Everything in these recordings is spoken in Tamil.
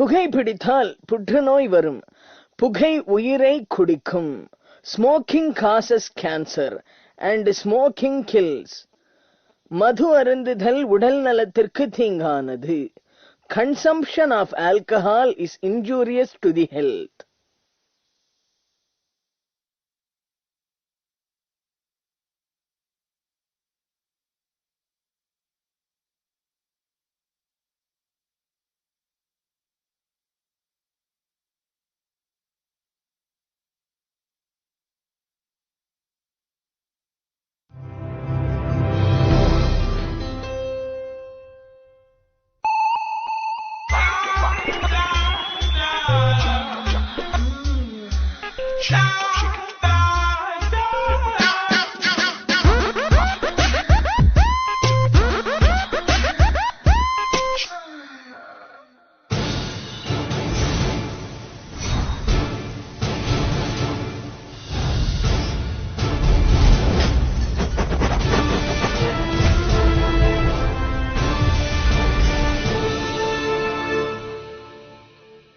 புகை பிடித்தால் புற்றுநோய் வரும். புகை உயிரை குடிக்கும். Smoking causes cancer and smoking kills. மது அருந்துதல் உடல் நலத்திற்கு தீங்கானது. Consumption of alcohol is injurious to the health.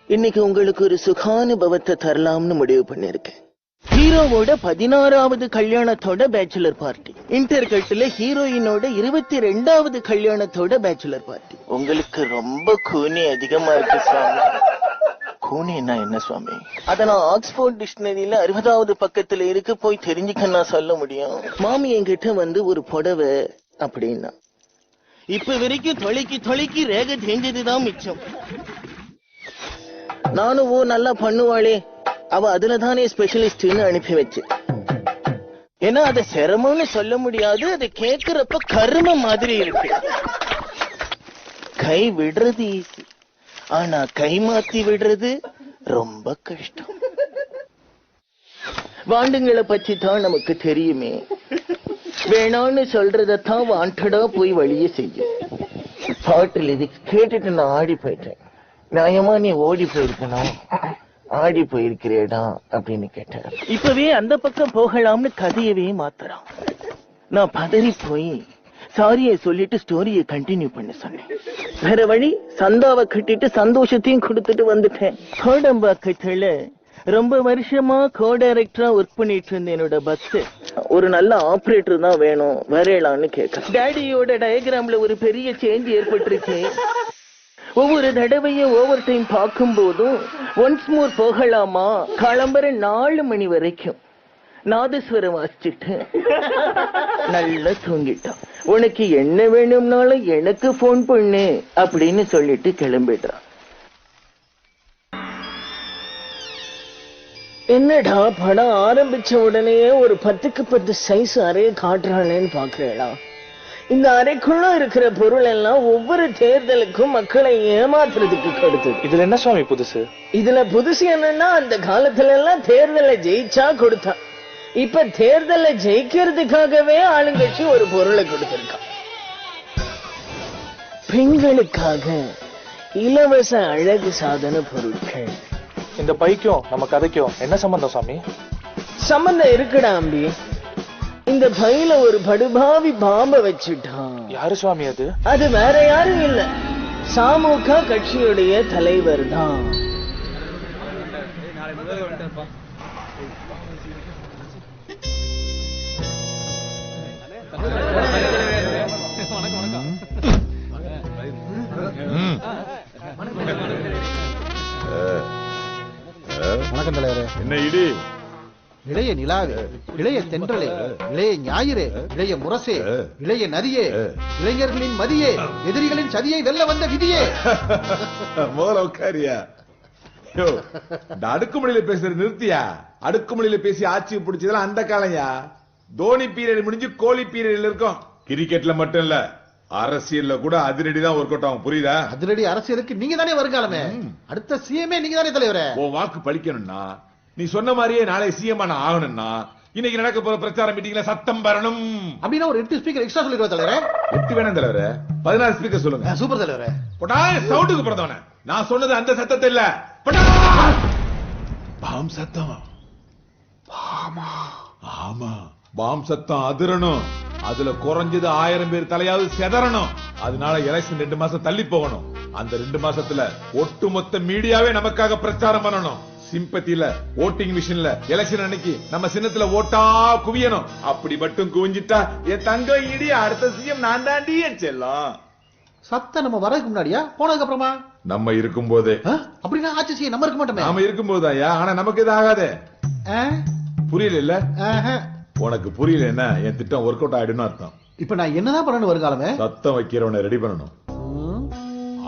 இன்னைக்கு உங்களுக்கு ஒரு சுகானுபவத்தை தரலாம்னு முடிவு பண்ணிருக்கேன். ஹீரோவோட 16வது கல்யாணத்தோட பேச்சுலர் பார்ட்டி. இன்டர்கல்ட்ல ஹீரோயினோட 22வது கல்யாணத்தோட பேச்சுலர் பார்ட்டி. உங்களுக்கு ரொம்ப கூனி அதிகமா இருக்கு சுவாமி. கூனின்னா என்ன சுவாமி? அத நான் ஆக்ஸ்போர்ட் டிக்ஷனரியில 60வது பக்கத்துல இருக்கு, போய் தெரிஞ்சுக்க நான் சொல்ல முடியும். மாமி என்கிட்ட வந்து ஒரு புடவை அப்படின்னா இப்ப வரைக்கும் தொலைக்கி ரேக தெரிஞ்சதுதான் மிச்சம். நானும் நல்லா பண்ணுவாளே, அவ அதுலதானே ஸ்பெஷலிஸ்ட்னு அனுப்பி வச்சு. ஏன்னா அதை சிரமம்னு சொல்ல முடியாது, அதை கேட்கிறப்ப கரும மாதிரி இருக்கு. கை விடுறது ஈஸி, ஆனா கை மாத்தி விடுறது ரொம்ப கஷ்டம். வாண்டுங்களை பற்றி தான் நமக்கு தெரியுமே. வேணான்னு சொல்றதான் வாண்டடா போய் வழிய செய்யும். பாட்டில் இது கேட்டுட்டு நான் ஆடி போயிட்டேன். நியாயமா நீ ஓடி போயிருக்கணும், ஆடி போயிருக்கிறேடா அப்படின்னு கேட்டார். இப்பவே அந்த பக்கம் போகலாம்னு கதையவே மாத்துறான். நான் பதறி போய் சாரியை சொல்லிட்டு ஸ்டோரியை கண்டினியூ பண்ண சொன்னேன். வேற வழி, சந்தாவை கட்டிட்டு சந்தோஷத்தையும் கொடுத்துட்டு வந்துட்டேன். கோடம்பாக்கத்துல ரொம்ப வருஷமா கோ டைரக்டரா ஒர்க் பண்ணிட்டு இருந்த என்னோட பஸ் ஒரு நல்ல ஆபரேட்டர் தான் வேணும், வரையலான்னு கேட்க. டேடியோட டயக்ராம்ல ஒரு பெரிய சேஞ்ச் ஏற்பட்டிருக்கு. ஒவ்வொரு தடவையும் ஓவர் டைம் பார்க்கும் போதும் ஒன்ஸ் மோர் போகலாமா, கிளம்புற 4 மணி வரைக்கும் நாதஸ்வரம் வாசிச்சுட்டு நல்லா தூங்கிட்டான். உனக்கு என்ன வேணும்னாலும் எனக்கு போன் பண்ணு அப்படின்னு சொல்லிட்டு கிளம்பிட்டான். என்னடா படம் ஆரம்பிச்ச உடனே ஒரு 10க்கு 10 சைஸ் அறைய காட்டுறானேன்னு பாக்குறேடா. இந்த அறைக்குள்ள இருக்கிற பொருள் எல்லாம் ஒவ்வொரு தேர்தலுக்கும் மக்களை ஏமாத்துறதுக்கு கொடுத்தது. இதுல என்ன சுவாமி புதுசு? இதுல புதுசு என்னன்னா, அந்த காலத்துல எல்லாம் தேர்தலை ஜெயிச்சா கொடுத்தான். இப்ப தேர்தலை ஜெயிக்கிறதுக்காகவே ஆளுங்கட்சி ஒரு பொருளை கொடுத்திருக்கான். பெண்களுக்காக இலவச அழகு சாதன பொருட்கள். இந்த பைக்கும் நம்ம கதைக்கும் என்ன சம்பந்தம் சாமி? சம்பந்தம் இருக்குடா அம்பி. இந்த பையில ஒரு படுபாவி பாம்ப வச்சுட்டான். யாரு சுவாமி அது? அது வேற யாரும் இல்ல, சாமுக கட்சியுடைய தலைவர் தான். வணக்கம் தலைவரே. என்ன இடி? இளைய நிலாவே, இளைய தென்றலே, இளைய ஞாயிறே, இளைய முரசே, இளைய நதியே, இளைஞர்களின் மதியே, எதிரிகளின் சதியை வெல்ல வந்த விதியே. மோல உட்காரியா? இந்த அடுக்குமொழியில பேசுறது நிறுத்தியா? அடுக்குமொழியில பேசி ஆட்சி பிடிச்சதெல்லாம் அந்த காலையா. தோனி பீரியட் முடிஞ்சு கோலி பீரியட்ல இருக்கும். கிரிக்கெட்ல மட்டும் இல்ல, அரசியல்ல கூட அதிரடி தான் ஒர்க் அவுட் ஆகும். புரியுதா? அதிரடி அரசியலுக்கு நீங்க தானே வருங்காலமே. அடுத்த சிஎம்ஏ நீங்க தானே தலைவரே. உன் வாக்கு பலிக்கணும்னா, நீ சொன்ன மாதிரியே நாளை சிஎம் நான் ஆகணும்னா, இன்னைக்கு நடக்க போற பிரச்சார மீட்டிங்ல சத்தம் வரணும். அப்படின்னா ஒரு 8 ஸ்பீக்கர் எக்ஸ்ட்ரா சொல்லிடுவா தலைவரே. 8 வேணும் தலைவரே, 16 ஸ்பீக்கர் சொல்லுங்க. சூப்பர் தலைவரே. போடா சவுண்டுக்கு பிறந்தவன. நான் சொன்னது அந்த சத்தத்தை இல்ல, பாம் சத்தம். ஆமா, பாம் சத்தம் அதிரணும். அதுல குறைஞ்சது 1000 பேர் தலையாவது செதறணும். அதனால எலெக்ஷன் 2 மாசம் தள்ளி போகணும். அந்த 2 மாசத்துல ஒட்டுமொத்த மீடியாவே நமக்காக பிரச்சாரம் பண்ணணும். சிம்பத்தில ஓட்டிங் மிஷின்ல எலெக்ஷன் அன்னைக்கு நம்ம சின்னத்துல ஓட்டா குவியணும். அப்படி மட்டும் குவிஞ்சிட்டா என் தங்கம் இடி அடுத்த சிஎம் நான் தாண்டி செல்லம். சத்தம் நம்ம வரதுக்கு முன்னாடியா போனதுக்கு அப்புறமா? நம்ம இருக்கும் போதே. அப்படின்னா ஆட்சி செய்ய நம்ம இருக்க மாட்டோமே. நாம இருக்கும் போதாயா? ஆனா நமக்கு இது ஆகாதே. புரியல இல்ல? உனக்கு புரியல என்ன? என் திட்டம் ஒர்க் அவுட் ஆயிடுன்னு அர்த்தம். இப்ப நான் என்னதான் பண்ணணும் வருகாலமே? சத்தம் வைக்கிறவனை ரெடி பண்ணணும்.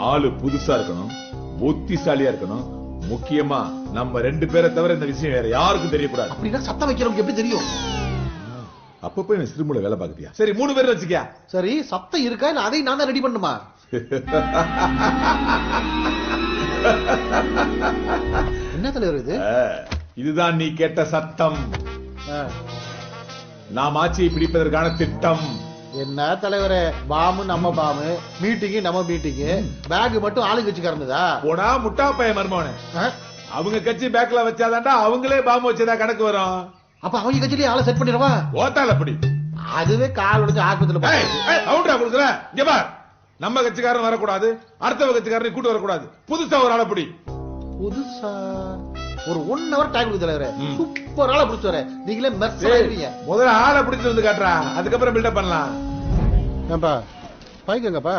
ஆளு புதுசா இருக்கணும், புத்திசாலியா இருக்கணும். முக்கியமா நம்ம 2 பேரை தவிர இந்த விஷயம் வேற யாருக்கும் தெரியக்கூடாது. அப்படின்னா சத்தம் வைக்கிறவங்க எப்படி தெரியும்? அப்ப போய் சிறுமுல வேலை பாக்குறியா? சரி 3 பேர் வச்சுக்கியா? சரி சத்தம் இருக்கா இல்ல அதை நான் தான் ரெடி பண்ணுமா? என்ன தலைவர் இது? இதுதான் நீ கேட்ட சத்தம். நாம் ஆட்சியை பிடிப்பதற்கான திட்டம். என்ன தலைவரே, பாம்பு நம்ம பாம்பு, மீட்டிங் நம்ம மீட்டிங், பேக் மட்டும் ஆளுங்க வச்சு கறந்ததா? போனா முட்டா பையன் மர்மோனே. அவங்க கட்சி பேக்ல வச்சாதான்டா அவங்களே பாம்பு வச்சதா கணக்கு வரும். அப்ப அவங்க கட்சியிலே ஆளை செட் பண்ணிடுவா? ஓத்தால அப்படி. அதுவே கால் உடைஞ்சு ஆஸ்பத்திரியில அவுட்ரா கொடுக்குற. இங்க பார், நம்ம கட்சிக்காரன் வரக்கூடாது, அடுத்த கட்சிக்காரனை கூட்டு வரக்கூடாது. புதுசா ஒரு ஆளை பிடி. புதுசா ஒரு 1 hour டைம் கொடுத்து தலைவரே. சூப்பர் ஆளை பிடிச்சு வர. நீங்களே மெர்சலாயிருவீங்க. முதல்ல ஆளை பிடிச்சு வந்து காட்டுறா, அதுக்கப்புறம் பில்டப் பண்ணலாம். ஏன்பா பைக்கங்கப்பா?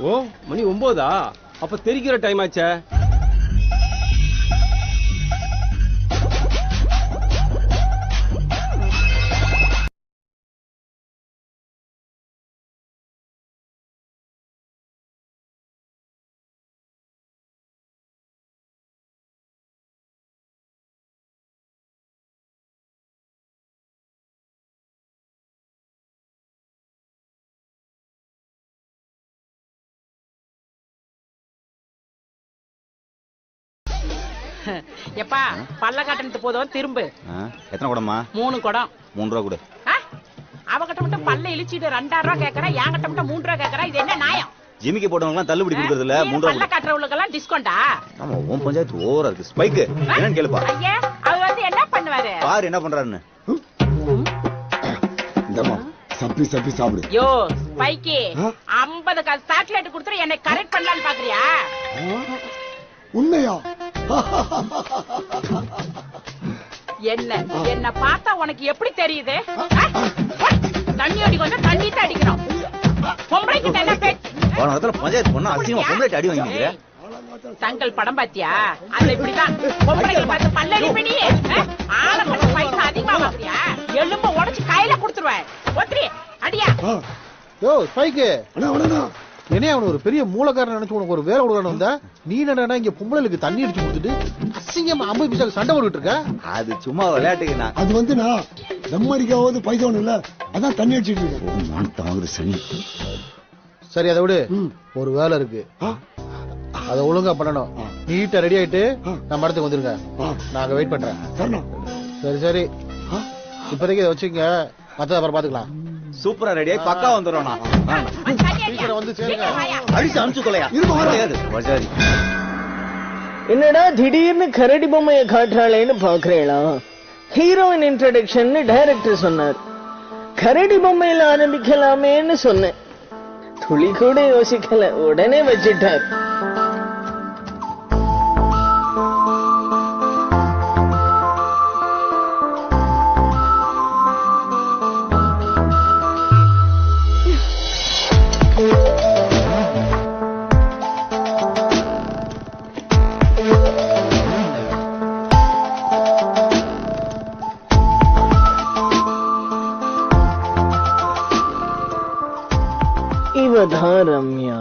ஓ மணி 9. அப்ப தெரிக்கிற டைம் ஆச்சே. எப்பா பல்ல காட்டுறது போதும் திரும்பு. எத்தனை குடமா? 3 குடம். 3 ரூபா கொடு. அவகிட்ட மட்டும் பல்ல இழிச்சிட்டு 2000 ரூபா கேக்குறா, என்கிட்ட மட்டும் 3 ரூபா கேக்குறா. இது என்ன நியாயம்? ஜிமிக்கு போட்டவங்க தள்ளுபடி கொடுக்கறது இல்ல. 3 ரூபா பல்ல காட்டுறவங்களுக்கு எல்லாம் டிஸ்கவுண்டா? ஆமா, உன் பஞ்சாயத்து ஓவரா இருக்கு. ஸ்பைக் என்னன்னு கேளுப்பா. ஐயா அவர் வந்து என்ன பண்ணுவாரு பாரு என்ன பண்றாருன்னு. இந்தமா சப்பி சப்பி சாப்பிடு. யோ ஸ்பைக்கி 50 சாக்லேட் கொடுத்துட்டு என்னை கரெக்ட் பண்ணலாம்னு பாக்குறியா? உண்மையா? என்ன பார்த்தா உனக்கு எப்படி தெரியுது? தண்ணி அடி கொஞ்சம் தண்ணி தான் அடிக்கணும். பொம்பளைக்கு என்ன பேச்சு? பஞ்சாயத்து பொண்ணா அசிங்கமா பொம்பளைட்டு அடி வாங்கிக்கிற. தங்கள் படம் பாத்தியா? அது இப்படிதான் பொம்பளைக்கு பார்த்து பல்லடி பண்ணி ஆளை மட்டும் பைசா அதிகமா வாங்குறியா? எலும்ப உடைச்சு கையில கொடுத்துருவேன். ஒத்திரி அடியா. யோ ஸ்பைக்கு, என்ன அவன் ஒரு பெரிய மூலக்காரன் நினைச்சு உனக்கு ஒரு வேலை கொடுக்கணும் வந்தா? நீ என்னடா இங்க பொம்பளைக்கு தண்ணி அடிச்சு கொடுத்துட்டு அசிங்கமா 50 பைசாக்கு சண்டை போட்டுட்டு இருக்க? அது சும்மா விளையாட்டுக்கு. நான் அது வந்து நான் தம்மடிக்காவது பைசா ஒண்ணு இல்ல, அதான் தண்ணி அடிச்சிட்டு இருக்கேன். சனி. சரி அதை விடு, ஒரு வேலை இருக்கு, அதை ஒழுங்கா பண்ணணும். நீட்டா ரெடி ஆயிட்டு நம்ம இடத்துக்கு வந்துருங்க, நாங்க வெயிட் பண்றேன். சரி சரி, இப்போதைக்கு இதை வச்சுங்க, மத்தத அப்புறம் பாத்துக்கலாம். சூப்பரா ரெடி ஆகி பக்கா வந்துடுறோம். வந்து சேருங்க. அடிச்சு அனுப்பிச்சு கொலையா வஜாரி. என்னடா திடீர்னு கரடி பொம்மையை காட்டுறாளேன்னு பாக்குறேளா? ஹீரோயின் இன்ட்ரோடக்ஷன் டைரக்டர் சொன்னார். கரடி பொம்மையில ஆரம்பிக்கலாமேன்னு சொன்னேன். துளி கூட யோசிக்கல, உடனே வச்சிட்டார். இவதான் ரம்யா.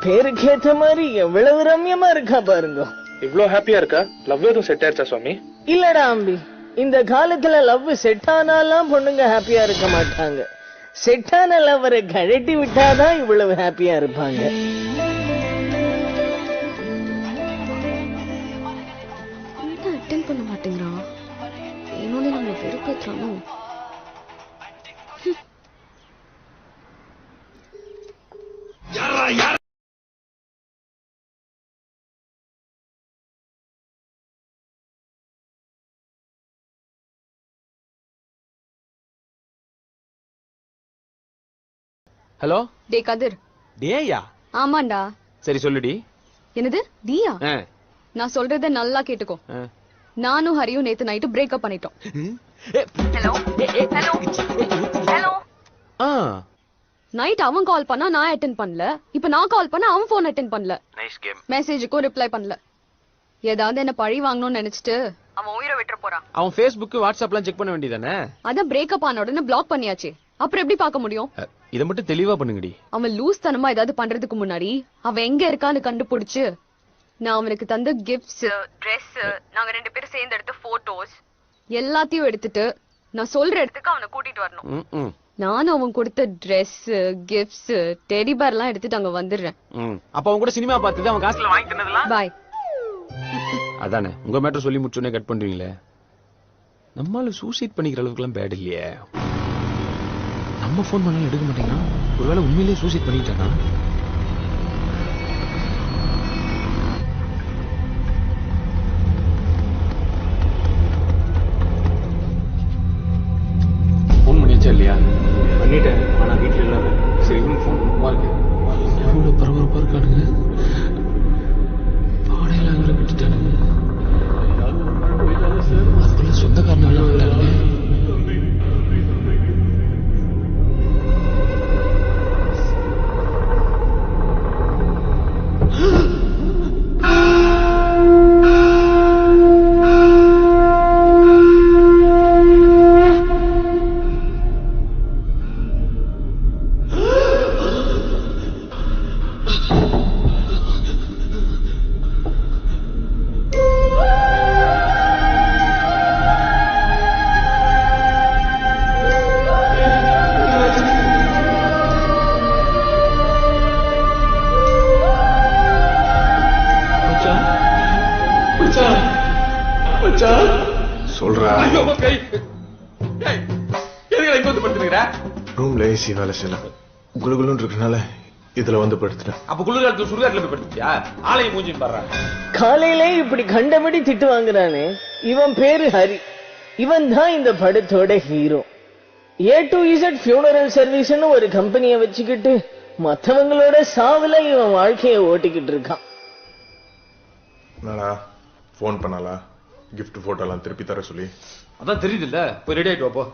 பேருக்கு ஏத்த மாதிரி எவ்வளவு ரம்யமா இருக்கா பாருங்க. இவ்ளோ ஹாப்பியா இருக்கா? லவ் எதுவும் செட் ஆயிருச்சா சுவாமி? இல்லடா அம்பி, இந்த காலத்துல லவ் செட் ஆனாலாம் பொண்ணுங்க ஹாப்பியா இருக்க மாட்டாங்க. செட் ஆன லவ்வரை கழட்டி விட்டாதான் இவ்வளவு ஹாப்பியா இருப்பாங்க. அட்டெண்ட் பண்ண மாட்டேங்கிறான். என்னோட நம்ம வெறுப்பேற்றானோ? ஹலோ டே கதிர். டேயா? ஆமாண்டா, சரி சொல்லுடி. என்னது தியா? நான் சொல்றத நல்லா கேட்டுக்கோ. நானும் ஹரியும் நேத்து நைட்டு பிரேக்கப் பண்ணிட்டோம். Hello hello hello. நைட் அவன் கால் பண்ணா நான் அட்டெண்ட் பண்ணல. இப்ப நான் கால் பண்ணா அவன் போன் அட்டெண்ட் பண்ணல. Nice game. மெசேஜுக்கும் ரிப்ளை பண்ணல. ஏதாவது என்ன பழி வாங்கணும்னு நினைச்சிட்டு அவன் உயிரை விட்டுற போறான். அவன் Facebook வாட்ஸ்அப்லாம் செக் பண்ண வேண்டியதானே? அதான் பிரேக்கப் ஆன உடனே பிளாக் பண்ணியாச்சு. அப்புறம் எப்படி பார்க்க முடியும்? இத மட்டும் தெளிவா பண்ணுங்கடி. அவன் லூஸ் தனமா ஏதாவது பண்றதுக்கு முன்னாடி அவன் எங்க இருக்கான்னு கண்டுபிடிச்சு நான் அவனுக்கு தந்த கிஃப்ட்ஸ், ட்ரெஸ், நாங்க 2 பேரும் சேர்ந்து எடுத்த போட்டோஸ் எல்லாத்தையும் எடுத்துட்டு நான் சொல்ற இடத்துக்கு அவனை கூட்டிட்டு வரணும். நானும் அவன் கொடுத்த ட்ரெஸ், கிஃப்ட்ஸ், டெடி பேர் எல்லாம் எடுத்துட்டு அங்க வந்துடுறேன். அப்ப அவன் கூட சினிமா பார்த்தது அவன் காசுல வாங்கி தந்ததெல்லாம் பாய். அதானே உங்க மேட்டர் சொல்லி முடிச்சோனே கட் பண்றீங்களே. நம்மால சூசைட் பண்ணிக்கிற அளவுக்கு எல்லாம் பேட் இல்லையே. நம்ம போன் பண்ணாலும் எடுக்க மாட்டேங்கிறான். ஒருவேளை உண்மையிலேயே சூசைட் பண்ணிட்டானா? போன் பண்ணியாச்சா இல்லையா? பண்ணிட்டேன், ஆனா வீட்டுல இல்லாத. சரி இவனுக்கு போன் பண்ணுமா இருக்கு. எவ்வளவு பரபரப்பா இருக்கானுங்க. பாடையெல்லாம் வேற விட்டுட்டானுங்க. அதுக்குள்ள சொந்தக்காரன் வந்துட்டானுங்க. ரூம்ல ஏசி வேலை செய்யலாம். குளுகுலுன்னு இருக்கனால இதுல வந்து படுத்துட்டேன். அப்ப குளிர்காலத்துல சுடுகாட்டுல போய் படுத்துட்டியா? ஆளையும் மூஞ்சியும் பாடுறான். காலையில இப்படி கண்டபடி திட்டு வாங்குறானே. இவன் பேரு ஹரி. இவன் தான் இந்த படத்தோட hero. A to Z funeral சர்வீஸ்னு ஒரு கம்பெனியை வச்சுக்கிட்டு மற்றவங்களோட சாவுல இவன் வாழ்க்கையை ஓட்டிக்கிட்டு இருக்கான். நாளா போன் பண்ணாலா கிஃப்ட் போட்டோ எல்லாம் திருப்பி தர சொல்லி? அதான் தெரியுது இல்ல, போய் ரெடி ஆயிட்டு வாப்போ.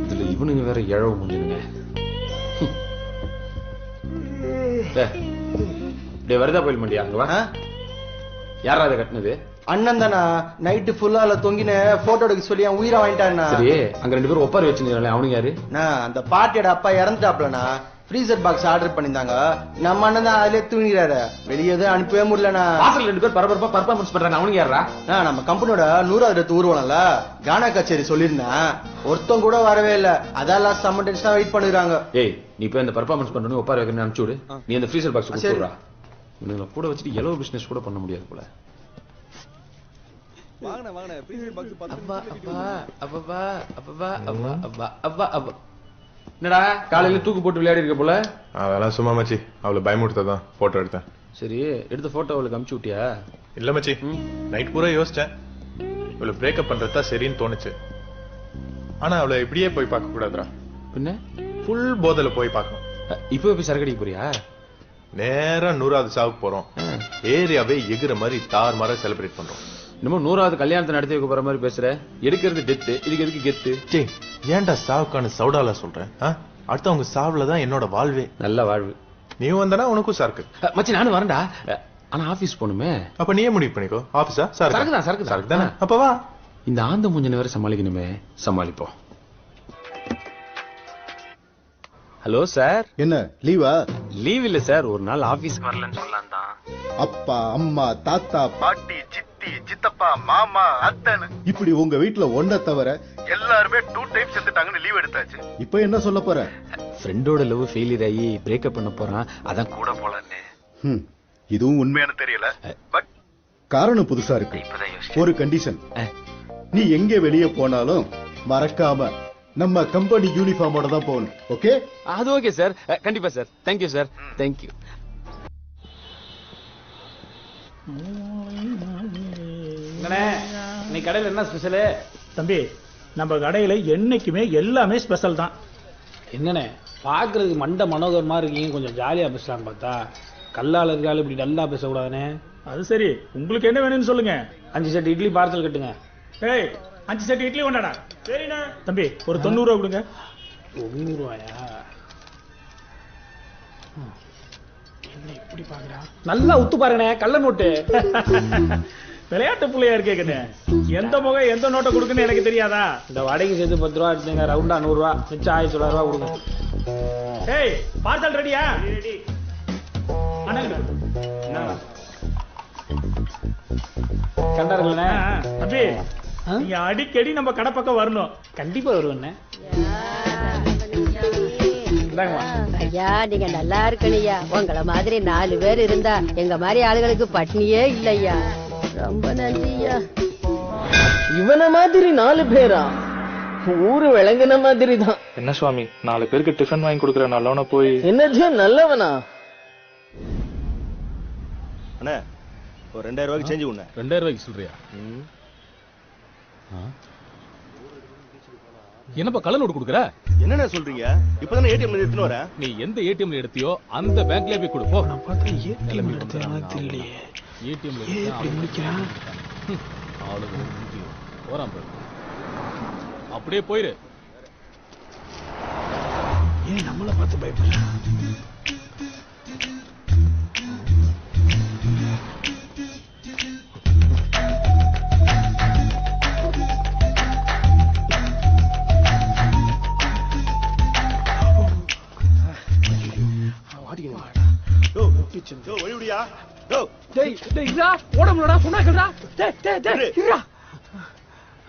இதுல இவனுங்க வேற எழவு முடிஞ்சுங்க. டே வருதா போயில் மண்டியா அங்க வா. யாரா அதை கட்டினது? அண்ணன் தானா? நைட்டு ஃபுல்லால தொங்கின போட்டோ எடுக்க சொல்லி அவன் உயிரை வாங்கிட்டான்னா. சரி அங்க 2 பேரும் ஒப்பாரி வச்சிருந்தாங்களே அவனுங்க யாரு? அந்த பாட்டியோட அப்பா இறந்துட்டாப்லண்ணா. ஃப்ரீசர் பாக்ஸ் ஆர்டர் பண்ணிருந்தாங்க. நம்ம அண்ணன் தான் அதுலயே தூங்கிறாரு. வெளியே அனுப்பவே முடியலண்ணா. வாசல் 2 பேர் பரபரப்பா பர்ஃபார்மன்ஸ் பண்றாங்க. அவனுங்க யாரா? நம்ம கம்பெனியோட 100வது ஊர்வலம்ல கானா கச்சேரி சொல்லியிருந்தேன். ஒருத்தம் கூட வரவே இல்ல. அதெல்லாம் செம்ம டென்ஷனா வெயிட் பண்ணுறாங்க. ஏய் நீ போய் அந்த பர்ஃபார்மன்ஸ் பண்ணணும் ஒப்பாரி வைக்கணும்னு அனுப்பிச்சு விடு. நீ அந்த ஃப்ரீசர் பாக்ஸ் கொடுத்துடுறா. இவனுங்களை கூட வச்சுட்டு எலோ பிசினஸ் கூட பண்ண முடியாது போல. என்னடா காலையில தூக்கு போட்டு விளையாடி இருக்க போல? அதெல்லாம் சும்மா மச்சி, அவளை பயமுடுத்தான் போட்டோ எடுத்தேன். சரி எடுத்த போட்டோ அவளுக்கு அனுப்பிச்சு விட்டியா? இல்ல மச்சி, நைட் பூரா யோசிச்சேன். இவளை பிரேக்கப் பண்றதா சரின்னு தோணுச்சு. ஆனா அவளை இப்படியே போய் பார்க்க கூடாதுடா. பின்ன ஃபுல் போதல போய் பார்க்கணும். இப்ப போய் சரக்கடிக்க போறியா? நேரா 100வது சாவுக்கு போறோம். ஏரியாவே எகுற மாதிரி தார் மாதிரி செலிப்ரேட் பண்றோம். இன்னமும் 100வது கல்யாணத்தை நடத்தி வைக்க போற மாதிரி பேசுற. எடுக்கிறது டெத்து, இதுக்கு எதுக்கு கெத்து? ஏன்டா சாவுக்கான சவுடால சொல்றேன்? அடுத்தவங்க சாவுலதான் என்னோட வாழ்வே. நல்ல வாழ்வு. நீ வந்தனா உனக்கும் சாருக்கு. மச்சி நானும் வரேன்டா. ஆனா ஆபீஸ் போணுமே. அப்ப நீயே முடிவு பண்ணிக்கோ. ஆபீஸா? சரக்கு தானே. அப்ப வா. இந்த ஆந்த மூஞ்சனை வேற சமாளிக்கணுமே. சமாளிப்போம். Hello sir. என்ன லீவா? லீவ் இல்ல சார், ஒரு நாள் ஆபீஸ்க்கு வரலன்னு சொல்லலாம் தான். அப்பா அம்மா தாத்தா பாட்டி சித்தி சித்தப்பா மாமா அத்தன் இப்படி உங்க வீட்டுல ஒன்ன தவிர எல்லாருமே 2 டைம்ஸ் செத்துட்டாங்கன்னு லீவ் எடுத்தாச்சு. இப்போ என்ன சொல்ல போற? ஃப்ரெண்டோட லவ் ஃபெயிலியர் ஆகி பிரேக்கப் பண்ண போறான். அதான் கூட போலான்னு. இதுவும் உண்மையான தெரியல. பட் காரணம் புதுசா இருக்கு. ஒரு கண்டிஷன். நீ எங்க வெளியே போனாலும் மறக்காம நம்ம கம்பெனி யூனிஃபார்மோட தான் போகணும். ஓகே? அது ஓகே சார். கண்டிப்பா சார். Thank you sir. தேங்க்யூ. நீ கடையில் என்ன ஸ்பெஷலு? தம்பி நம்ம கடையில் என்னைக்குமே எல்லாமே ஸ்பெஷல் தான். என்னண்ணே பாக்குறதுக்கு மண்டை மனோகரமா இருக்கீங்க, கொஞ்சம் ஜாலியா பேசலான்னு பார்த்தா கல்லால இருக்கால இப்படி டல்லா பேசக்கூடாதுனே. அது சரி, உங்களுக்கு என்ன வேணும்னு சொல்லுங்க. 5 செட் இட்லி பார்சல் கட்டுங்க. ஏய் 5 செட் இட்லி கொண்டாடா. சரிண்ணா. தம்பி ஒரு 90 ரூபா கொடுங்க. 90 ரூபாயா? என்ன இப்படி பாக்குறா? நல்லா உத்து பாருங்கண்ணே, கள்ள நோட்டு. விளையாட்டு பிள்ளையா இருக்கேன்னு எந்த முகம் எந்த நோட்டை கொடுக்குன்னு எனக்கு தெரியாதா? இந்த வடைக்கு சேர்த்து 10 ரூபா எடுத்துங்க, ரவுண்டா 100 ரூபா, மிச்சம் 1900 ரூபா கொடுங்க. ஏய் பார்சல் ரெடியா? கண்டாருங்களே தம்பி, நீங்க அடிக்கடி நம்ம கடை பக்கம் வரணும். கண்டிப்பா வருவேண்ணே. ஐயா நீங்க நல்லா இருக்கணையா. உங்களை மாதிரி 4 பேர் இருந்தா எங்க மாதிரி ஆளுகளுக்கு பட்னியே இல்லையா. ரொம்ப நன்றியா. இவன மாதிரி 4 பேரா? ஊரு விளங்குன மாதிரி தான். என்ன சுவாமி 4 பேருக்கு டிஃபன் வாங்கி கொடுக்குற நல்லவன போய் என்னஜோ நல்லவனா? அண்ணா ஒரு 2000 ரூபாய்க்கு சேஞ்ச் உண்ண. 2000 ரூபாய்க்கு சொல்றியா? என்னப்பா கள்ள நோட்டு கொடுக்குற? என்னண்ணா சொல்றீங்க? இப்பதானே ஏடிஎம்ல எடுத்துட்டு வரேன். நீ எந்த ஏடிஎம்ல எடுத்தியோ அந்த பேங்க்லயே போய் கொடு. போ. நான் பார்த்தா ஏடிஎம் எடுத்தேனா தெரியலையே. ஏடிஎம்ல எப்படி முடிக்கிறான்? ஆளுங்க முடியும். போறான் பாரு. அப்படியே போயிரு. ஏன் நம்மள பார்த்து பயப்படுறான்?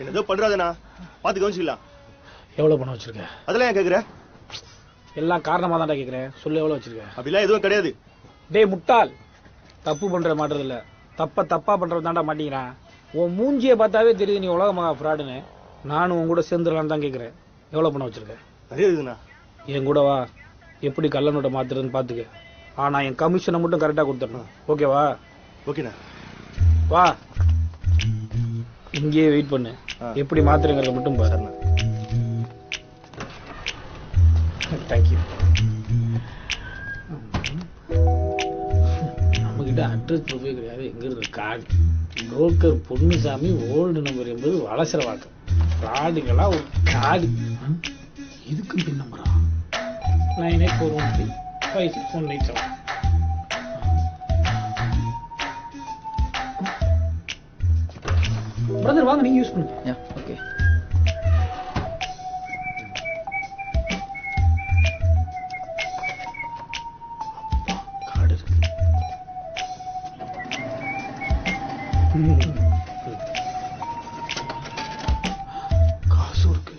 என்னதோ பண்றாதண்ணா, பாத்து கவனிச்சுக்கலாம். எவ்வளவு பணம் வச்சிருக்க? அதெல்லாம் ஏன் கேக்குற? எல்லாம் காரணமா தான்டா கேக்குறேன். சொல்லு எவ்வளவு வச்சிருக்க? அப்படிலாம் எதுவும் கிடையாது. டேய் முட்டாள், தப்பு பண்ற மாட்டறது இல்ல, தப்பா பண்றது தான்டா மாட்டீங்கிறான். உன் மூஞ்சியை பார்த்தாவே தெரியுது நீ உலக மகா ஃப்ராடுன்னு. நானும் உன் கூட சேர்ந்துடலான்னு தான் கேக்குறேன். எவ்வளவு பணம் வச்சிருக்க? நிறைய இருக்குண்ணா. என் கூட வா, எப்படி கள்ள நோட்டை மாத்துறதுன்னு பாத்துக்க. ஆனா என் கமிஷனை மட்டும் கரெக்டா கொடுத்துடணும். ஓகேவா? ஓகேண்ணா. வா, இங்கேயே வெயிட் பண்ணு. எப்படி மாத்துறங்கிறத மட்டும் பாரு. தேங்க்யூ. நம்ம கிட்ட அட்ரஸ் ப்ரூஃபே கிடையாது. எங்க இருக்கு card? Broker Ponnusamy, old number 80, Valasaravakkam. ஃப்ராடுங்களா ஒரு கார்டு. இதுக்கு பின் நம்பரா? 9841 56187. பிரதர் வாங்க, நீங்க யூஸ் பண்ணுங்க. ஓகே. கார்டு இருக்கு. காசு இருக்கு.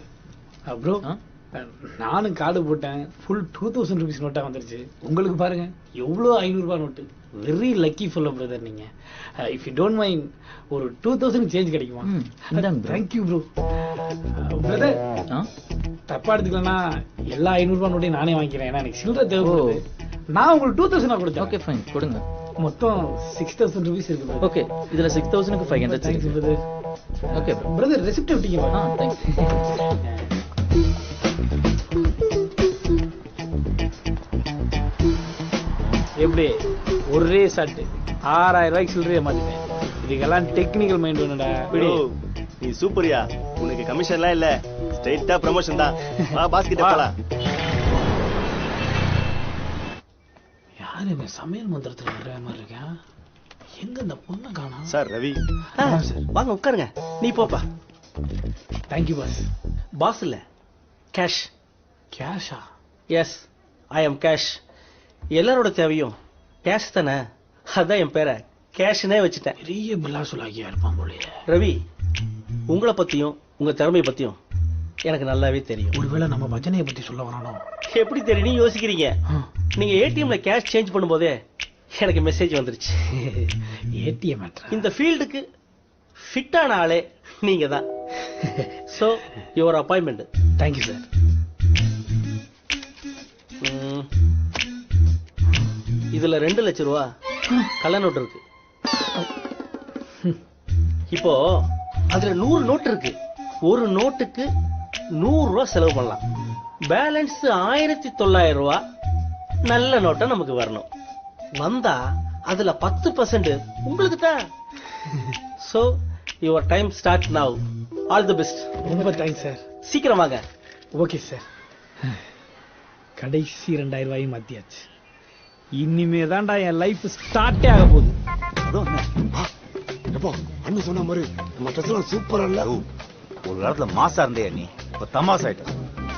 அப்புறம் நானும் கார்டு போட்டேன். ஃபுல் 2000 rupees நோட்டா வந்துருச்சு. உங்களுக்கு பாருங்க எவ்வளவு 500 ரூபாய் நோட்டு. வெரி லக்கி ஃபுல்லோ பிரதர் நீங்க. இஃப் யூ டோன்ட் மைண்ட் ஒரு 2000 சேஞ்ச் கிடைக்குமா? Thank you bro. பிரதர் தப்பா எடுத்துக்கலன்னா எல்லா 500 ரூபாய் நோட்டையும் நானே வாங்கிக்கிறேன். ஏன்னா எனக்கு சில்லறை தேவைப்படுது. நான் உங்களுக்கு 2000 கொடுத்தேன். ஓகே ஃபைன் கொடுங்க. மொத்தம் 6000 rupees இருக்கு. ஓகே இதுல 6000க்கு 500. Thanks brother. Okay brother receipt விட்டீங்க. தேங்க்ஸ். எப்படி ஒரே ஷாட் 6000 ரூபாய்க்கு சில்லறைய மாத்திட்டேன். இதுக்கெல்லாம் டெக்னிக்கல் மைண்ட் வேணும்டா. நீ சூப்பரியா. உனக்கு கமிஷன்லாம் இல்ல, ஸ்ட்ரைட்டா ப்ரமோஷன் தான். வா பாஸ் கிட்ட போலாம். யாரு இந்த சமையல் மந்திரத்துல வர்ற மாதிரி இருக்கா? எங்க இந்த பொண்ணை காணோம்? சார் ரவி. வாங்க உட்காருங்க. நீ போப்பா. Thank you boss. பாஸ் இல்ல, கேஷ். கேஷா? Yes, I am cash. எல்லாரோட தேவையும் கேஷ் தானே, அதான் என் பேரை கேஷ்னே வச்சுட்டேன். பெரிய பில்லா சொல்லாகியா இருப்பான் போலயே. ரவி, உங்களை பத்தியும் உங்க திறமையை பத்தியும் எனக்கு நல்லாவே தெரியும். ஒருவேளை நம்ம பஜனையை பத்தி சொல்ல வரானோ? எப்படி தெரியும் யோசிக்கிறீங்க? நீங்க ஏடிஎம்ல கேஷ் சேஞ்ச் பண்ணும்போதே எனக்கு மெசேஜ் வந்துருச்சு. ஏடிஎம் இந்த ஃபீல்டுக்கு ஃபிட்டான ஆளே நீங்க தான். So your appointment. Thank you sir. இதுல 2 லட்சம் ரூபா கள்ள நோட்டு இருக்கு. இப்போ அதுல 100 நோட்டு இருக்கு. ஒரு நோட்டுக்கு 100 ரூபா செலவு பண்ணலாம். பேலன்ஸ் 1900 ரூபாய் நல்ல நோட்டா நமக்கு வரணும். வந்தா அதுல 10% உங்களுக்கு தான். சோ யுவர் டைம் ஸ்டார்ட் நவ. All the best. ரொம்ப தேங்க்ஸ் சார். சீக்கிரம் வாங்க. Okay sir. கடைசி 2000 ரூபாயும் மாத்தியாச்சு. இனிமே தான்டா என் லைஃப் ஸ்டார்ட்டே ஆக போகுது. எப்போ அண்ணன் சொன்ன மாதிரி நம்ம ட்ரெஸ்லாம் சூப்பரா இல்ல? ஒரு காலத்துல மாசா இருந்தே நீ இப்ப தமாசா ஆயிட்ட.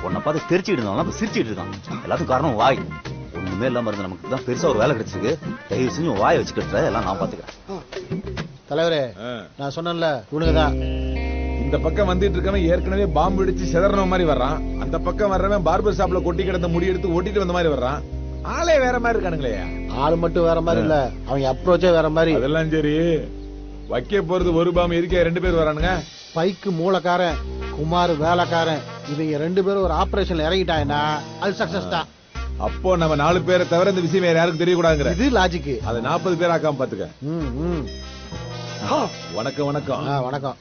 உன்னை பார்த்து தெரிச்சுட்டு இருந்தாலும் சிரிச்சுட்டு இருக்கான். எல்லாத்துக்கும் காரணம் வாய். ஒண்ணுமே இல்லாம இருந்து நமக்கு தான் பெருசா ஒரு வேலை கிடைச்சிருக்கு. தயவு செஞ்சு வாயை வச்சுக்கிட்ட எல்லாம் நான் பாத்துக்கிறேன். தலைவரே நான் சொன்னேன்ல உனக்குதான். இந்த பக்கம் வந்துட்டு இருக்கவன் ஏற்கனவே பாம்பு அடிச்சு செதறன மாதிரி வர்றான். அந்த பக்கம் வர்றவன் பார்பர் ஷாப்ல கொட்டி கிடந்த முடி எடுத்து ஓட்டிட்டு வந்த மாதிரி வர்றான். ஆளே வேற மாதிரி இருக்கானுங்களே. ஆளு மட்டும் வேற மாதிரி இல்ல, அவங்க அப்ரோச்சே வேற மாதிரி. அதெல்லாம் சரி, வைக்க போறது ஒரு பாம்பு இருக்கே 2 பேர் வரானுங்க. பைக்கு மூலக்காரன், குமார் வேலைக்காரன், இவங்க 2 பேரும் ஒரு ஆபரேஷன்ல இறங்கிட்டாங்கன்னா அது சக்சஸ் தான். அப்போ நம்ம 4 பேரை தவிர இந்த விஷயம் வேற யாருக்கும் தெரியக்கூடாதுங்கிற இது லாஜிக். அதை 40 பேர் ஆக்காம பாத்துக்க. வணக்கம் வணக்கம் வணக்கம்.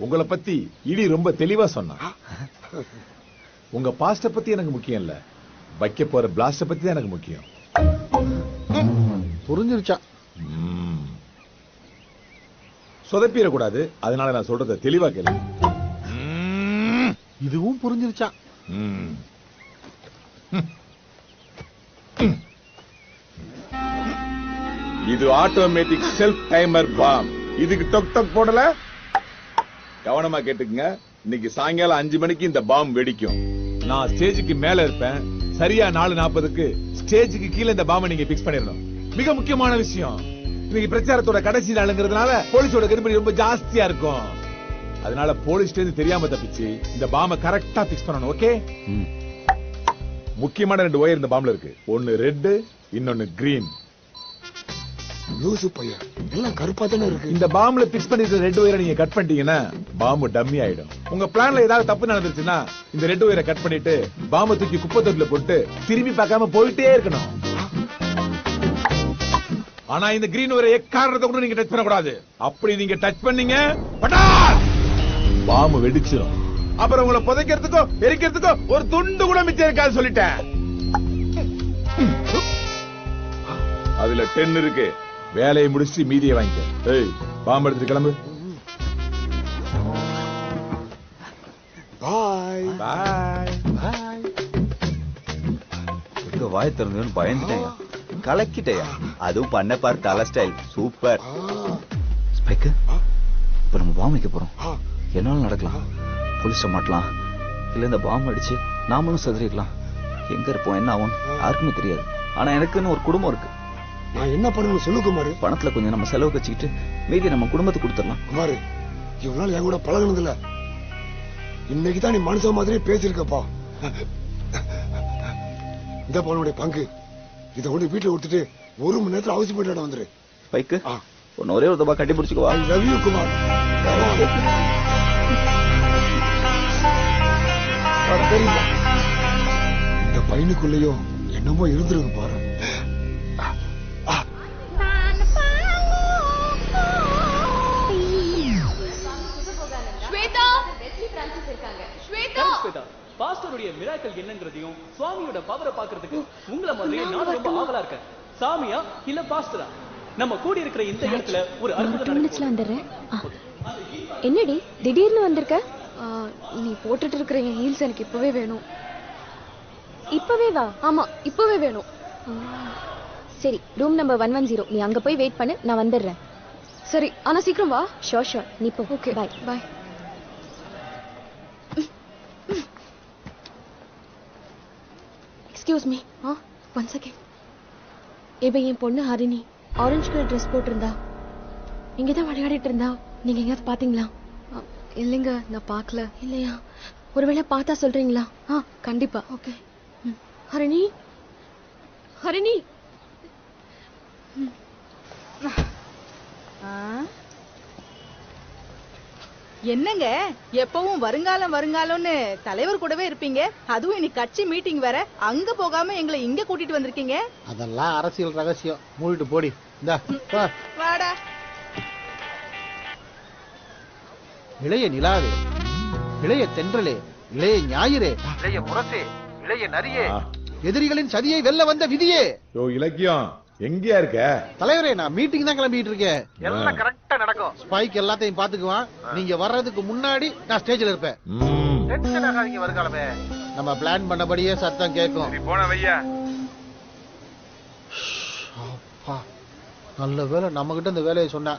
உங்களை பத்தி இடி ரொம்ப தெளிவா சொன்னான். உங்க பாஸ்ட பத்தி எனக்கு முக்கியம் இல்ல, வைக்க போற பிளாஸ்ட பத்தி தான் எனக்கு முக்கியம். புரிஞ்சிருச்சா? சொதப்பிட கூடாது, அதனால நான் சொல்றத தெளிவா கேளு. இதுவும் புரிஞ்சிருச்சா? இது ஆட்டோமேட்டிக் செல்ஃப் டைமர் பாம். இதுக்கு டொக் டொக் போடல. கவனமா கேட்டுக்குங்க. இன்னைக்கு சாயங்காலம் 5 மணிக்கு இந்த பாம் வெடிக்கும். நான் ஸ்டேஜுக்கு மேல இருப்பேன். சரியா 4:40க்கு ஸ்டேஜுக்கு கீழே இந்த பாம்பை நீங்க பிக்ஸ் பண்ணிடணும். மிக முக்கியமான விஷயம், இன்னைக்கு பிரச்சாரத்தோட கடைசி நாளுங்கிறதுனால போலீஸோட கருப்பணி ரொம்ப ஜாஸ்தியா இருக்கும். அதனால போலீஸ்ல இருந்து தெரியாம தப்பிச்சு இந்த பாம்பை கரெக்டா பிக்ஸ் பண்ணணும். ஓகே? முக்கியமான 2 ஒயர் இந்த பாம்புல இருக்கு. ஒன்னு ரெட், இன்னொன்னு கிரீன். லூசு பையன், எல்லாம் கருப்பா தானே இருக்கு. இந்த பாம்புல பிக்ஸ் பண்ணிருக்கிற ரெட் ஒயரை நீங்க கட் பண்ணிட்டீங்கன்னா பாம்பு டம்மி ஆயிடும். உங்க பிளான்ல ஏதாவது தப்பு நடந்துருச்சுன்னா இந்த ரெட் ஒயரை கட் பண்ணிட்டு பாம்பை தூக்கி குப்பை தொட்டில போட்டு திரும்பி பார்க்காம போயிட்டே இருக்கணும். ஆனா இந்த கிரீன் ஒயரை எக்காரணத்தை கூட நீங்க டச் பண்ணக்கூடாது. அப்படி நீங்க டச் பண்ணீங்க பாம்பு வெடிச்சிடும். அப்புறம் உங்களை புதைக்கிறதுக்கோ எரிக்கிறதுக்கோ ஒரு துண்டு கூட மிச்சம் இருக்காது சொல்லிட்டேன். அதுல 10 இருக்கு. வேலையை முடிச்சு மீதியை வாங்கிக்க. ஏய், பாம்பு எடுத்துட்டு கிளம்பு. பாய் பாய் பாய். வாய் திறந்து பயந்துட்டேன். கலக்கிட்டேயா? அதுவும் பண்ண பாரு தலை ஸ்டைல் சூப்பர். ஸ்பைக்கு, இப்ப நம்ம பாம்பு வைக்க போறோம். என்னாலும் நடக்கலாம். போலீஸ் மாட்டலாம், இல்ல இந்த பாம்பு அடிச்சு நாமளும் செதறிக்கலாம். எங்க இருப்போம், என்ன ஆகும் யாருக்குமே தெரியாது. ஆனா எனக்குன்னு ஒரு குடும்பம் இருக்கு. நான் என்ன பண்ணணும் சொல்லு குமாரு. பணத்துல கொஞ்சம் நம்ம செலவு வச்சுக்கிட்டு மீதி நம்ம குடும்பத்துக்கு கொடுத்துடலாம். குமாரு, இவ்வளவு நாள் என் கூட பழகுனது இல்ல, இன்னைக்கு தான் நீ மனுஷ மாதிரியே பேசிருக்கப்பா. இந்த பாலுடைய பங்கு இதை கொண்டு வீட்டுல கொடுத்துட்டு 1 மணி நேரத்துல அவசியப்பட்டு வந்துரு. பைக்கு ஒரே ஒரு தபா கட்டி பிடிச்சுக்குவா. I love you Kumar. தெரியுமா, இந்த பையனுக்குள்ளேயும் என்னமோ இருந்திருக்கு பாரு. பாஸ்டருடைய மிராக்கிள் என்னங்கிறதையும் சுவாமியோட பவரை பாக்குறதுக்கு உங்களை மாதிரியே நான் ரொம்ப ஆவலா இருக்கேன். சாமியா இல்ல பாஸ்டரா? நம்ம கூடி இருக்கிற இந்த இடத்துல ஒரு அற்புதம் வந்துடுறேன். என்னடி திடீர்னு வந்திருக்க? நீ போட்டுட்டு இருக்கிற என் ஹீல்ஸ் எனக்கு இப்பவே வேணும். இப்பவே வா? ஆமா, இப்பவே வேணும். சரி, ரூம் நம்பர் 110. நீ அங்க போய் வெயிட் பண்ணு, நான் வந்துடுறேன். சரி, ஆனா சீக்கிரம் வா. ஷோர் ஷோர், நீ போ. Okay, bye bye. Excuse me, one second. இப்ப என் பொண்ணு ஹரிணி ஆரஞ்சு கலர் ட்ரெஸ் போட்டிருந்தா, இங்கதான் விளையாடிட்டு இருந்தா. நீங்க எங்கேயாவது பாத்தீங்களா? இல்லைங்க, நான் பார்க்கல. இல்லையா? ஒருவேளை பார்த்தா சொல்றீங்களா? கண்டிப்பா. ஓகே. ஹரிணி, ஹரிணி. என்னங்க எப்பவும் வருங்காலம் வருங்காலம்னு தலைவர் கூடவே இருப்பீங்க, அதுவும் இன்னைக்கு கட்சி மீட்டிங் வேற, அங்க போகாம எங்களை இங்க கூட்டிட்டு வந்திருக்கீங்க. அதெல்லாம் அரசியல் ரகசியம், மூடிட்டு போடி. வாடா. இளைய நிலாவே, இளைய தென்றலே, இளைய ஞாயிறே, இளைய முரசே, இளைய நரியே, எதிரிகளின் சதியை வெல்ல வந்த விதியே. யோ இலக்கியம், எங்கயா இருக்க? தலைவரே, நான் மீட்டிங் தான் கிளம்பிட்டு இருக்கேன். எல்லாம் கரெக்டா நடக்கும். ஸ்பைக் எல்லாத்தையும் பாத்துக்குவான். நீங்க வர்றதுக்கு முன்னாடி நான் ஸ்டேஜ்ல இருப்பேன். டென்ஷன் ஆகாதீங்க வருகாலமே. நம்ம பிளான் பண்ணபடியே சத்தம் கேட்கும். போன வையா. நல்ல வேலை நம்ம கிட்ட இந்த வேலையை சொன்னா.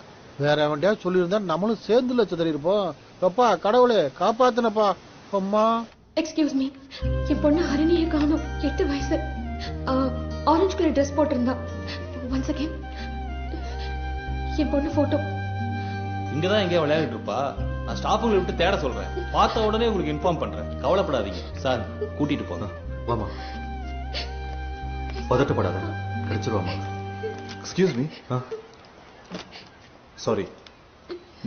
வேற எவன்டையா சொல்லியிருந்தா நம்மளும் சேர்ந்து லட்சம் இருப்போம். அப்பா கடவுளே காப்பாத்துனப்பா. அம்மா எக்ஸ்கியூஸ் மீ, என் பொண்ணு ஹரிணியை காணோம். 8 வயசு, ஆரஞ்சு கலர் ட்ரெஸ் போட்டிருந்தா. ஒன்ஸ் அகைன் என் பொண்ணு போட்டோ. இங்கதான் எங்கேயா விளையாடிட்டு இருப்பா. நான் ஸ்டாஃபுங்களை விட்டு தேட சொல்றேன். பார்த்த உடனே உங்களுக்கு இன்ஃபார்ம் பண்றேன். கவலைப்படாதீங்க சார். கூட்டிட்டு போங்க. வாமா, பதட்டப்படாத, கிடைச்சிருவாமா. Excuse me, sorry.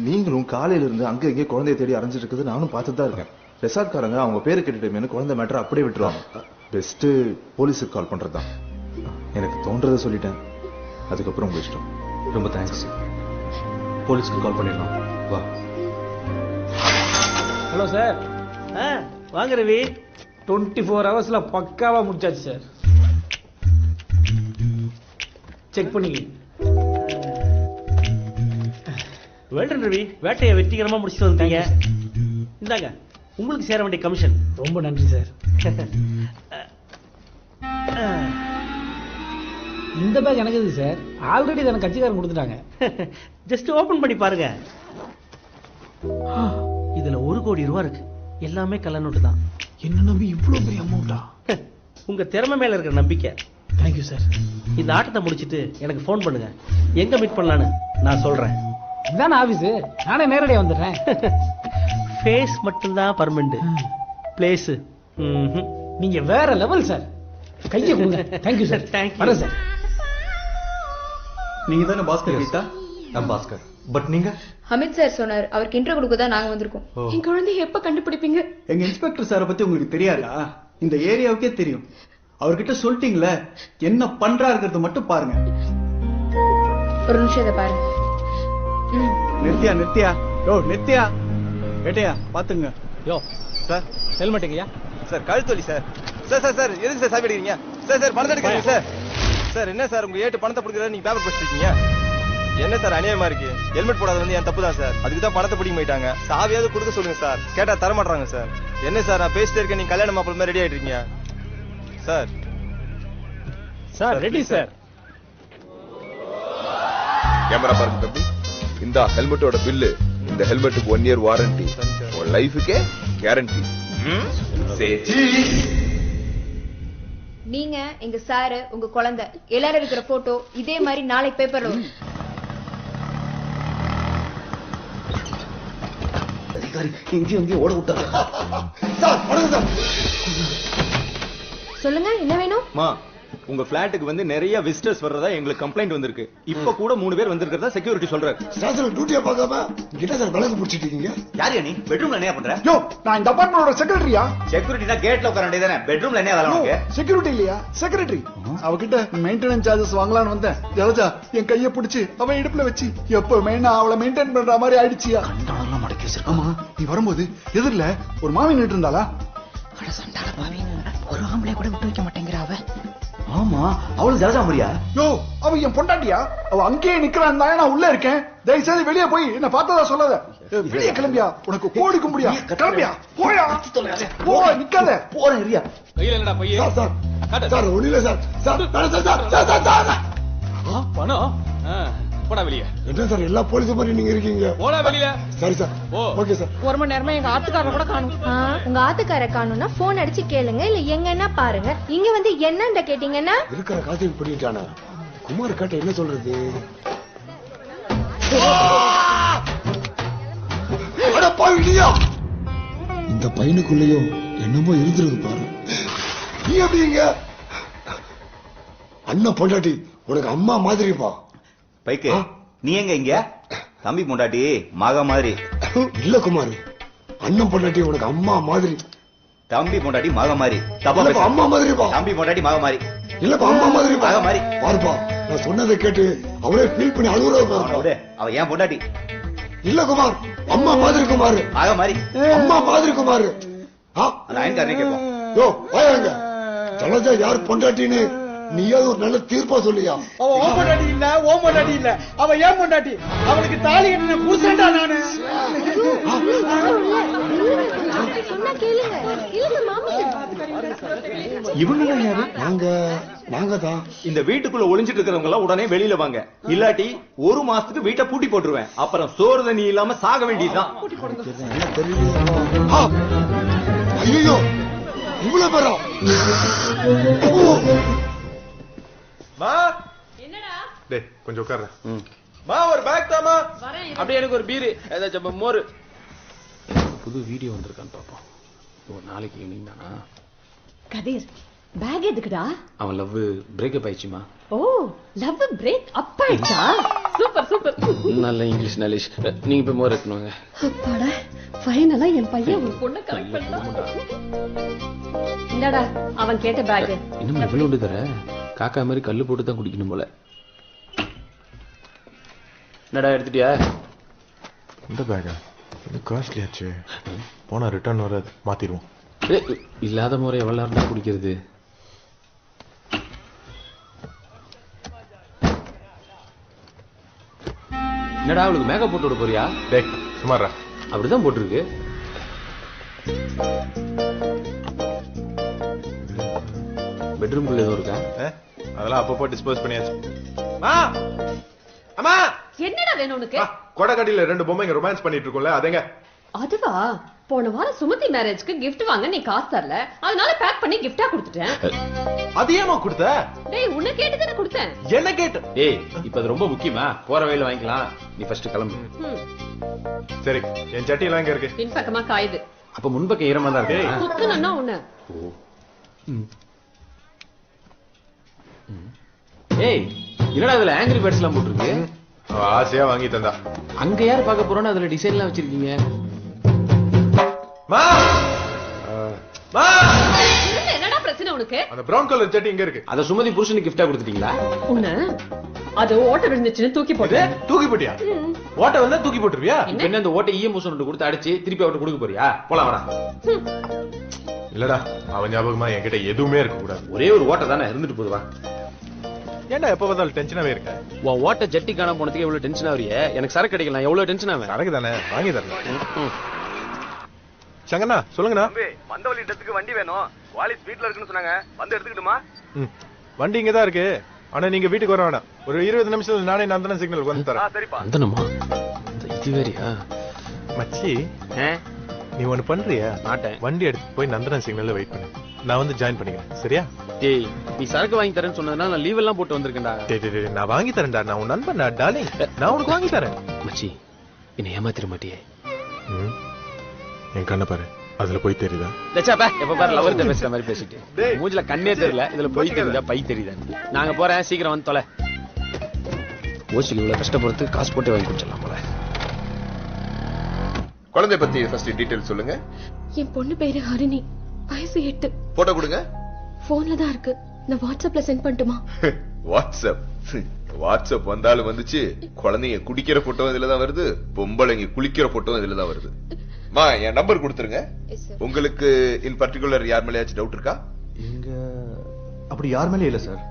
நீங்களும் காலையில இருந்து அங்க இங்கே குழந்தைய தேடி அரைஞ்சிட்டு இருக்குது நானும் பார்த்துட்டு தான் இருக்கேன். ரெசார்ட்காரங்க அவங்க பேரு கேட்டுட்டு குழந்தை மேட்டர் அப்படியே விட்டுருவாங்க. பெஸ்ட் போலீஸுக்கு கால் பண்றதுதான். எனக்கு தோன்றதை சொல்லிட்டேன், அதுக்கப்புறம் உங்க இஷ்டம். ரொம்ப தேங்க்ஸ். போலீஸ்க்கு கால் பண்ணிடலாம். வா. Hello sir. வாங்க ரவி. 24 ஹவர்ஸ்ல பக்காவா முடிச்சாச்சு சார். செக் பண்ணிக்க. வெல்டன் ரவி, வேட்டையை வெற்றிகரமா முடிச்சுட்டு வந்தீங்க. இந்தாங்க உங்களுக்கு சேர வேண்டிய கமிஷன். ரொம்ப நன்றி சார். இந்த பேக் எனக்கு எது சார்? ஆல்ரெடி எனக்கு கட்சிக்காரன் கொடுத்துட்டாங்க. ஜஸ்ட் ஓபன் பண்ணி பாருங்க. இதுல 1 கோடி ரூபாய் இருக்கு. எல்லாமே கள்ள நோட்டு தான். என்ன நம்பி இவ்வளவு பெரிய அமௌண்டா? உங்க திறமை மேல இருக்கிற நம்பிக்கை. Thank you sir. இந்த ஆட்டத்தை முடிச்சிட்டு எனக்கு ஃபோன் பண்ணுங்க. எங்க மீட் பண்ணலான்னு நான் சொல்றேன். இதான ஆபீஸ், நானே நேரடியா வந்துடுறேன். ஃபேஸ் மட்டும்தான் பர்மனன்ட், பிளேஸ் நீங்க வேற லெவல் சார். கையை கொடுங்க. Thank you sir. Thank you sir. நீங்க தானே பாஸ்கர் கீதா? நான் பாஸ்கர். பட் நீங்க? அமித் சார் சொன்னார், அவருக்கு இன்ட்ரோ கொடுக்க தான் நாங்க வந்திருக்கோம். என் குழந்தைய எப்ப கண்டுபிடிப்பீங்க? எங்க இன்ஸ்பெக்டர் சாரை பத்தி உங்களுக்கு தெரியாதா? இந்த ஏரியாவுக்கே தெரியும். அவர்கிட்ட சொல்லிட்டீங்களே, என்ன பண்றாருங்கிறது மட்டும் பாருங்க. ஒரு நிமிஷம் இதை பாருங்க. நித்யா நித்யா, யோ நித்யா, வேட்டையா பாத்துங்க. யோ சார், ஹெல்மெட் எங்கயா? சார் கழுத்தொலி சார். சார் சார் சார் எதுக்கு சார் சாவி அடிக்கிறீங்க? சார் சார் பணத்தை எடுக்கிறீங்க சார். சார் என்ன சார் உங்க ஏட்டு பணத்தை பிடிக்கிறத நீங்க பேப்பர் படிச்சிருக்கீங்க? என்ன சார் அநியாயமா இருக்கு? ஹெல்மெட் போடாத வந்து என் தப்பு தான் சார். அதுக்கு தான் பணத்தை பிடிக்க போயிட்டாங்க. சாவியாவது கொடுக்க சொல்லுங்க சார். கேட்டா தர மாட்டாங்க சார். என்ன சார் நான் பேசிட்டே இருக்கேன், நீங்க கல்யாணம் மாப்பிள்ள மாதிரி ரெடி ஆயிட்டு இருக்கீங்க sir. Sir ready sir. Camera பாருங்க தம்பி. இந்த ஹெல்மெட்டோட பில்லு. இந்த ஹெல்மெட்டுக்கு 1 இயர் வாரண்டி. உன் லைஃபுக்கே கேரண்டி. நீங்க எங்க சாரு, உங்க குழந்தை எல்லாரும் இருக்கிற போட்டோ இதே மாதிரி நாளைக்கு பேப்பர்ல வரும். அதிகாரி இங்கேயும் ஓட விட்டாங்க. சொல்லுங்க, என்ன வேணும்? மா, உங்க பிளாட்டுக்கு வந்து நிறைய விசிட்டர்ஸ் வர்றதா எங்களுக்கு கம்ப்ளைண்ட் வந்திருக்கு. இப்ப கூட 3 பேர் வந்திருக்கிறதா செக்யூரிட்டி சொல்றாரு. ஸ்டேஷன்ல டியூட்டியா பார்க்காம கிட்ட சார் விலங்கு பிடிச்சிட்டு இருக்கீங்க. யார் நீ? பெட்ரூம்ல என்ன பண்ற? யோ, நான் இந்த அபார்ட்மெண்டோட செக்ரட்டரியா. செக்யூரிட்டினா கேட்ல உட்கார வேண்டியதானே, பெட்ரூம்ல என்ன வேலை உனக்கு? செக்யூரிட்டி இல்லையா, செக்ரட்டரி. அவகிட்ட மெயின்டெனன்ஸ் சார்ஜஸ் வாங்கலாம்னு வந்தேன். ஜலஜா என் கையை பிடிச்சு அவன் இடுப்புல வச்சு எப்பவுமே நான் அவளை மெயின்டைன் பண்ற மாதிரி ஆயிடுச்சியா. கண்டாலாம் மடக்கி வச்சிருக்கா. ஆமா, நீ வரும்போது எதிரில ஒரு மாமி நின்று இருந்தாளா? அட சண்டால பாவி, ஒரு ஆம்பளை கூட விட்டு வைக்க மாட்டேங்கிறா அவ. ஆமா, அவளும் ஜலஜா மரியா? யோ, அவ என் பொண்டாட்டியா? அவ அங்கேயே நிக்கிறான், நான் உள்ள இருக்கேன். தயவு செய்து வெளியே போய் என்ன பார்த்ததா சொல்லாத. வெளியே கிளம்பியா, உனக்கு கோடி கும்பிடியா. கிளம்பியா, போயா. போ, நிக்காத. போறேன் ரியா. கையில என்னடா பையே? சார் சார் ஒண்ணுல சார். பணம் போடா வெளியே. என்ன சார் எல்லா போலீஸ் மாதிரி நீங்க இருக்கீங்க? போடா வெளியே. சரி சார், ஓகே சார். 1 மணி நேரமா எங்க ஆத்துக்காரரை கூட காணும். உங்க ஆத்துக்கார காணும்னா போன் அடிச்சு கேளுங்க, இல்ல எங்கன்னா பாருங்க. இங்க வந்து என்னன்னு கேட்டீங்கன்னா இருக்கிற காசையும் பண்ணிட்டானா? குமார் காட்ட என்ன சொல்றது? அட பாவியா, இந்த பையனுக்குள்ளேயும் என்னமோ இருந்திருக்கு பாரு. நீ எப்படிங்க? அண்ணன் பொண்டாட்டி உனக்கு அம்மா மாதிரிப்பா. பைக்கு, நீ எங்க இங்க? தம்பி பொண்டாட்டி மக மாதிரி. இல்ல குமார், அண்ணன் பொண்டாட்டி உனக்கு அம்மா மாதிரி. தம்பி பொண்டாட்டி மக மாதிரி. தப்பா இல்லப்பா, அம்மா மாதிரிப்பா. தம்பி பொண்டாட்டி மக மாதிரி. இல்லப்பா, அம்மா மாதிரி. மக மாதிரி. பாருப்பா, நான் சொன்னதை கேட்டு அவரே ஃபீல் பண்ணி அழுகுறா. அவ ஏன் பொண்டாட்டி? இல்ல குமார், அம்மா மாதிரி குமார். மக மாதிரி. அம்மா மாதிரி குமார். அந்த அயன்காரனே கேட்போம். யோ, வாயாங்க. சரோஜா யார் பொண்டாட்டின்னு நீயாவது ஒரு நல்ல தீர்ப்பா சொல்லியா? அவ ஓ பொண்டாட்டி இல்ல, ஓ பொண்டாட்டி இல்ல, அவ ஏன் பொண்டாட்டி. அவளுக்கு தாலி கட்டின புருஷன்டா நானு. இவங்க யாரு? நாங்க தான். இந்த வீட்டுக்குள்ள ஒளிஞ்சிட்டு இருக்கிறவங்க எல்லாம் உடனே வெளியில வாங்க, இல்லாட்டி ஒரு மாசத்துக்கு வீட்டை பூட்டி போட்டுருவேன். அப்புறம் சோறு தண்ணி இல்லாம சாக வேண்டியதுதான். ஐயோ இவ்வளவு பேரா? டேய் கொஞ்சம் உட்கார்ற. மா ஒரு பேக் தாமா. அப்படியே எனக்கு ஒரு பீரு ஏதாச்சும் மோர். புது வீடியோ வந்திருக்கான்னு பாப்போம். ஓ நாளைக்கு ஈவினிங் தானா? கதிர் பேக் எதுக்குடா? அவன் லவ் பிரேக்கப் ஆயிடுச்சுமா. ஓ லவ் பிரேக் அப் ஆயிடுச்சா? Super super. நல்ல இங்கிலீஷ் நாலேஜ். நீங்க போய் மோர் எடுத்துவாங்க. அப்பாடா ஃபைனலா என் பையன் ஒரு பொண்ணை கரெக்ட் பண்ணிட்டான். இந்தடா அவன் கேட்ட பேக். இன்னும் எவ்வளவு உண்டு தர? காக்கா மாதிரி கல்லு போட்டு தான் குடிக்கணும் போல. என்னடா எடுத்துட்டியா? இந்த பேக்கா இது காஸ்ட்லி ஆச்சு. போனா ரிட்டர்ன் வராது, மாத்திடுவோம். இல்லாத முறை எவ்வளவு இருந்தா குடிக்கிறது? என்னடா அவளுக்கு மேக்கப் போட்டு விட போறியா? டேய் சுமாரா. அப்படிதான் போட்டிருக்கு. பெட்ரூம்குள்ள ஏதோ இருக்கா? அதெல்லாம் அப்பப்போ டிஸ்போஸ் பண்ணியாச்சு. மா அம்மா என்னடா வேணும் உனக்கு? கொடக்கடியில 2 பொம்மைங்க ரொமான்ஸ் பண்ணிட்டு இருக்கோம்ல, அதேங்க. அதுவா? போன வாரம் சுமதி மேரேஜ்க்கு gift வாங்க நீ காசு தரல, அதனால பேக் பண்ணி gift-ஆ கொடுத்துட்டேன். அது ஏமா கொடுத்த? டேய் உன்னை கேட்டு தான கொடுத்தேன். என்ன கேட்ட? டேய் இப்ப அது ரொம்ப முக்கியமா? போற வழியில வாங்கிக்கலாம். நீ ஃபர்ஸ்ட் கிளம்பு. சரி என் சட்டி எல்லாம் இங்க இருக்கு. பின்பக்கமா காயுது. அப்ப முன்பக்கம் ஈரமா தான் இருக்கு. குத்துனா உன்னை. ஏய் என்னடா அதுல ஆங்கிரி பேர்ட்ஸ் எல்லாம் போட்டுருக்கு? ஆசையா வாங்கி தந்தா. அங்க யார் பார்க்க போறோம்னு அதுல டிசைன் எல்லாம் வச்சிருக்கீங்க. மா மா என்னடா பிரச்சனை உனக்கு? அந்த பிரவுன் கலர் சட்டி இங்க இருக்கு. அத சுமதி புருஷனுக்கு கிஃப்டா கொடுத்துட்டீங்களா? உன்னை அது ஓட்ட விழுந்துச்சுன்னு தூக்கி போட்டு. தூக்கி போட்டியா? ஓட்ட வந்தா தூக்கி போட்டுருவியா? இப்ப என்ன அந்த ஓட்டை ஈயம் பூசன் கொடுத்து அடிச்சு திருப்பி அவர்கிட்ட கொடுக்க போறியா? போலாம் வாடா. இல்லடா அவன் ஞாபகமா என்கிட்ட எதுவுமே இருக்க கூடாது. ஒரே ஒரு ஓட்டை தானே இருந்துட்டு போதுவா. ஏன்டா எப்ப பார்த்தாலும் டென்ஷனாவே இருக்க? உன் ஓட்ட ஜட்டி காணாம போனதுக்கு எவ்வளவு டென்ஷன் ஆவறியே? எனக்கு சரக்கு கிடைக்கலாம் எவ்வளவு டென்ஷன் ஆவேன். சரக்கு தானே வாங்கி தரேன். சங்கண்ணா சொல்லுங்கண்ணா. மந்தவழி இடத்துக்கு வண்டி வேணும். வாலிஸ் வீட்ல இருக்குன்னு சொன்னாங்க, வந்து எடுத்துக்கிட்டுமா? வண்டி இங்க தான் இருக்கு. ஆனா நீங்க வீட்டுக்கு வர வேணாம். ஒரு 20 நிமிஷத்துல நானே நந்தன சிக்னல் வந்து தரேன். சரிப்பா. நந்தனமா? இது வேறியா? மச்சி நீ ஒண்ணு பண்றியா? மாட்டேன். வண்டி எடுத்து போய் நந்தன சிக்னல்ல வெயிட் பண்ணு. நான் வந்து ஜாயின் பண்ணிக்கிறேன். சரியா? டேய் நீ சரக்கு வாங்கி தரேன்னு சொன்னதுனால நான் லீவ் எல்லாம் போட்டு வந்திருக்கேன்டா. டேய் நான் வாங்கி தரேன்டா. நான் உன் நண்பன்டா டார்லிங். நான் உனக்கு வாங்கி தரேன். மச்சி என்ன ஏமாத்திர மாட்டியே? என் கண்ணை பாரு, அதுல போய் தெரியுதா? லட்சாப்பா எப்ப பாரு லவர்ட்ட பேசுற மாதிரி பேசிட்டு மூஞ்சில கண்ணே தெரியல, இதுல போய் தெரியுதா பை தெரியுதா? நாங்க போறேன், சீக்கிரம் வந்து தொலை. ஓசில இவ்வளவு கஷ்டப்படுறது காசு போட்டு வாங்கி கொடுத்துடலாம் போல. குழந்தை பத்தி ஃபர்ஸ்ட் டீடைல் சொல்லுங்க. என் பொண்ணு பேரு ஹரிணி, வயசு 8. போட்டோ கொடுங்க. போன்ல தான் இருக்கு, நான் வாட்ஸ்அப்ல சென்ட் பண்ணட்டுமா? வாட்ஸ்அப் வந்தாலும் வந்துச்சு. குழந்தைங்க குடிக்கிற போட்டோ இதுல தான் வருது, பொம்பளைங்க குளிக்கிற போட்டோ இதுல தான் வருது. மா என் நம்பர் கொடுத்துருங்க. உங்களுக்கு இன் பர்டிகுலர் யார் மேலயாச்சும் டவுட் இருக்கா? இங்க அப்படி யார் மேலே இல்ல sir.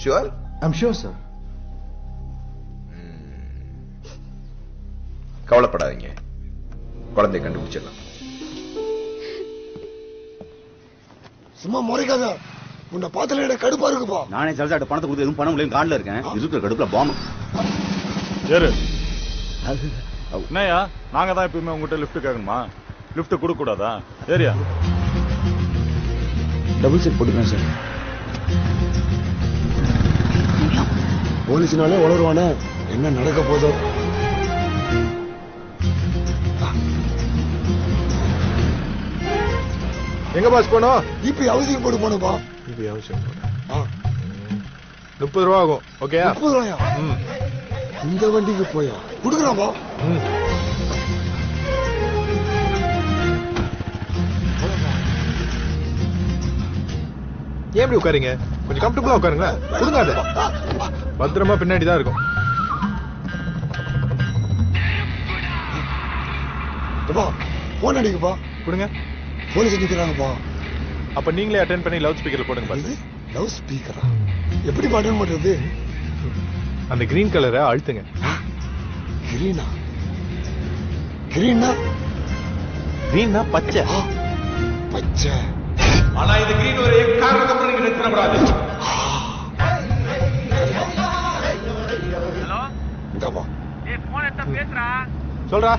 Sure? I'm sure sir. கவலைப்படாதீங்க, குழந்தைய கண்டுபிடிச்சிடலாம். சும்மா முறைக்காத. உன்னை பார்த்தால எனக்கு கடுப்பா இருக்குப்பா. நானே சரசாட்ட பணத்தை கொடுத்து எதுவும் பண்ண முடியும் கார்டுல இருக்கேன். இருக்கிற கடுப்புல பாம்பு. ஏறு. என்னையா நாங்க தான் எப்பயுமே உங்ககிட்ட லிஃப்ட் கேட்கணுமா? லிஃப்ட் கொடுக்க கூடாதா? ஏரியா டபுள் செட் போட்டுக்கிறேன் சார். போலீஸ்னாலே வளருவானே, என்ன நடக்க போதோ. எங்க பாஸ் போனோம்? இப்ப அவசியம் போட்டு போனப்பா. இது அவசியம் 30 ரூபா ஆகும். ஓகே 30 ரூபாயா? இந்த வண்டிக்கு போயா குடுக்குறாப்பா. ஏன் இப்படி உட்காருங்க? கொஞ்சம் கம்ஃபர்டபுளா உட்காருங்க. கொடுங்க அதை. பத்திரமா பின்னாடி தான் இருக்கும். போன் அடிக்குப்பா. கொடுங்க. போலீஸ் நிக்கிறாங்கப்பா. அப்ப நீங்களே அட்டெண்ட் பண்ணி லவுட் ஸ்பீக்கர்ல போடுங்க பாஸ். லவுட் ஸ்பீக்கரா? எப்படி அட்டெண்ட் பண்றது? அந்த கிரீன் கலரை அழுத்துங்க. கிரீனா? கிரீனா? கிரீன்னா பச்சை. பச்சை. ஆனா இந்த கிரீன் ஒரு காரணம் அப்புறம் நீங்க நிறுத்த கூடாது. ஹலோ இந்தப்பா. ஏய் போன் எடுத்தா பேசுறா. சொல்றா.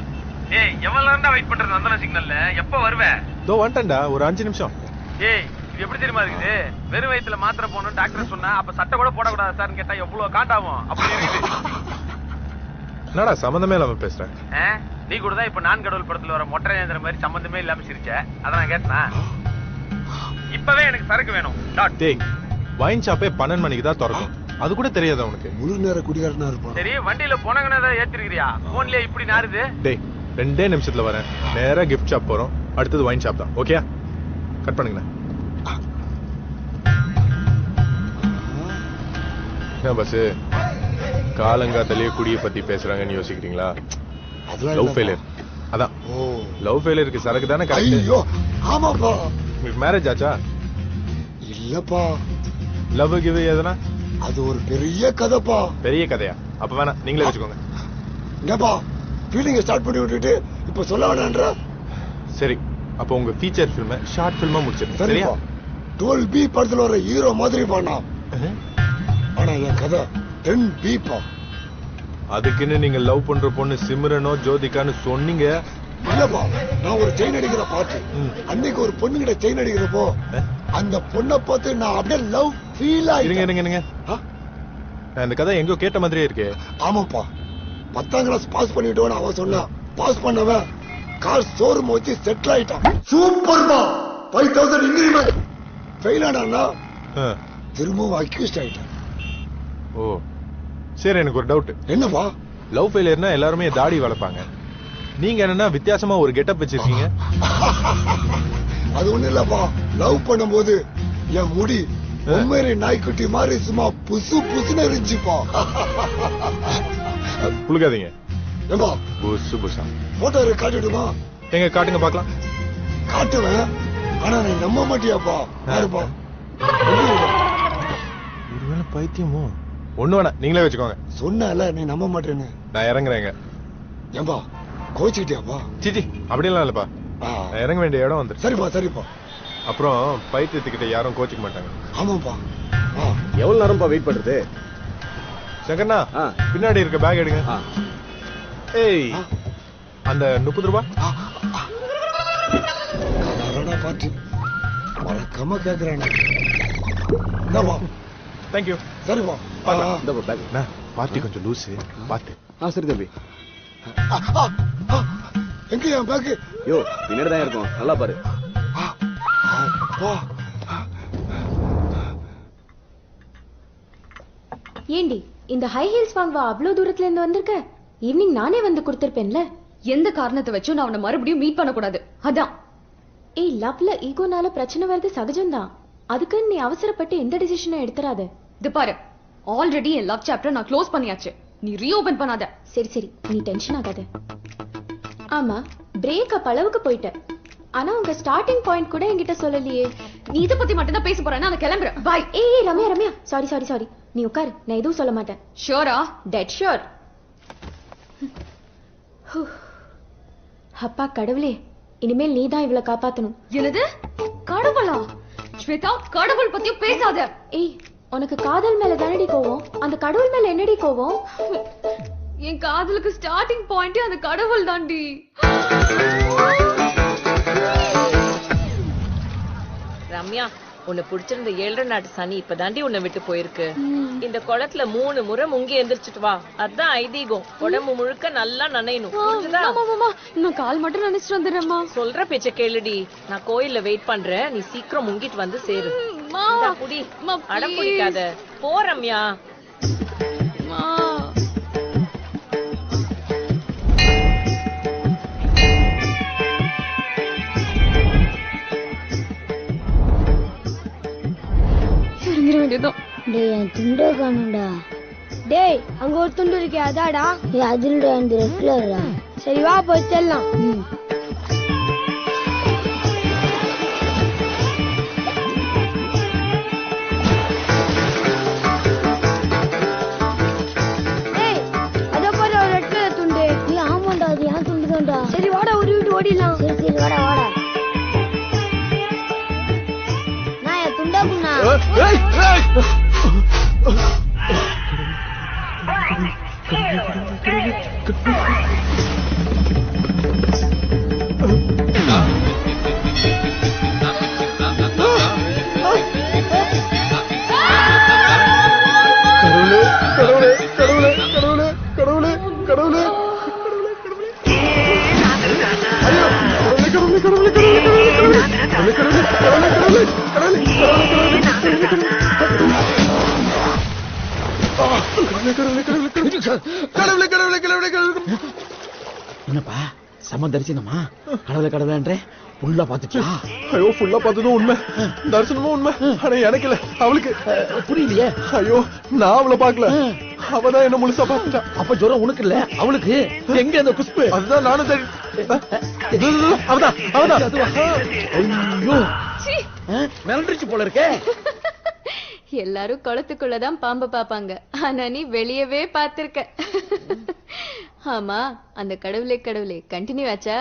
ஏய் எவ்வளவு நேரம் தான் வெயிட் பண்றது நந்தன சிக்னல்ல? எப்ப வருவ? தோ வந்துட்டேன்டா, ஒரு 5 நிமிஷம். ஏய் இது எப்படி தெரியுமா இருக்குது? வெறும் வயித்துல மாத்திரை போகணும் டாக்டர் சொன்னா, அப்ப சட்டை கூட போடக்கூடாது சார்னு கேட்டா எவ்வளவு காண்டாகும். அப்படி இருக்குது. என்னடா சம்பந்தமே இல்லாம பேசுறேன்? நீ கூட தான் இப்ப நான் கடவுள் படத்துல வர மொட்டரேந்திர மாதிரி சம்பந்தமே இல்லாம சிரிச்ச. அத நான் கேட்டனா? இப்பவே எனக்கு சரக்கு வேணும். டேய் வைன் ஷாப்பே 12 மணிக்கு தான் திறக்கும். அது கூட தெரியாதா உனக்கு? முழு நேர குடிகாரனா இருப்பான். சரி வண்டியில போனங்கனா ஏதாவது ஏத்திருக்கிறியா? போன்லயே இப்படி நாறுது. டேய் 2 நிமிஷத்துல வரேன். நேரா கிஃப்ட் ஷாப் போறோம். அடுத்தது வைன் ஷாப் தான். ஓகேயா? கட் பண்ணுங்க. என்ன பஸ் காலங்காத்தலயே குடிய பத்தி பேசுறாங்கன்னு யோசிக்கிறீங்களா? Love failure. அதான் லவ் ஃபெயிலியருக்கு சரக்கு தானே கரெக்ட். ஐயோ ஆமாப்பா. உங்களுக்கு மேரேஜ் ஆச்சா? இல்லப்பா. லவ் கிவ் எதுனா? அது ஒரு பெரிய கதைப்பா. பெரிய கதையா? அப்ப வேணாம், நீங்களே வச்சுக்கோங்க. என்னப்பா ஃபீலிங்க ஸ்டார்ட் பண்ணி விட்டுட்டு இப்ப சொல்ல வேணான்ற? சரி அப்ப உங்க ஃபீச்சர் ஃபில்ம் ஷார்ட் ஃபில்மா முடிச்சிருங்க. சரியா? 12B படத்துல வர ஹீரோ மாதிரி பண்ணா. ஆனா என் கதை 10B பா. அதுக்குன்னு நீங்க லவ் பண்ற பொண்ணு சிம்ரனோ ஜோதிகான்னு சொன்னீங்க. இல்லப்பா நான் ஒரு செயின் அடிக்கிற பாட்டு. அன்னைக்கு ஒரு பொண்ணு கிட்ட செயின் அடிக்கிறப்போ அந்த பொண்ணை பார்த்து நான் அப்படியே லவ் ஃபீல் ஆயிட்டேன். இருங்க இந்த கதை எங்கோ கேட்ட மாதிரியே இருக்கே. ஆமாப்பா 10ஆம் கிளாஸ் பாஸ் பண்ணிட்டோன்னு அவன் சொன்னான். பாஸ் பண்ணவன் கார் ஷோரூம் வச்சு செட்டில் ஆயிட்டான். சூப்பர்பா. 5000 இன்கிரிமெண்ட். ஃபெயில் ஆனானா திரும்பவும் அக்யூஸ்ட் ஆயிட்டான். ஓ சரி, எனக்கு ஒரு டவுட். என்னப்பா? லவ் ஃபெயிலியர்னா எல்லாருமே தாடி வளர்ப்பாங்க. நீங்க என்னன்னா வித்தியாசமா ஒரு கெட்டப் வச்சிருக்கீங்க. அது ஒண்ணு இல்லப்பா, லவ் பண்ணும்போது என் முடி உண்மையிலே நாய்க்குட்டி மாதிரி சும்மா புசு புசுன்னு இருந்துச்சுப்பா. புழுகாதீங்க. ஏம்பா புசு புசா போட்டோ காட்டிடுமா? எங்க காட்டுங்க பாக்கலாம். காட்டுவேன், ஆனா நீ நம்ப மாட்டியாப்பா. யாருப்பா? ஒருவேளை பைத்தியமோ? ஒண்ணு வேணா, நீங்களே வச்சுக்கோங்க. சொன்னல நீ நம்ப மாட்டேன்னு. நான் இறங்குறேங்க. ஏம்பா கோச்சிட்டியாப்பா? சிச்சி அப்படிலாம் இல்லப்பா, நான் இறங்க வேண்டிய இடம் வந்துரு. சரிப்பா சரிப்பா. அப்புறம் பைத்தியத்துக்கிட்ட யாரும் கோச்சிக்க மாட்டாங்க. ஆமாப்பா. எவ்வளவு நேரம்பா வெயிட் பண்றது? சங்கர்னா பின்னாடி இருக்க பேக் எடுங்க. ஏய் அந்த 30 ரூபாய் பாட்டு மறக்காம கேக்குறானே. தேங்க்யூ. சரிப்பா. பார்ட்டி கொஞ்சம் லூசு பாத்து. சரி தம்பி. எங்க என் பேக்? யோ பின்னாடி தான் இருக்கும், நல்லா பாரு. ஏண்டி இந்த ஹை ஹீல்ஸ் வாங்குவா அவ்வளவு தூரத்துல இருந்து வந்திருக்க? ஈவினிங் நானே வந்து கொடுத்திருப்பேன்ல. எந்த காரணத்தை வச்சும் நான் அவனை மறுபடியும் மீட் பண்ண கூடாது. அதான். ஏய் லவ்ல ஈகோனால பிரச்சனை வருது சகஜம்தான். அதுக்கு நீ அவசரப்பட்டு எந்த டிசிஷனும் எடுத்துறாத. இது பாரு, ஆல்ரெடி என் லவ் சாப்டர் நான் க்ளோஸ் பண்ணியாச்சு. நீ ரீஓபன் பண்ணாத. சரி சரி நீ டென்ஷன் ஆகாத. ஆமா பிரேக்கப் அளவுக்கு போயிட்ட. ஆனா உங்க ஸ்டார்டிங் பாயிண்ட் கூட என்கிட்ட சொல்லலையே. நீ இத பத்தி மட்டும் தான் பேச போறேன்னா நான் கிளம்புறேன். பை. ஏய் Ramya Ramya sorry sorry sorry. நீ உட்காரு, நான் எதுவும் சொல்ல மாட்டேன். ஷூரா? Dead sure. அப்பா கடவுளே, இனிமேல் நீ தான் இவளை காப்பாத்தணும். என்னது கடவுளா? ஸ்வேதா கடவுள் பத்தியும் பேசாத. ஏய் உனக்கு காதல் மேல தானடி கோவம், அந்த கடவுள் மேல என்னடி கோவம்? என் காதலுக்கு ஸ்டார்டிங் பாயிண்ட் அந்த கடவுள் தாண்டி. ரம்யா உன்னை பிடிச்சிருந்த 7 நாட்டு சனி இப்பதாண்டி உன்னை விட்டு போயிருக்கு. இந்த குளத்துல 3 முறை முங்கி எந்திரிச்சிட்டு வா, அதான் ஐதீகம். உடம்பு முழுக்க நல்லா நனையணும். நான் கால் மட்டும் நினைச்சிட்டு வந்துடுறேம்மா. சொல்ற பேச்ச கேளுடி, நான் கோயில்ல வெயிட் பண்றேன், நீ சீக்கிரம் முங்கிட்டு வந்து சேரு. குடி, அடம் பிடிக்காத. போ ரம்யா. துண்டே காணும்டா. டேய் அங்க ஒரு துண்டு இருக்கே, அதாடா? அதுலடா இந்த ரெட்லரா. சரி வா போய் செல்லாம். சரி வாடா வாடா நான் துண்டா புண்ணா கடவுளே கடவுளே கடவுளே கடவுளே கடவுளே கடவுளே ஐயோ கடவுளே கடவுளே கடவுளே கடவுளே கடவுளே கடவுளே கடவுளே கடவுளே கடவுளே. என்னப்பா சம தரிசனமா கடவுளை கடவுளன்ற ஃபுல்லா பாத்துட்டா? ஐயோ ஃபுல்லா பார்த்ததும் உண்மை, தரிசனமும் உண்மை. ஆனா எனக்கு இல்ல, அவளுக்கு. புரியலையே. ஐயோ நான் அவளை பாக்கல, அவதான் என்ன முழுசா பாத்துட்டா. அப்ப ஜுரம் உனக்கு இல்ல அவளுக்கு. எங்க அந்த குஷ்பு? அதுதான் நானும் தேடி. அவதான் அவதான். ஐயோ மிரண்டுச்சு போல இருக்கே. எல்லாரும் குளத்துக்குள்ளதான் பாம்பு பாப்பாங்க, ஆனா நீ வெளியவே பாத்திருக்க. ஆமா அந்த கடவுளே கடவுளே கண்டினியூ ஆச்சா?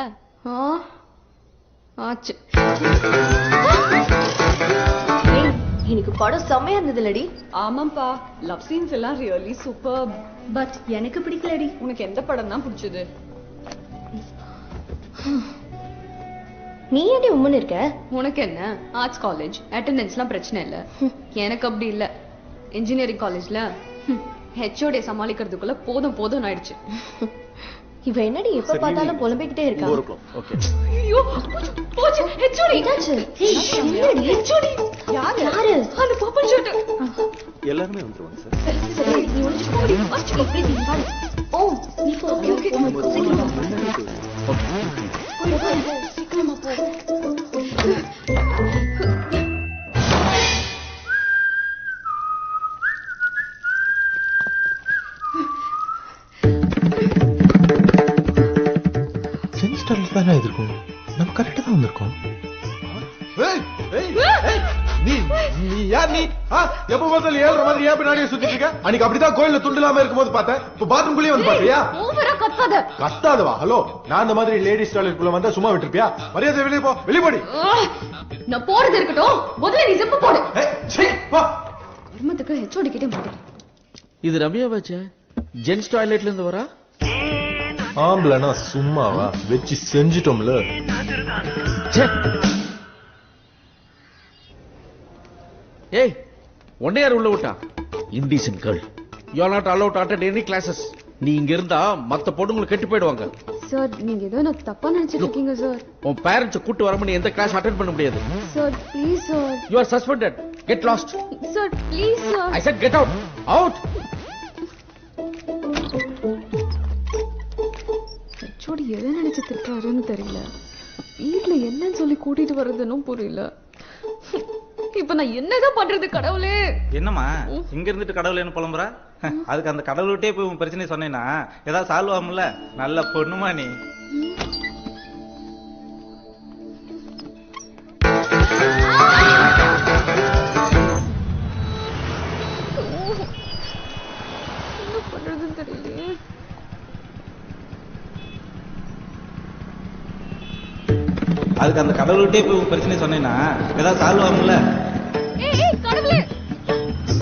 ஆச்சு. எனக்கு படம் செம்மையா இருந்ததுலடி. ஆமாப்பா, லவ் சீன்ஸ் எல்லாம் ரியலி சூப்பர். பட் எனக்கு பிடிக்கலடி. உனக்கு எந்த படம் தான் பிடிச்சது? நீ ஏடி உம்மன் இருக்க? உனக்கு என்ன ஆர்ட்ஸ் காலேஜ், அட்டெண்டன்ஸ்லாம் பிரச்சனை இல்ல. எனக்கு அப்படி இல்ல. இன்ஜினியரிங் காலேஜ்ல ஹெச்ஓடி சமாளிக்கிறதுக்குள்ள போதும் போதும் ஆயிடுச்சு. இவ என்னடி எப்ப பார்த்தாலும் புலம்பிக்கிட்டே இருக்கா? ஐயோ போச்சு ஹெச்ஓடி. என்னாச்சு? என்னடி ஹெச்ஓடி? யாரு? அந்த பர்பிள் ஷர்ட். எல்லாரும் வந்துருவாங்க சார். சரி நீ ஒளிச்சு போடி. அச்சோ இப்படி நீ பாரு. ஓ நீ போ. Okay okay. சீக்கிரமா போ. தானே இருக்கும், நம்ம கரெக்டா தான் வந்திருக்கோம். நீ யார்? நீ எப்ப பார்த்தாலும் ஏழ்ற மாதிரி ஏன் பின்னாடியே சுத்திட்டு இருக்க? அன்னைக்கு அப்படிதான் கோயில்ல துண்டு இல்லாம இருக்கும்போது பார்த்தேன், இப்ப பாத்ரூம்குள்ளேயே வந்து பாத்தியா? ஓவரா கத்தாத. கத்தாதவா? ஹலோ, நான் அந்த மாதிரி லேடிஸ் டாய்லெட்குள்ள வந்தா சும்மா விட்டுருப்பியா? மரியாதை வெளியே போ, வெளியே போடி. நான் போறது இருக்கட்டும், முதல்ல நீ ஜிப் போடு. கர்மத்துக்கு ஹெச்ஓடி கிட்ட மாட்டேன். இது ரம்யா பாச்சா ஜென்ஸ் டாய்லெட்ல இருந்து வரா? ஆம்பளனா சும்மாவா வெச்சு செஞ்சிட்டோம்ல. ஏய் ஒன்னே யார் உள்ள விட்டா? Indecent girl. You are not allowed to attend any classes. நீ இங்க இருந்தா மத்த பொண்ணுங்க கெட்டு போய்டுவாங்க. சார் நீங்க ஏதோ நான் தப்பா நினைச்சிட்டு இருக்கீங்க சார். உன் பேரண்ட்ஸ் கூட்டி வரம நீ எந்த கிளாஸ் அட்டெண்ட் பண்ண முடியாது. Sir please sir. You are suspended. Get lost. Sir please sir. I set get out. Out. HOD எதை நினைச்சு திட்டுறாருன்னு தெரியல. வீட்டுல என்னன்னு சொல்லி கூட்டிட்டு வர்றதுன்னு புரியல. இப்ப நான் என்னதான் பண்றது கடவுளே? என்னம்மா இங்க இருந்துட்டு கடவுளேன்னு புலம்புற? அதுக்கு அந்த கடவுள்கிட்டே போய் உன் பிரச்சனை சொன்னேன்னா ஏதாவது சால்வ் ஆகும்ல. நல்ல பொண்ணுமா நீ. என்ன பண்றதுன்னு தெரியலையே. அதுக்கு அந்த கடவுள்கிட்டே போய் உன் பிரச்சனை சொன்னேன்னா ஏதாவது சால்வ் ஆகும்ல. ஏய் கடவுளே,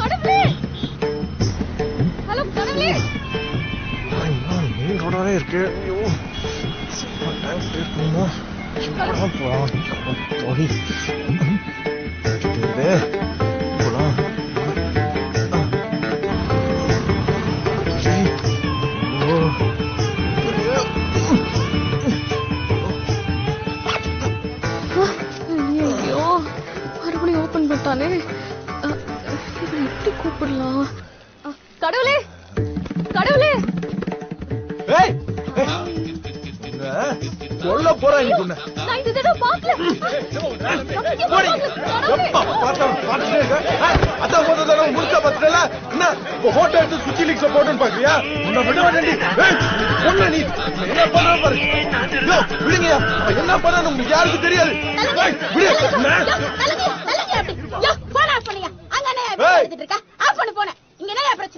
கடவுளே, ஹலோ கடவுளே. மெயின் ரோடாவே இருக்கு. ஐயோ சும்மா டைம் இருக்கணுமா? போடி போலாம். ஐயோ மறுபடியும் ஓபன் பண்ணிட்டானே. இவன் எப்படி கூப்பிடலாம்? கடவுளே, கடவுளே. சொல்ல போறேன். நான் இந்த தடவை பார்க்கல. அதான் ஒரு தடவை முழுக்க பார்த்தல. என்ன போட்டோ எடுத்து சுத்தி லிக்ஸ் போட்டுன்னு பாக்குறியா? உன்னை விட வேண்டி பொண்ணு நீ என்ன பண்ற பாரு. விடுங்க, என்ன பண்ண உங்களுக்கு யாருக்கு தெரியாது.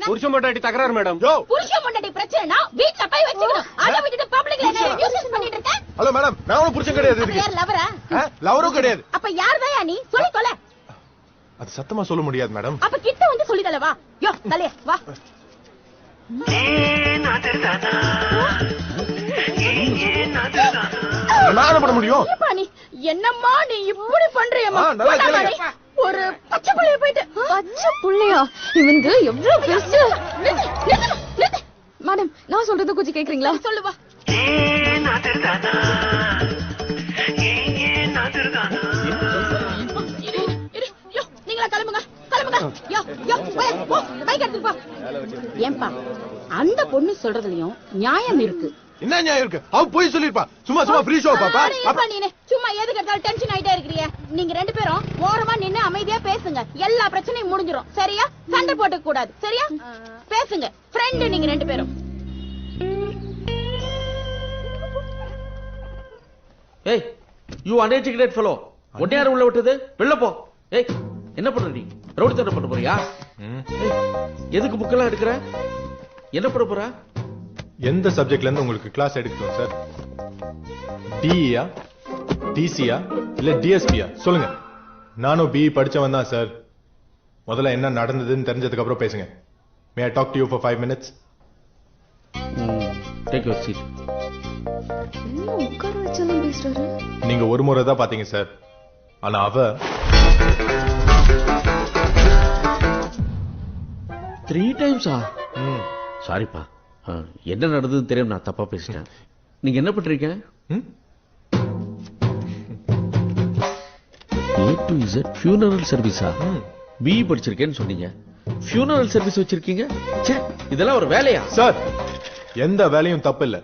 புருஷன் பொண்டாட்டி தகராறு மேடம். புருஷன் பொண்டாட்டி பிரச்சனைனா வீட்ல போய் வச்சுக்கணும். அத விட்டுட்டு பப்ளிக்ல என்ன நியூசன்ஸ் பண்ணிட்டு இருக்க? ஹலோ மேடம், நான் ஒன்னும் புடிச்ச கிடையாது அப்ப யார் லவரா? லவரும் கிடையாது. அப்ப யார்தாயா நீ சொல்லி தொலை. அது சத்தமா சொல்ல முடியாது மேடம். அப்ப கிட்ட வந்து சொல்லி தொலை வா. யோ தலைய வா. நான் என்ன பண்ண முடியும்? நீ என்னம்மா நீ இப்படி பண்றியம்மா? ஒரு பச்சை புள்ளைய போயிட்டு பச்சை புள்ளையா? இவங்க எவ்வளவு பெருசு. மேடம், நான் சொல்றது கொஞ்சம் கேக்குறீங்களா? சொல்லுவா. நீங்களா கிளம்புங்க கிளம்புங்க. யோ யோ போ பைக் எடுத்து போ. ஏன்பா அந்த பொண்ணு சொல்றதுலயும் நியாயம் இருக்கு. என்ன நியாயம் இருக்கு? அவ போய் சொல்லிருப்பா. சும்மா சும்மா ஃப்ரீ ஷோ பாப்பா. அப்பா நீனே சும்மா எதுக்கு எடுத்தாலும் டென்ஷன் ஆயிட்டே இருக்கீங்க. நீங்க ரெண்டு பேரும் ஓரமா நின்னு அமைதியா பேசுங்க. எல்லா பிரச்சனையும் முடிஞ்சிரும். சரியா? சண்டை போட்டுக்க கூடாது. சரியா? பேசுங்க. ஃப்ரெண்ட் நீங்க ரெண்டு பேரும். ஏய், யூ அன்எஜுகேட்டட் ஃபெலோ. உன்னை யார் உள்ள விட்டது? வெளில போ. ஏய், என்ன பண்ற நீ? ரவுடி தண்டை பண்ண போறியா? எதுக்கு புக்கெல்லாம் எடுக்கிற? என்ன பண்ண போற? எந்த சப்ஜெக்ட்ல இருந்து உங்களுக்கு கிளாஸ் எடுக்கணும் சார்? டிஇயா, டிசியா இல்ல டிஎஸ்பியா? சொல்லுங்க. நானும் பிஇ படிச்சவன் தான் சார். முதல்ல என்ன நடந்ததுன்னு தெரிஞ்சதுக்கு அப்புறம் பேசுங்க. May I talk to you for 5 minutes? Take your seat. என்ன உட்கார வச்சாலும் பேசுறாரு? நீங்க ஒரு முறை தான் பாத்தீங்க சார். ஆனா அவ 3 டைம்ஸா? சாரிப்பா, என்ன நடந்ததுன்னு தெரியும், நான் தப்பா பேசிட்டேன். நீங்க என்ன பண்றீங்க? A to Z funeral சர்வீஸா? பிஇ படிச்சிருக்கேன்னு சொன்னீங்க, funeral சர்வீஸ் வச்சிருக்கீங்க. ச்சே, இதெல்லாம் ஒரு வேலையா? சார், எந்த வேலையும் தப்பு இல்ல,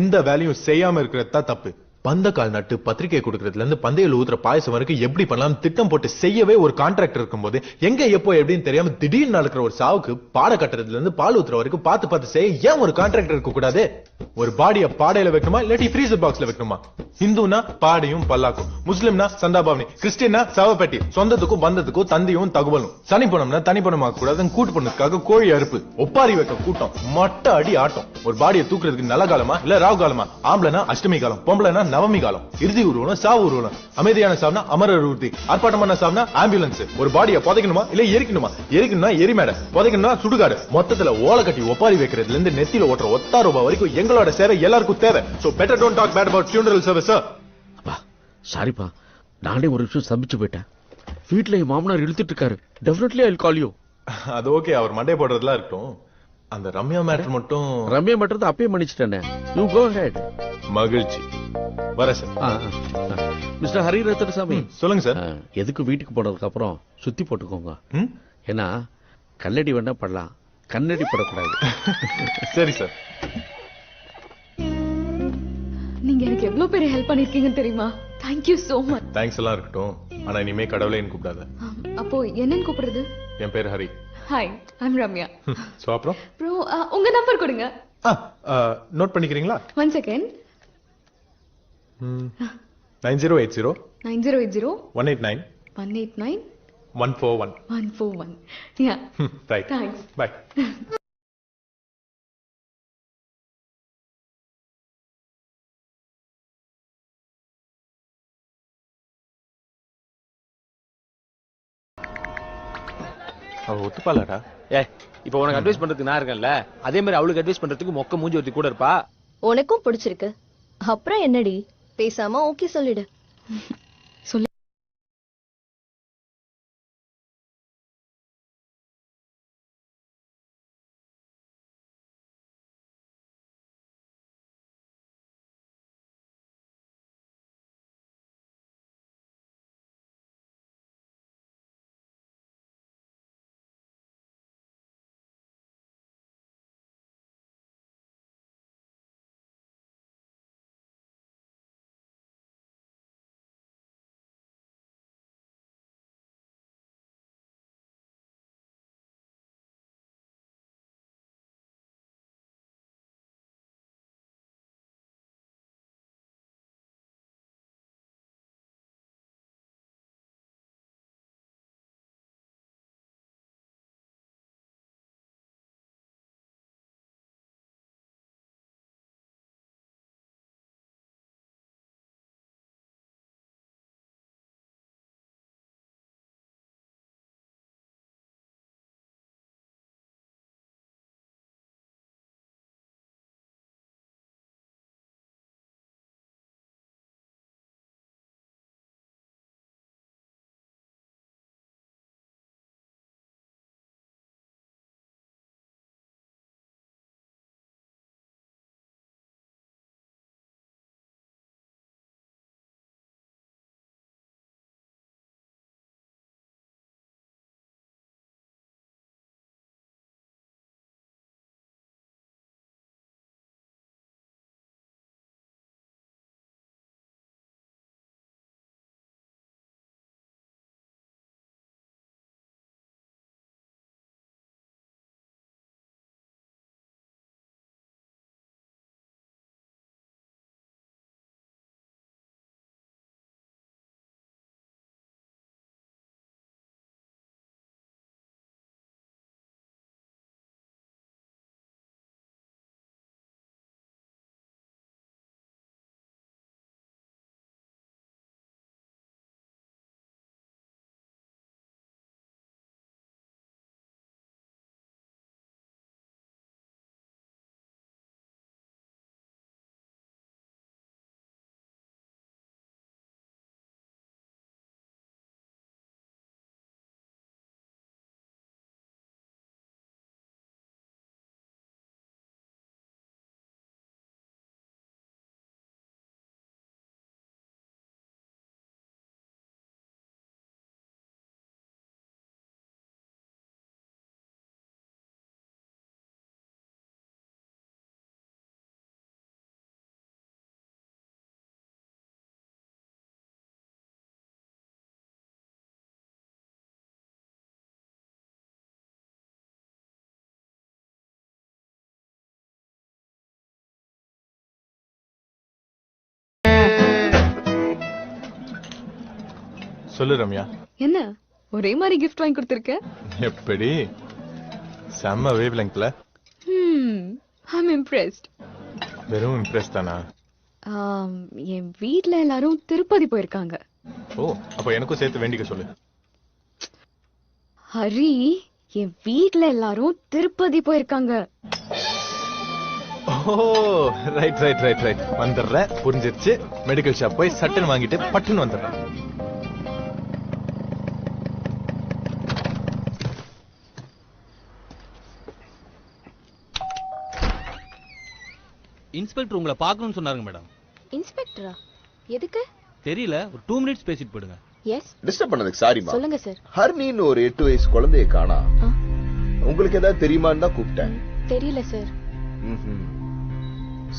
எந்த வேலையும் செய்யாம இருக்கிறது தான் தப்பு. பந்தக்கால் நட்டு பத்திரிகை கொடுக்கறதுல இருந்து பந்தையில் ஊத்துற பாயசம் வரைக்கும் எப்படி பண்ணலாம் திட்டம் போட்டு செய்யவே ஒரு கான்ட்ராக்டர் இருக்கும்போது எங்க எப்போ எப்படின்னு தெரியாம திடீர்னு நடக்கிற ஒரு சாவுக்கு பாட கட்டுறதுல இருந்து பால் ஊத்துற வரைக்கும் பார்த்து பார்த்து செய்ய ஏன் ஒரு கான்ட்ராக்டர் இருக்க கூடாது? ஒரு பாடிய பாடையில வைக்கணுமா இல்லாட்டி ஃப்ரீசர் பாக்ஸ்ல வைக்கணுமா? இந்துனா பாடியும் பல்லாக்கும், முஸ்லிம்னா சந்தாபாவனி, கிறிஸ்டியனா சவப்பெட்டி, சொந்தத்துக்கும் பந்தத்துக்கும் தந்தியும் தகவலும், சனி பணம்னா தனி பணமாக்க கூடாதுன்னு கூட்டு பண்ணதுக்காக கோழி அறுப்பு, ஒப்பாரி வைக்க கூட்டம், மொட்டை அடி ஆட்டம். ஒரு பாடியை தூக்குறதுக்கு நல்ல காலமா இல்ல ராவு காலமா? ஆம்பளைனா அஷ்டமி காலம், பொம்பளைனா நவமி காலம். இறுதி ஊர்வலம், சாவு ஊர்வலம். அமைதியான சாவுனா அமரர் ஊர்தி, ஆர்ப்பாட்டமான சாவுனா ஆம்புலன்ஸ். ஒரு பாடியை புதைக்கணுமா இல்ல எரிக்கணுமா? எரிக்கணும்னா எரிமேடை, புதைக்கணும்னா சுடுகாடு. மொத்தத்துல ஓலை கட்டி ஒப்பாரி வைக்கிறதுல இருந்து நெத்தியில ஓட்டுற 1000 ரூபாய் வரைக்கும் எங்களோட சேவை எல்லாருக்கும் தேவை. So better don't talk bad about funeral service, sir. அப்பா சாரிப்பா, நானே ஒரு விஷயம் சபிச்சு போயிட்டேன். வீட்டுல என் மாமனார் இழுத்துட்டு இருக்காரு. Definitely I will call you. அது ஓகே, அவர் மண்டே போடுறதுலாம் இருக்கட்டும். அந்த ரம்யா மேட்டர் மட்டும். ரம்யா மேட்டர் அப்பயே மன்னிச்சிட்டேனே. You go head. மகிழ்ச்சி. வர சார். மிஸ்டர் ஹரி ரத்தனசாமி. சொல்லுங்க சார். எதுக்கு வீட்டுக்கு போனதுக்கு அப்புறம் சுத்தி போட்டுக்கோங்க. ஏன்னா கல்லடி வேணா படலாம், கண்ணடி படக்கூடாது. சரி சார். நீங்க எனக்கு எவ்வளவு பெரிய ஹெல்ப் பண்ணிருக்கீங்கன்னு தெரியுமா? Thank you so much. Thanks எல்லாம் இருக்கட்டும். ஆனா இனிமே கடவுளேன்னு கூப்பிடாத. அப்போ என்னன்னு கூப்பிடுறது? என் பேர் Hari. Hi, I'm Ramya. So அப்புறம் ப்ரோ, உங்க நம்பர் கொடுங்க. நோட் பண்ணிக்கிறீங்களா? 1 second. 9080 9080 189 189 141 141. Yeah. Right. Thanks. Bye. அவ ஒத்துப்பாளடா. இப்ப உனக்கு அட்வைஸ் பண்றதுக்கு நான் இருக்கேன்ல, அதே மாதிரி அவளுக்கு அட்வைஸ் பண்றதுக்கு மொக்க மூஞ்சி ஒருத்தி கூட இருப்பா. உனக்கும் பிடிச்சிருக்கு, அப்புறம் என்னடி? பேசாம ஓகே சொல்லிடு. சொல்லு. சொல்லு ரம்யா. என்ன ஒரே மாதிரி gift வாங்கி கொடுத்திருக்க? எப்படி? செம்ம வேவ் லெங்க்ல. I'm impressed. வெறும் இம்ப்ரெஸ் தானா? என் வீட்ல எல்லாரும் திருப்பதி போயிருக்காங்க. ஓ, அப்ப எனக்கும் சேர்த்து வேண்டிக்க சொல்லு. ஹரி, என் வீட்ல எல்லாரும் திருப்பதி போயிருக்காங்க. ஓ, ரைட். வந்துடுறேன், புரிஞ்சிருச்சு. மெடிக்கல் ஷாப் போய் சட்டன் வாங்கிட்டு பட்டுன்னு வந்துடுறேன். இன்ஸ்பெக்டர் உங்களை பார்க்கணும்னு சொன்னாருங்க மேடம். இன்ஸ்பெக்டரா? எதுக்கு? தெரியல, ஒரு 2 மினிட்ஸ் பேசிட்டு போயிடுங்க. எஸ். டிஸ்டர்ப் பண்ணதுக்கு சாரிமா. சொல்லுங்க சார். ஹர்னின்னு ஒரு 8 வயசு குழந்தையை காணா. உங்களுக்கு ஏதாவது தெரியுமான்னு தான் கூப்பிட்டேன். தெரியல சார்.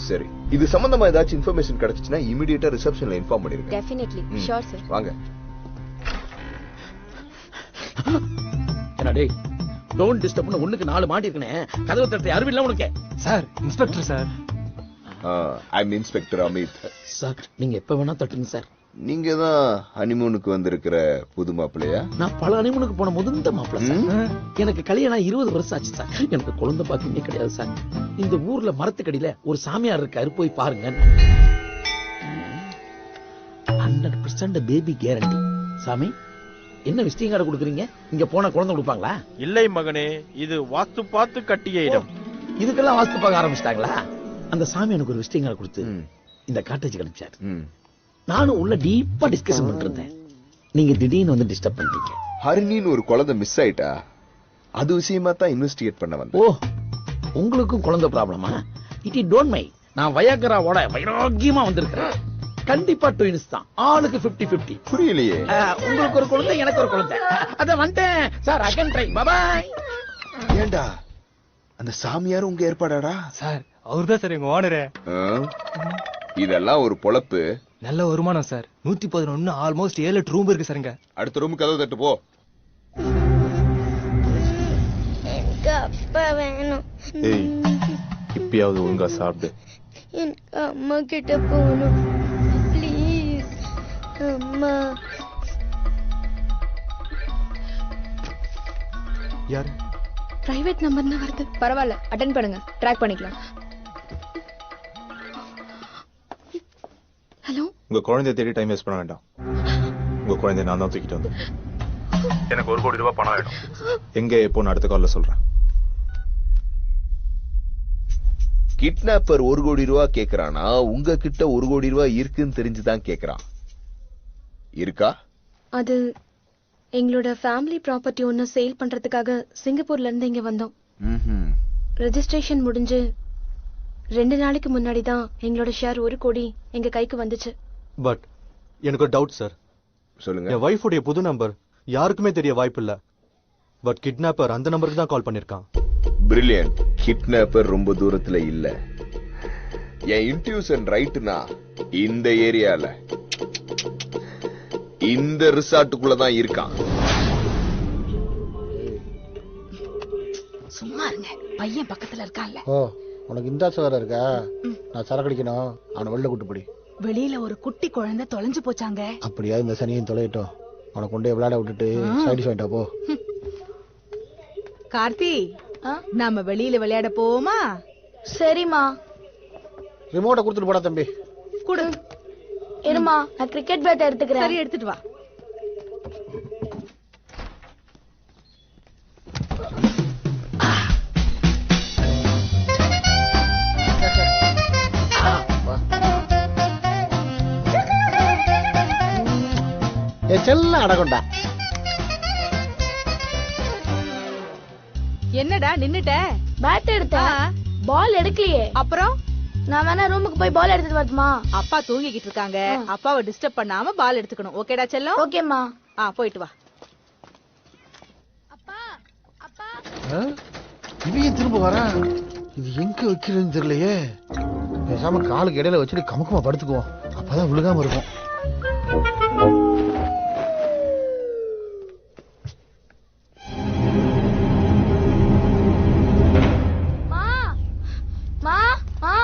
சரி, இது சம்பந்தமா ஏதாச்சும் இன்ஃபர்மேஷன் கிடைச்சுச்சுன்னா இமிடியேட்டா ரிசப்ஷன்ல இன்ஃபார்ம் பண்ணிருங்க. டெஃபினெட்லி. Sure sir. வாங்க. என்னடே டோன்ட் டிஸ்டர்ப்னு ஒண்ணுக்கு 4 மாட்டி இருக்கனே. கதவு தட்ட அறிவில்ல உனக்கு? Sir, inspector sir. I am inspector Amit. Sir, நீங்க எப்ப வேணா தட்டுங்க சார். நீங்க தான் ஹனிமூனுக்கு வந்திருக்கிற புது மாப்பிள்ளையா? நான் பல ஹனிமூனுக்கு போன முதந்த மாப்பிள்ளை சார். எனக்கு கல்யாணம் 20 வருஷம் ஆச்சு சார். எனக்கு குழந்தை பாக்கியமே கிடையாது சார். இந்த ஊர்ல மரத்துக்கடியில ஒரு சாமியார் இருக்காரு, போய் பாருங்க. 100% பேபி கேரண்டி. சாமி, என்ன விசிட்டிங் கார்டு கொடுக்குறீங்க? இங்க போன குழந்தை கொடுப்பாங்களா? இல்லை மகனே, இது வாஸ்து பார்த்து கட்டிய இடம். இதுக்கெல்லாம் வாஸ்து பார்க்க ஆரம்பிச்சிட்டாங்களா? அந்த சாமி எனக்கு ஒரு விசிட்டிங் கார்டு கொடுத்து இந்த காட்டேஜ் கிடைச்சாரு. நானும் உள்ள டீப்பா டிஸ்கஷன் பண்ணிருந்தேன். நீங்க திடீர்னு வந்து டிஸ்டர்ப் பண்ணிட்டீங்க. ஹரிணின்னு ஒரு குழந்தை மிஸ் ஆயிட்டா, அது விஷயமா தான் இன்வெஸ்டிகேட் பண்ண வந்தேன். ஓ, உங்களுக்கும் குழந்தை ப்ராப்ளமா? It is don't my. நான் வயாகராவோட வைராக்கியமா வந்திருக்கிறேன். கண்டிப்பா ட்வின்ஸ் தான். ஆளுக்கு 50-50. புரியலையே. உங்களுக்கு ஒரு குழந்தை, எனக்கு ஒரு குழந்தை. அத வந்துட்டேன் sir. I can try. Bye bye. ஏண்டா அந்த சாமியார் உங்க ஏற்பாடாடா? சார், அவர்தான் சார் எங்க ஓனரே. இதெல்லாம் ஒரு பொழப்பு? நல்ல வருமானம் சார். 111 ஆல்மோஸ்ட் 7 ரூம் இருக்கு சார்ங்க. அடுத்த ரூம் கதவு தட்டு போ. எனக்கு அப்பா வேணும். ஏய், இப்பயாவது ஒழுங்கா சாப்பிடு. எனக்கு அம்மா கிட்ட போகணும். ப்ளீஸ் அம்மா. யார்? பிரைவேட் நம்பர் தான் வருது. பரவாயில்ல, அட்டெண்ட் பண்ணுங்க. ட்ராக் பண்ணிக்கலாம். ஹலோ. உங்க குழந்தைய தேடி டைம் வேஸ்ட் பண்ண வேண்டாம். உங்க குழந்தைய நான் தான் தூக்கிட்டு வந்தேன். எனக்கு 1 கோடி ரூபாய் பணம் வேணும். எங்க எப்போ அடுத்த கால்ல சொல்றேன். கிட்னாப்பர் 1 கோடி ரூபாய் கேக்குறானா? உங்க கிட்ட 1 கோடி ரூபாய் இருக்குன்னு தெரிஞ்சுதான் கேக்குறான். இருக்கா? அது எங்களோட ஃபேமிலி ப்ராப்பர்ட்டி ஒன்னு சேல் பண்றதுக்காக சிங்கப்பூர்ல இருந்து இங்க வந்தோம். ரெஜிஸ்ட்ரேஷன் முடிஞ்சு 2 நாளைக்கு முன்னாடி தான் எங்களோட ஷேர் 1 கோடி எங்க கைக்கு வந்துச்சு. பட் எனக்கு ஒரு டவுட் சார். சொல்லுங்க. என் வைஃப் உடைய புது நம்பர் யாருக்குமே தெரிய வாய்ப்பு இல்ல. பட் கிட்னாப்பர் அந்த நம்பருக்கு தான் கால் பண்ணிருக்கான். பிரில்லியன்ட். கிட்னாப்பர் ரொம்ப தூரத்துல இல்ல. என் இன்ட்யூஷன் ரைட்னா இந்த ஏரியால இந்த ரிசார்ட்டுக்குள்ள தான் இருக்கான். சும்மா இருங்க, பையன் பக்கத்துல இருக்கான்ல. ஓ, உனக்கு இந்த வேற இருக்கா? நான் சரக்கு அடிக்கணும், அவனை வெளில கூட்டு போடி. வெளியில ஒரு குட்டி குழந்தை தொலைஞ்சு போச்சாங்க. அப்படியா? இந்த சனியும் தொலையட்டும். அவனை கொண்டே விளையாட விட்டுட்டு சைடு வாங்கிட்டா போ. கார்த்தி, நாம வெளியில விளையாட போவோமா? சரிம்மா. ரிமோட்டை கொடுத்துட்டு போடா தம்பி. குடு. இருமா, நான் கிரிக்கெட் பேட் எடுத்துக்கிறேன். சரி, எடுத்துட்டு வா. செல்ல அடகொண்டா. என்னடா நின்னுட்ட? பேட் எடுத்தேன், பால் எடுக்கலையே. அப்புறம் நான் வேணா ரூமுக்கு போய் பால் எடுத்துட்டு வரட்டுமா? அப்பா தூங்கிக்கிட்டு இருக்காங்க, அப்பாவை டிஸ்டர்ப் பண்ணாம பால் எடுத்துக்கணும். ஓகேடா செல்லம்? ஓகேம்மா. போயிட்டு வா. இவன் திரும்ப வரா. இது எங்க வைக்கிறதுன்னு தெரியலையே. பேசாம காலுக்கு இடையில வச்சுட்டு கமுக்கமா படுத்துக்குவோம். அப்பதான் விழுகாம இருக்கும்.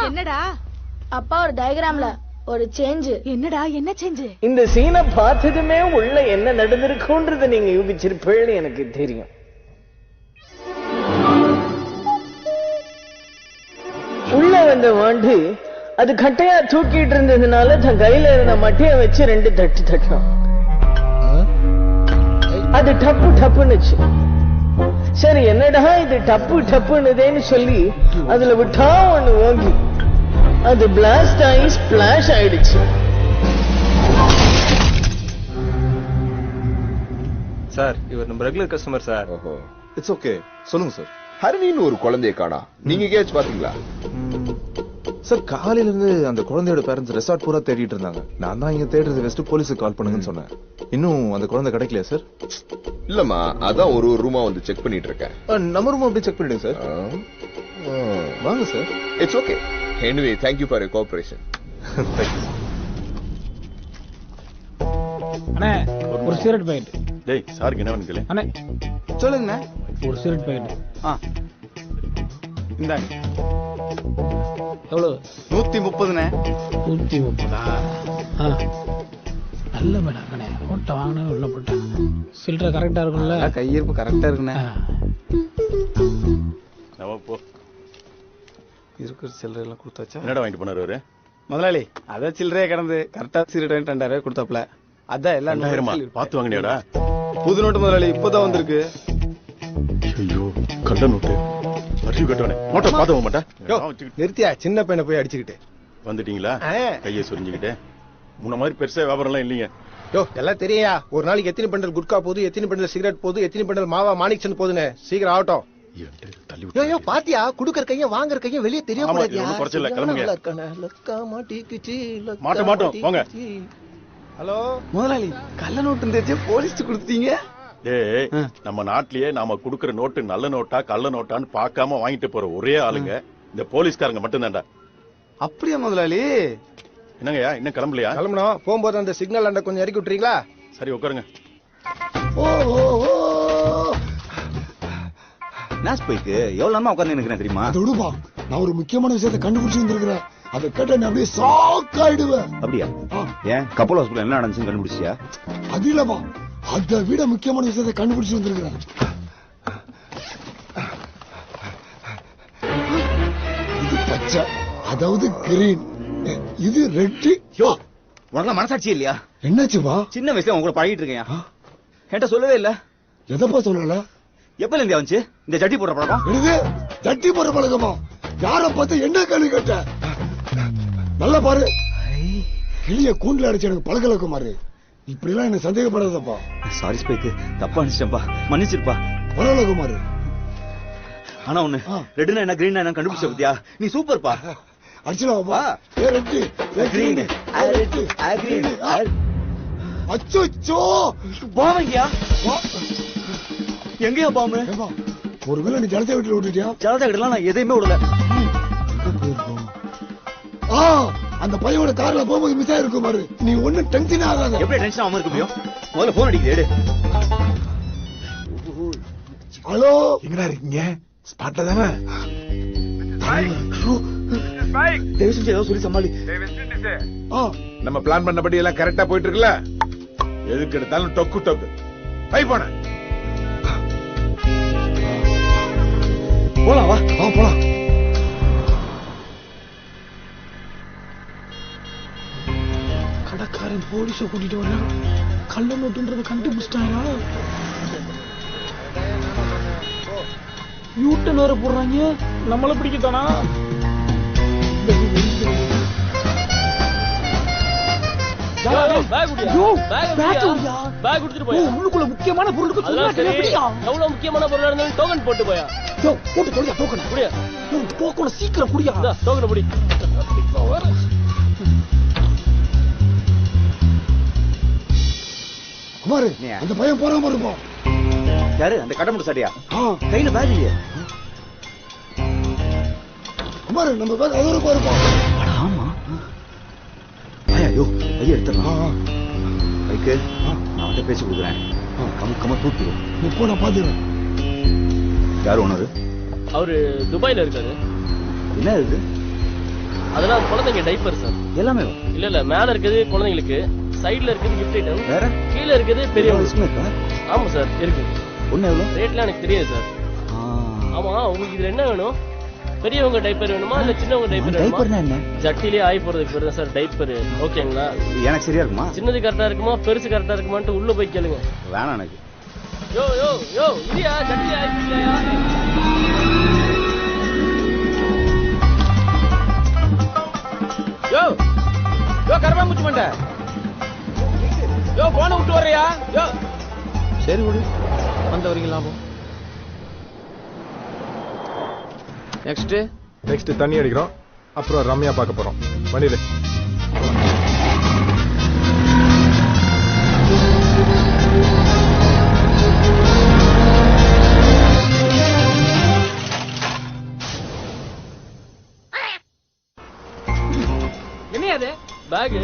என்னடா? அப்பா ஒரு டயகிராம்ல ஒரு சேஞ்ச். என்னடா என்ன சேஞ்ச்? இந்த சீனை பார்த்ததுமே உள்ள என்ன நடந்திருக்கும்ன்றது நீங்க யூகிச்சிருப்பேன்னு எனக்கு தெரியும். உள்ள வந்த வாண்டு அது கட்டையா தூக்கிட்டு இருந்ததுனால தன் கையில இருந்த மட்டைய வச்சு 2 தட்டு தட்டினான். அது டப்பு டப்புன்னுச்சு. சரி என்னடா இது டப்பு டப்புன்னுதேன்னு சொல்லி அதுல விட்டா ஒண்ணு ஓங்கி அது பிளாஸ்ட் ஆகி ஸ்பிளாஷ் ஆயிடுச்சு. சார் இவர் நம்ம ரெகுலர் கஸ்டமர் சார். ஓஹோ, இட்ஸ் ஓகே, சொல்லுங்க சார். ஹரிணின்னு ஒரு குழந்தைய காணா, நீங்க கேட்ச் பாத்தீங்களா? சார் காலையில இருந்து அந்த குழந்தையோட பேரண்ட்ஸ் ரெசார்ட் பூரா தேடிட்டு இருந்தாங்க. நான் தான் இங்க தேடுறது வெஸ்ட் போலீஸுக்கு கால் பண்ணுங்கன்னு சொன்னேன். இன்னும் அந்த குழந்தை கிடைக்கலையா சார்? இல்லம்மா, அதான் ஒரு ரூமா வந்து செக் பண்ணிட்டு இருக்கேன். நம்ம ரூம் அப்படியே செக் பண்ணிடுங்க சார். வாங்க sir. It's okay. Anyway thank you for your cooperation. Thank you. அண்ணே ஒரு சிகரெட் பாக்கெட். டேய் சாருக்கு என்ன வேணும் கேளு. அண்ணே சொல்லுங்க. ஒரு சிகரெட் பாக்கெட். இந்தாங்க. எவ்வளவு? 130ண்ணே. 130. நல்ல மேடம் அண்ணே. ஓட்ட வாங்கினேன் உள்ள போட்டேன். சில்லறை கரெக்டா இருக்கும்ல? கையிருப்பு கரெக்டா இருக்குண்ணே. போ. இருக்கிற சில்லறை எல்லாம் கொடுத்தாச்சா? என்னடா வாங்கிட்டு போனாரு அவரு? முதலாளி அதான் சில்லறையே கிடந்து கரெக்டா சீரட் 2000 கொடுத்தாப்ல. அதான் எல்லாம் 2000 பார்த்து வாங்கினியாடா? புது நோட்டு முதலாளி இப்பதான் வந்திருக்கு. ஐயோ கள்ள நோட்டு. அறிவு கட்டவனே. நோட்டை பார்த்து போக மாட்டேன். நிறுத்தியா சின்ன பையனை போய் அடிச்சுக்கிட்டு வந்துட்டீங்களா? கையை சொரிஞ்சுக்கிட்டு முன்ன மாதிரி பெருசா வியாபாரம் எல்லாம் இல்லைங்க. யோ எல்லாம் தெரியா? ஒரு நாளைக்கு எத்தனை பண்டல் குட்கா போகுது, எத்தனை பண்டல் சிகரெட் போகுது, எத்தனை பண்டல் மாவா மாணிக்சன் போகுதுன்னு சீக்கிரம் ஆகட்டும். யோ பாத்தியா குடுக்கற கையும் வாங்குற கையும் வெளியே தெரியக்கூடாது. மாட்ட மாட்டோம் போங்க. ஹலோ முதலாளி கள்ள நோட்டு இருந்துச்சு போலீஸ் கொடுத்தீங்க. டேய் நம்ம நாட்டிலேயே நாம குடுக்கற நோட்டு நல்ல நோட்டா கள்ள நோட்டான்னு பார்க்காம வாங்கிட்டு போற ஒரே ஆளுங்க இந்த போலீஸ்காரங்க மட்டும் தான்டா. அப்படியா முதலாளி? என்னங்கய்யா இன்னும் கிளம்பலையா? கிளம்பணும். போகும்போது அந்த சிக்னல் அண்ட கொஞ்சம் இறக்கி விட்டுறீங்களா? சரி உட்காருங்க. நாஸ்பைக்கு எவ்வளவு நேரமா உட்கார்ந்து நிக்கிறேன் தெரியுமா? அது விடுப்பா, நான் ஒரு முக்கியமான விஷயத்தை கண்டுபிடிச்சு வந்திருக்கிறேன். அதை கேட்ட நான் அப்படியே ஷாக் ஆயிடுவேன். அப்படியா? ஏன் கப்பல் ஹாஸ்பிட்டல் என்ன நடந்துச்சுன்னு கண்டுபிடிச்சியா? அது இல்லப்பா, அதை விட முக்கியமான விஷயத்தை கண்டுபிடிச்சு வந்திருக்கிறேன். இது பச்சை, அதாவது கிரீன். இது ரெட். யோ உனக்கு மனசாட்சி இல்லையா? என்னாச்சுப்பா? சின்ன வயசுல உங்க கூட பழகிட்டு இருக்கேன். என்கிட்ட சொல்லவே இல்ல. எதப்பா சொல்லல? எப்பல இருந்து வந்துச்சு இந்த ஜட்டி போடுற பழக்கம்? என்னது ஜட்டி போடுற பழக்கமா? யார பார்த்து என்ன கேள்வி கேட்ட? நல்லா பாரு, கிளிய கூண்டுல அடிச்சு எனக்கு பழக்கல குமாரு. இப்படி எல்லாம் என்ன சந்தேகப்படாதப்பா. சாரி ஸ்பைக்கு, தப்பா அடிச்சிட்டேன்பா, மன்னிச்சிருப்பா. பரவாயில்ல குமாரு. ஆனா ஒண்ணு, ரெட்னா என்ன கிரீனா என்ன கண்டுபிடிச்ச பத்தியா? நீ சூப்பர்ப்பா. அடிச்சலாமா? ஏ ரெட், ஏ கிரீன், ஏ ரெட், ஏ கிரீன். அச்சோ பாவங்கயா, எங்கயா பாம்பு? ஒருவேளை நீ ஜலத்தை வீட்டுல விட்டுட்டியா? ஜலத்தை வீட்டுல நான் எதையுமே விடல. அந்த பையனோட கார்ல போகும்போது மிஸ் ஆயிருக்கும் பாரு. நீ ஒண்ணு டென்ஷன் ஆகாத. எப்படி டென்ஷன் ஆகாம இருக்க முடியும்? முதல்ல போன் அடிக்குது. ஹலோ எங்கடா இருக்கீங்க? ஸ்பாட்ல தானே? தயவு செஞ்சு ஏதாவது சொல்லி சமாளி. நம்ம பிளான் பண்ணபடி எல்லாம் கரெக்டா போயிட்டு இருக்குல்ல? எதுக்கு எடுத்தாலும் டொக்கு டொக்கு. பை போன போலாம் வா. போலாம். கடைக்காரன் போலீஸ கூட்டிட்டு வரான். கள்ள நோட்டுன்றத கண்டுபிடிச்சிட்டாயா? யூட்டன் வர போடுறாங்க. நம்மள பிடிக்கத்தானா? உள்ளுக்குள்ள முக்கியமான பொருள் எவ்வளவு முக்கியமான பொருளா இருந்தாலும் டோக்கன் போட்டு போயா. போட்டு தொலையா டோக்கன் புரியா? டோக்கன் சீக்கிரம் புரியா? டோக்கன் புடி. குமாரு அந்த பையன் போறாம இருப்போம். யாரு அந்த கடமுடு சடையா? கையில பேக் இல்லையே. குமாரு நம்ம பேக் அதோட போறோம். ஆமா. ஐயோ ஐயா எடுத்துடலாம். பைக்கு நான் வந்து பேசி கொடுக்குறேன். கம்ம தூக்கிடும். இப்போ நான் பாத்துக்கிறேன். யாரு ஓனரு? அவரு துபாயில இருக்காரு. என்ன இருக்கு? அதெல்லாம் குழந்தைங்க டைப்பர் சார். எல்லாமே இல்ல மேல இருக்குது குழந்தைங்களுக்கு, சைடுல இருக்குது கிஃப்ட் ஐட்டம், வேற கீழ இருக்குது பெரியவங்க. ஆமா சார் இருக்கு. ஒண்ணு எவ்வளவு ரேட்லாம் எனக்கு தெரியாது சார். ஆமா உங்களுக்கு இதுல என்ன வேணும்? பெரியவங்க டைப்பர் வேணுமா இல்ல சின்னவங்க டைப்பர் வேணுமா? டைப்பர்னா என்ன? ஜட்டிலே ஆயி போறதுக்கு பேரு தான் சார் டைப்பர். ஓகேங்களா? எனக்கு சரியா இருக்குமா? சின்னது கரெக்டா இருக்குமா பெருசு கரெக்டா இருக்குமான்னு உள்ள போய் கேளுங்க. வேணாம் எனக்கு. யோ யோ யோ இல்லையா ஜட்டி ஆயிடுச்சியா? யோ யோ கரப்பாம்பூச்சி மண்டை, யோ போன விட்டு வர்றியா? யோ சரி விடு, வந்த வரைக்கும் லாபம். நெக்ஸ்ட் தண்ணி அடிக்கிறோம், அப்புறம் ரம்யா பார்க்க போறோம். வண்டியில என்னையாது பேக்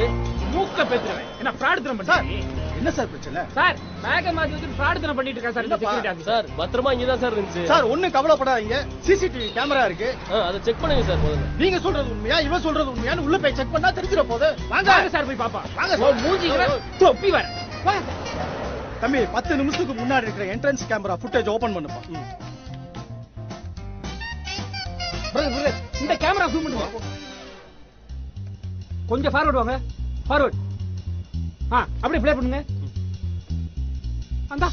மூக்க பேத்துறேன். என்ன ஃப்ராட் தரம் பண்ணி? என்ன சார் பிரச்சனை? சார் பேக்க மாத்தி வச்சு ஃப்ராட் தரம் பண்ணிட்டு இருக்கா சார் இந்த செக்யூரிட்டி ஆபீசர். சார் பத்திரமா இங்க தான் சார் இருந்துச்சு. சார் ஒண்ணும் கவலைப்படாதீங்க, சிசிடிவி கேமரா இருக்கு. அதை செக் பண்ணுங்க சார் முதல்ல. நீங்க சொல்றது உண்மையா இவன் சொல்றது உண்மையான்னு உள்ள போய் செக் பண்ணா தெரிஞ்சிர போகுது. வாங்க சார் போய் பாப்பா. வாங்க சார் மூஞ்சிங்கற தொப்பி வர. தம்பி 10 நிமிஷத்துக்கு முன்னாடி இருக்கிற என்ட்ரன்ஸ் கேமரா ஃபுட்டேஜ் ஓபன் பண்ணுப்பா. பிரதர் இந்த கேமரா ஜூம் பண்ணுங்க. கொஞ்சம் ஃபார்வர்ட் வாங்க. ஃபார்வர்ட். அப்படியே ப்ளே பண்ணுங்க. அந்த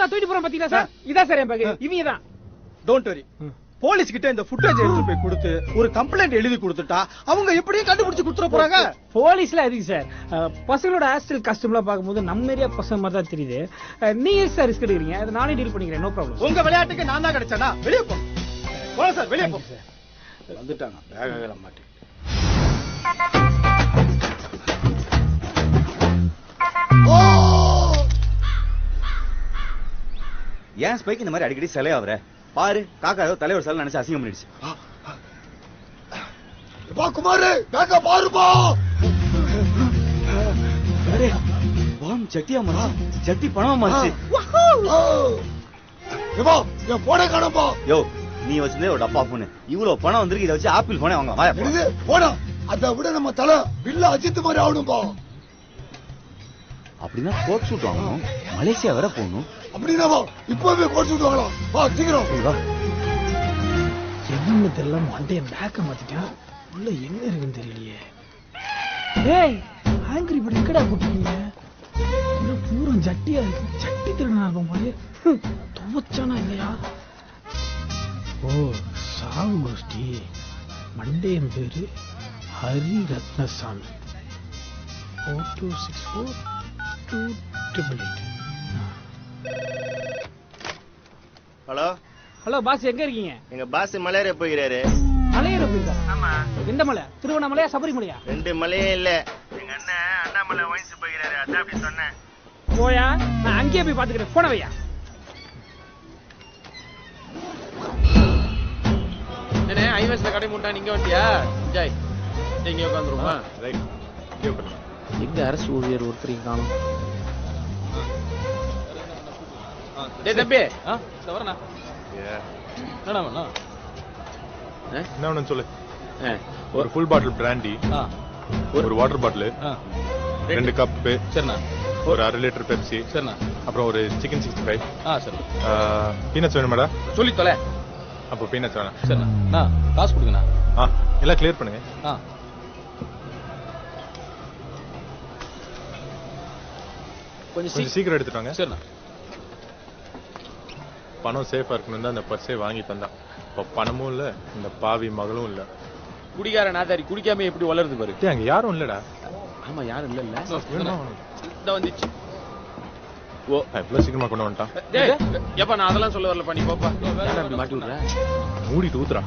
தூக்கிட்டு போறோம் பாத்தீங்களா சார்? இதான் சார் என் பேக். இவங்க தான். Don't worry. போலீஸ் கிட்ட இந்த ஃபுட்டேஜ் எடுத்து போய் கொடுத்து ஒரு கம்ப்ளைண்ட் எழுதி கொடுத்துட்டா அவங்க எப்படியும் கண்டுபிடிச்சு கொடுத்துற போறாங்க. போலீஸ்ல எதுக்கு சார்? பசங்களோட ஹாஸ்டல் கஸ்டம்லாம் பார்க்கும்போது நம்ம ஏரியா பசங்க மாதிரி தான் தெரியுது. நீங்க சார் ரிஸ்க் எடுக்கிறீங்க, அதை நானே டீல் பண்ணிக்கிறேன். No problem. உங்க விளையாட்டுக்கு நான் தான் கிடைச்சேனா? வெளியே போ. போல சார் வெளியே போ. வந்துட்டாங்க பேகல மாட்டி. ஏன் ஸ்பைக் இந்த மாதிரி அடிக்கடி சிலையாவற? பாரு காக்கா ஏதோ தலைவர் சிலை நினைச்சு அசிங்கம் பண்ணிடுச்சு. பா குமாரே காக்கா பாருப்பா. அரே பாம் சட்டியா மரா, சட்டி பணமா மாறிச்சு. ஏவா என் போனை காணோம்பா. யோ நீ வச்சிருந்தே ஒரு டப்பா போன், இவ்வளவு பணம் வந்திருக்கு, இத வச்சு ஆப்பிள் போனே வாங்க. வாயா இது போடா. அதை விட நம்ம தலை வில்ல அஜித் மாதிரி ஆகணும்பா. அப்படின்னா கோட் சூட் வாங்கணும், மலேசியா வர போகணும். அப்படின்னா இப்பவே கோட் சூட் வாங்கலாம். வா சீக்கிரம் வா. என்னன்னு தெரியல, மண்டைய பேக்க மாத்திட்டான். உள்ள என்ன இருக்குன்னு தெரியலையே. ஏய் ஆங்கிரி படி எக்கடா போட்டீங்க? பூரம் ஜட்டியா இருக்கு. ஜட்டி திருடனா இருக்கும் போது துவச்சானா இல்லையா? ஓ சாவு கோஷ்டி. மண்டையன் பேரு Hari Ratnasamy. 42642888. Hello hello boss, எங்க இருக்கீங்க? எங்க பாஸ் மலையேற போகிறாரு. மலையேற போயிருக்கா? ஆமா. எந்த மலை? திருவண்ணாமலையா சபரிமலையா? 2 மலையே இல்ல. எங்க அண்ணன் அண்ணாமலை வாங்கிட்டு போகிறாரு, அதான் அப்படி சொன்னேன். போயா, நான் அங்கேயே போய் பாத்துக்கிறேன். போன வையா. என்ன ஐவேஸ்ல கடை மூட்டா நீங்க வந்துட்டியா? ஜாய் இங்க உட்காந்துருமா? ரைட். எங்க அரசு ஊழியர் ஒருத்தரையும் காணும். டேய் தம்பி, இந்த வரேண்ணா. என்ன வேணும் சொல்லு. ஒரு ஃபுல் பாட்டில் பிராண்டி, ஒரு வாட்டர் பாட்டில், 2 கப், சரிண்ணா, ஒரு 1/2 லிட்டர் பெப்சி, சரிண்ணா, அப்புறம் ஒரு சிக்கன் 65. சரி. பீனட்ஸ் வேணுமாடா? சொல்லி தொலை. அப்போ பீனட்ஸ் வேணாம். சரிண்ணா, காசு கொடுங்கண்ணா. எல்லாம் கிளியர் பண்ணுங்க. கொஞ்சம் சீக்கிரம் எடுத்துட்டாங்க. சரிண்ணா. பணம் சேஃபா இருக்கணும் தான் அந்த பர்ஸே வாங்கி தந்தான். இப்ப பணமும் இல்ல, இந்த பாவி மகளும் இல்ல. குடிகார நாதாரி குடிக்காம எப்படி வளருது பாரு. அங்க யாரும் இல்லடா. ஆமா யாரும் இல்ல. இந்த வந்துச்சு. ஓ இவ்வளவு சீக்கிரமா கொண்டு வந்துட்டான். டேய் எப்ப நான் அதெல்லாம் சொல்ல வரல. பண்ணி பாப்பா அப்படி மாட்டி விடுற. மூடிட்டு ஊத்துறா.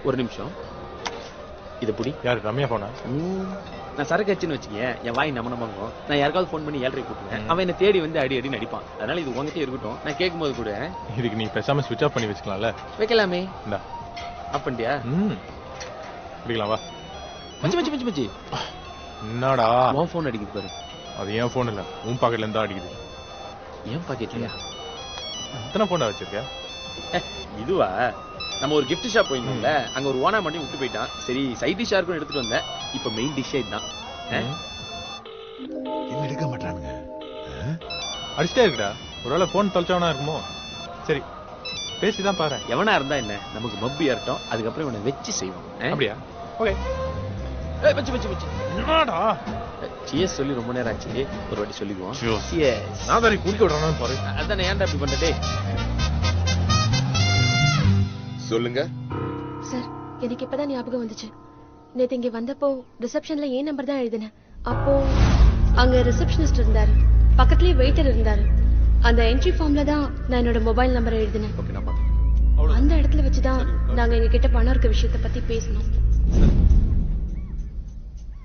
ஒரு நிமிஷம். இத புடி. யாரு ரம்யா போனா? நான் சரக்கு அச்சுன்னு வச்சுக்கேன், என் வாய் நம்ம வாங்கும். நான் யாருக்காவது போன் பண்ணி 7:30 கூப்பிடுவேன். அவன் என்ன தேடி வந்து அடி அடி நடிப்பான். அதனால இது உங்ககிட்ட இருக்கட்டும். நான் கேட்கும்போது கூட இதுக்கு நீ பேசாம ஸ்விட்ச் ஆஃப் பண்ணி வச்சுக்கலாம்ல. வைக்கலாமே. இந்தா ஆஃப் பண்ணிட்டியா? பிடிக்கலாம் வா. மச்சி என்னடா உன் போன் அடிக்குது பாரு. அது என் போன் இல்ல, உன் பாக்கெட்ல இருந்தா அடிக்குது. என் பாக்கெட்லயா? எத்தனை போண்டா வச்சிருக்க? இதுவா, நம்ம ஒரு gift ஷாப் போயிருந்தோம்ல, அங்க ஒரு ஓனா மட்டும் விட்டு போயிட்டான். சரி சைட் டிஷ்ஷா இருக்குன்னு எடுத்துட்டு வந்தேன். இப்ப மெயின் டிஷ்ஷே இதுதான். என்ன எடுக்க மாட்டானுங்க? அடிச்சிட்டே இருக்குடா. ஒருவேளை போன் தொலைச்சவனா இருக்குமோ? சரி பேசிதான் பாரு. எவனா இருந்தா என்ன, நமக்கு மப்பு ஏறட்டும், அதுக்கப்புறம் இவனை வச்சு செய்வோம். அப்படியா? ஓகே. வச்சு என்னடா சியஸ் சொல்லி ரொம்ப நேரம் ஆச்சு, ஒரு வாட்டி சொல்லிக்குவோம். சியஸ். நான் தான் குடிக்க விடுறானு பாரு. அதானே, ஏன்டா இப்படி பண்ணிட்டே? சொல்லுங்க சார். எனக்கு இப்பதான் ஞாபகம் வந்துச்சு. நேத்து இங்க வந்தப்போ ரிசப்ஷன்ல ஏன் நம்பர் தான் எழுதினேன். அப்போ அங்க ரிசப்ஷனிஸ்ட் இருந்தாரு, பக்கத்துலயே வெயிட்டர் இருந்தாரு. அந்த என்ட்ரி ஃபார்ம்ல தான் நான் என்னோட மொபைல் நம்பரை எழுதினேன். அந்த இடத்துல வச்சுதான் நாங்க எங்க கிட்ட பணம் இருக்க விஷயத்தை பத்தி பேசணும்.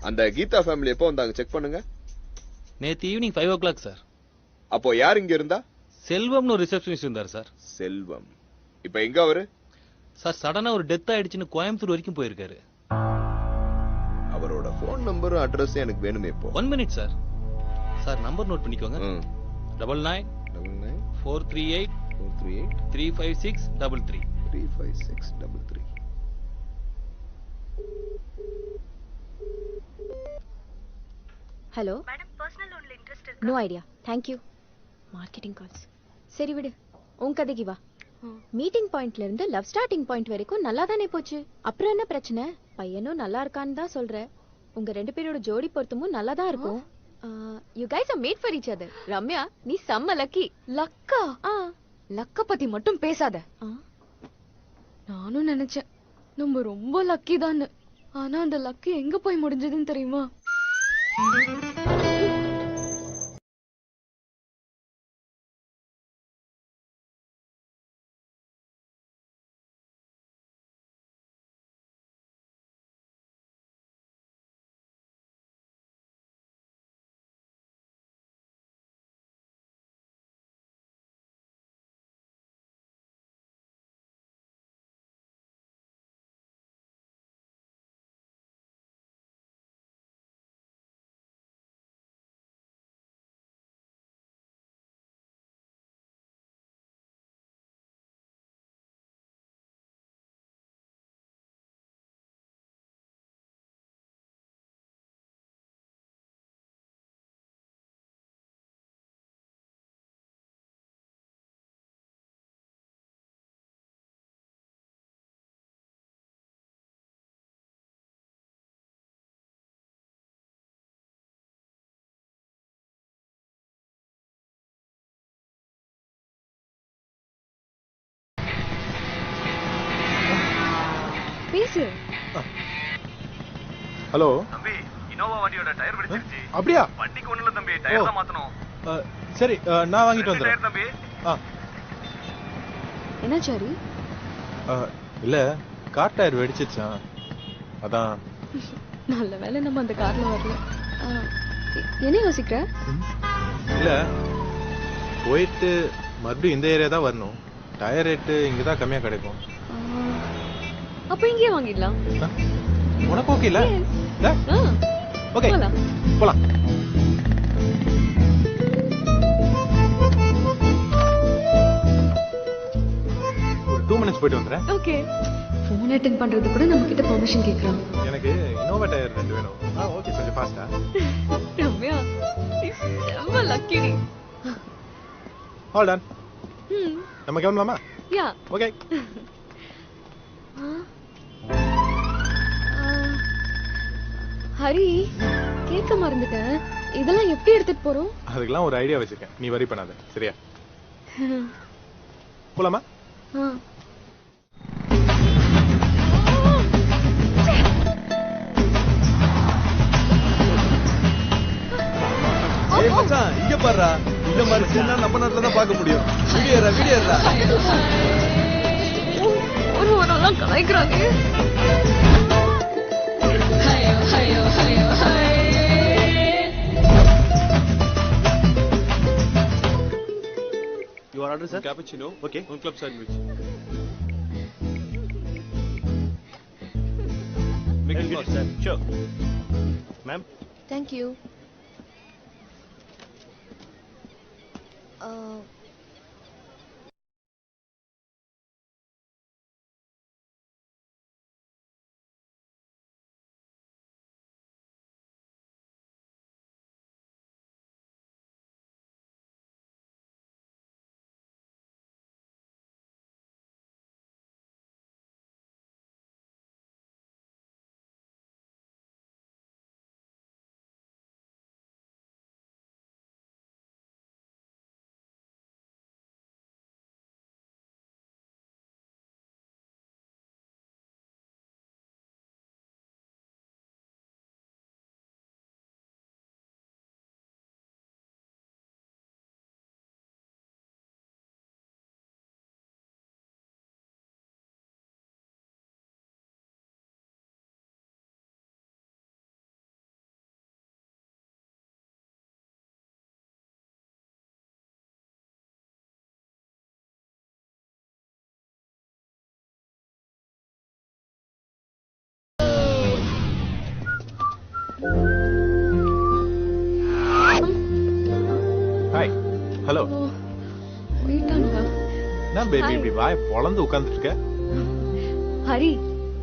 அந்த கீதா ஃபேமிலி எப்போ வந்தாங்க செக் பண்ணுங்க. நேத்து ஈவினிங் 5 o'clock சார். அப்போ யார் இங்க இருந்தா? செல்வம்னு ஒரு ரிசப்ஷனிஸ்ட் இருந்தார் சார். செல்வம் இப்ப எங்க அவரு? சார் சடனா ஒரு டெத் ஆயிடுச்சுன்னு கோயம்புத்தூர் வரைக்கும் போயிருக்காரு. அவரோட போன் நம்பரும் அட்ரஸும் எனக்கு வேணுமே இப்போ. 1 minute sir. Sir number note பண்ணிக்கோங்க. 99 438 35633 35633. ஹலோ மேடம், பர்சனல் லோன்ல இன்ட்ரெஸ்ட் இருக்கு? No idea, thank you. Marketing calls. சரி விடு, உன் கதைக்கு வா. மீட்டிங் பாயிண்ட்ல இருந்து லவ் ஸ்டார்டிங் பாயிண்ட் வரைக்கும் நல்லா தானே போச்சு. அப்புறம் என்ன பிரச்சனை? பையனும் நல்லா இருக்கான்னு தான் சொல்ற. உங்க 2 பேரோட ஜோடி பொருத்தமும் நல்லா தான் இருக்கும். You guys are made for each other. Ramya, நீ செம்ம லக்கி. லக்கா? லக்க பத்தி மட்டும் பேசாத. நானும் நினைச்சேன் நம்ம ரொம்ப லக்கி தான். ஆனா அந்த லக்கு எங்க போய் முடிஞ்சதுன்னு தெரியுமா? பேசு. ஹலோ தம்பி, இனோவா வண்டியோட டயர் வெடிச்சிருச்சு. அப்படியா? வண்டிக்கு ஒண்ணுல தம்பி, டயர் தான் மாத்தணும். சரி நான் வாங்கிட்டு வந்துறேன் தம்பி. என்ன சாரி? இல்ல கார் டயர் வெடிச்சிச்சான், அதான். நல்ல வேளை நம்ம அந்த கார்ல வரல. என்ன யோசிக்கிற? இல்ல போயிட்டு மறுபடியும் இந்த ஏரியா தான் வரணும். டயர் ரேட்டு இங்கதான் கம்மியா கிடைக்கும். அப்ப இங்கே வாங்கிடலாம். உனக்கு ஓகே இல்ல? ஓகே போலாம். ஒரு 2 minutes போயிட்டு வந்துறேன். ஓகே. ஃபோன் அட்டெண்ட் பண்றது கூட நம்ம கிட்ட பெர்மிஷன் கேக்குறான். எனக்கு இனோவா டயர் 2 வேணும். ஓகே, கொஞ்சம் ஃபாஸ்டா. ரம்யா, ரொம்ப லக்கி. All done. நம்ம கிளம்பலாமா? யா. ஓகே. ஹரி, கேட்க மறந்துட்டேன். இதெல்லாம் எப்படி எடுத்துட்டு போறோம்? அதுக்கெல்லாம் ஒரு ஐடியா வச்சிருக்கேன், நீ வரி பண்ணாத, சரியா? போலாமா? ஏய் மச்சான், இங்க பாருடா. இந்த மாதிரி சீன்லாம் நம்ம நாட்டுல தான் பார்க்க முடியும். வீடியோடா. ஒரு வாரம்லாம் கலாய்க்கிறாங்க. Your order, sir? Cappuccino. Okay. 1 club sandwich. Make it fast, sir. Sure. Ma'am. Thank you. ஏன் பேபி இப்படி வாய் பொளந்து உட்கார்ந்துட்டு இருக்க? ஹரி,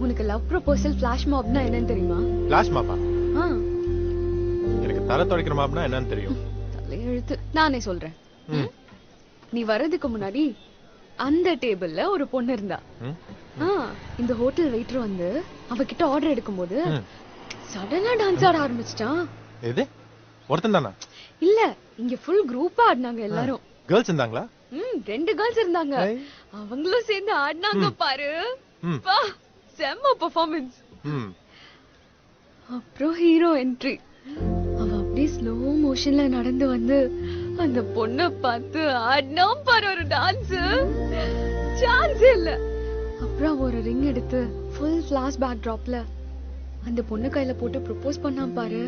உனக்கு லவ் ப்ரொபோசல் ஃபிளாஷ் மாப்னா என்னன்னு தெரியுமா? ஃபிளாஷ் மாப்பா? எனக்கு தலை துடைக்கிற மாப்னா என்னன்னு தெரியும். தலையெழுத்து. நானே சொல்றேன். நீ வர்றதுக்கு முன்னாடி அந்த டேபிள்ல ஒரு பொண்ணு இருந்தா. இந்த ஹோட்டல் வெயிட்டர் வந்து அவகிட்ட ஆர்டர் எடுக்கும்போது சடனா டான்ஸ் ஆட ஆரம்பிச்சிட்டான். எது? ஒருத்தன் தானா? இல்ல, இங்க ஃபுல் குரூப்பா ஆடினாங்க எல்லாரும். கேர்ள்ஸ் இருந்தாங்களா? 2 கேர்ள்ஸ் இருந்தாங்க. அவங்களும் சேர்ந்து ஆடினாங்க பாரு. வா, செம்ம பெர்ஃபார்மன்ஸ். அப்புறம் ஹீரோ என்ட்ரி. அவ அப்படியே ஸ்லோ மோஷன்ல நடந்து வந்து அந்த பொண்ண பார்த்து ஆடினா பாரு ஒரு டான்ஸ். சான்ஸ் இல்ல. அப்புறம் ஒரு ரிங் எடுத்து ஃபுல் ஃபிளாஷ் பேக் டிராப்ல அந்த பொண்ணு கையில போட்டு ப்ரோபோஸ் பண்ணா பாரு.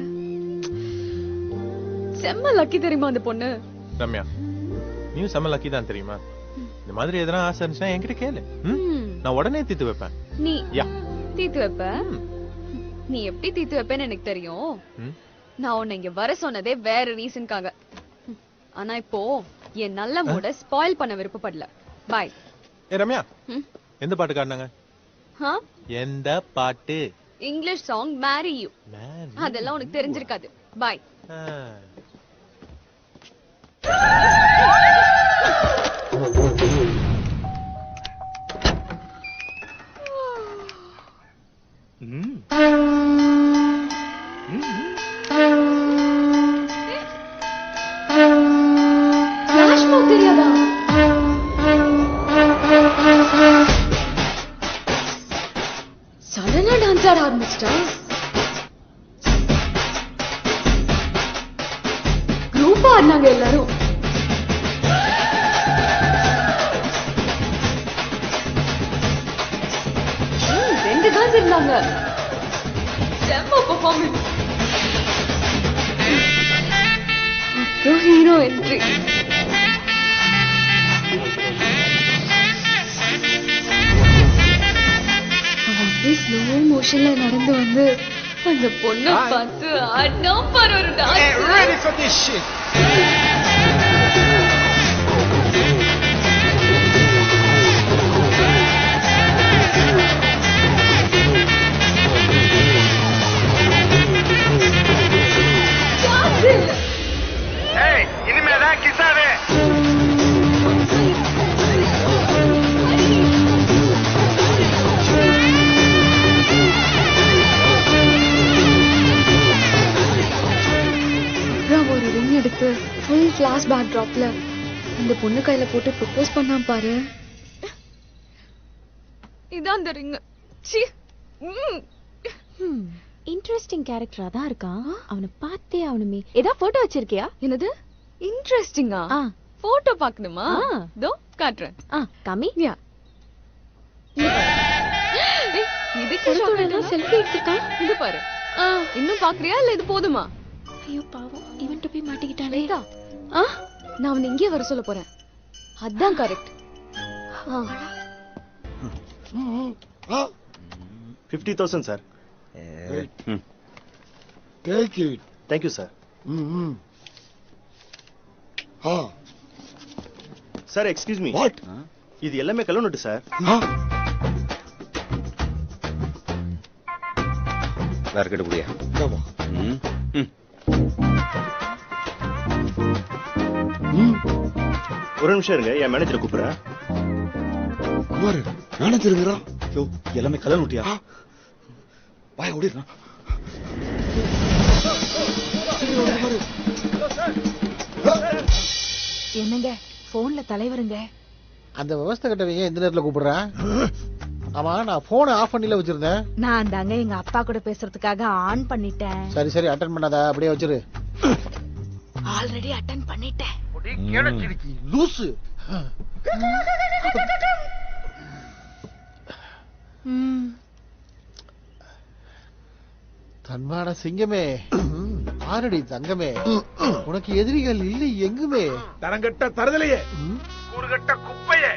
செம்ம லக்கி தெரியுமா அந்த பொண்ணு? ரம்யா, நீ செம்ம லக்கி தான் தெரியுமா? இந்த மாதிரி எதனா ஆசை இருந்துச்சுன்னா என்கிட்ட கேளு. நான் உடனே தீத்து வைப்பேன். நீ தீத்து வைப்ப? நீ எப்படி தீத்து வைப்பேன்னு எனக்கு தெரியும். நான் உன்னை இங்க வர சொன்னதே வேற ரீசன்காக. ஆனா இப்போ என் நல்ல மூட ஸ்பாயில் பண்ண விருப்பப்படல. பை. ரம்யா, எந்த பாட்டு காட்டினாங்க? எந்த பாட்டு? English song Mary you. அதெல்லாம் உனக்கு தெரிஞ்சிருக்காது. பை. ஃபிளாஷ் மாப் தெரியாதா? சடனா டான்ஸ் ஆட ஆரம்பிச்சிட்டா. குரூப்பா ஆடினாங்க எல்லாரும். ரெண்டு கேர்ள்ஸ் இருந்தாங்க. செம்ம பெர்ஃபார்மன்ஸ். அப்புறம் ஹீரோ என்ட்ரி. அப்படியே ஸ்லோ மோஷன்ல நடந்து வந்து அந்த பொண்ண பார்த்து ஆடினா பாரு ஒரு டான்ஸ். இனிமேதான் கிசாவே. ஒரு ரிங் எடுத்து ஃபுல் ஃபிளாஷ் பேக் டிராப்ல அந்த பொண்ணு கையில போட்டு ப்ரோபோஸ் பண்ணா பாரு. இதான் அந்த ரிங். இன்ட்ரெஸ்டிங் கேரக்டரா தான் இருக்கான். அவனை பார்த்தே அவனுமே. ஏதா போட்டோ வச்சிருக்கியா? என்னது இன்ட்ரெஸ்டிங்கா? போட்டோ பார்க்கணுமா? தோ காட்றேன். காமி. யா. இதுக்கு ஷார்ட்ல செல்ஃபி எடுத்துட்டான். இது பாரு. இன்னும் பாக்குறியா இல்ல இது போதுமா? ஐயோ பாவம், இவன்ட்ட போய் மாட்டிக்கிட்டானே. நான் அவனை இங்கே வர சொல்ல போறேன். அதான் correct. 50,000 sir. Take it. Thank you sir. Sir excuse me. What? இது எல்லாமே கள்ள நோட்டு சார். வேற கிட்ட குடியா? ஒரு நிமிஷம் இருங்க, என் மேனேஜரை கூப்பிடுறேன். குமார், மேனேஜர் இருக்கிறான். யோ, எல்லாமே கள்ள நோட்டியா? வாய ஓடிடுறான். என்னங்க போன்ல தலைவருங்க. அந்த விவசாய கட்டவங்க எந்த நேரத்துல கூப்பிடுறேன்? ஆமா, நான் போனை ஆஃப் பண்ணில வச்சிருந்தேன். நான் தாங்க எங்க அப்பா கூட பேசுறதுக்காக ஆன் பண்ணிட்டேன். சரி சரி, அட்டெண்ட் பண்ணாத, அப்படியே வச்சிரு. ஆல்ரெடி அட்டெண்ட் பண்ணிட்டேன். லூசு. தன்மான சிங்கமே, ஆரடி தங்கமே, உனக்கு எதிரிகள் இல்லை எங்குமே. தரங்கட்ட தருதலையே, கூறுகட்ட குப்பையே,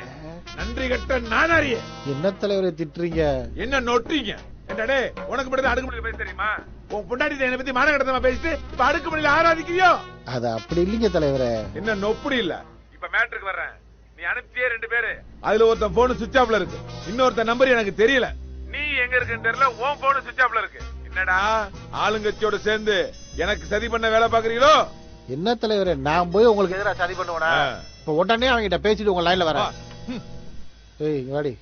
நன்றி கட்ட நானாரியே. என்ன தலைவரை திட்டுறீங்க? என்ன நொட்டீங்க? என்னடே, உனக்கு மட்டும் அடுக்குமணியில பேச தெரியுமா? உன் பொண்டாட்டி என்னை பத்தி மானகட்டமா பேசிட்டு இப்ப அடுக்குமணியில ஆராதிக்கிறியோ? அது அப்படி இல்லைங்க தலைவரே. என்ன நொப்படி இல்ல. இப்ப மேட்ருக்கு வர்றேன். நீ அனுப்பியே 2 பேரு. அதுல ஒருத்தன் போன் சுவிட்ச் ஆஃப்ல இருக்கு, இன்னொருத்தன் நம்பர் எனக்கு தெரியல. நீ எங்க இருக்குன்னு தெரியல, உன் போன் சுவிட்ச் ஆஃப்ல இருக்கு. என்னடா ஆளுங்கட்சியோட சேர்ந்து எனக்கு சதி பண்ண வேலை பாக்குறீங்களோ? என்ன தலைவரே, நான் போய் உங்களுக்கு எதிராக சதி பண்ணுவேனா? இப்ப உடனே அவங்கிட்ட பேசிட்டு உங்க லைன்ல வரேன். ஏய் வாடி,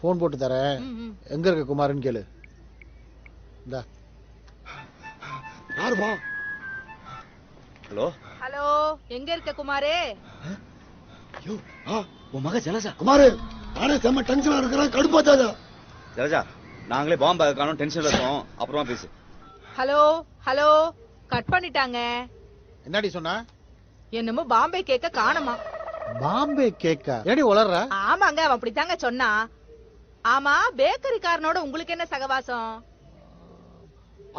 போன் போட்டு தரேன். எங்க இருக்க குமார்னு கேளு. இந்தா. யாருப்பா? ஹலோ ஹலோ, எங்க இருக்க குமாரே? உன் மக ஜலஜா. குமாரு, நானே செம்ம டென்ஷனா இருக்கிறேன், கடுப்பாச்சாத. ஜலஜா, நாங்களே பாம்பு காணோம், டென்ஷன்ல இருக்கோம், அப்புறமா பேசு. ஹலோ ஹலோ, கட் பண்ணிட்டாங்க. என்னடி சொன்னா? என்னமோ பாம்பே கேக்க காணுமா. பாம்பே கேக்கா? ஏடி உளறற? ஆமாங்க, அவன் அப்படித்தாங்க சொன்னா. ஆமா, பேக்கரி காரனோட உங்களுக்கு என்ன சகவாசம்?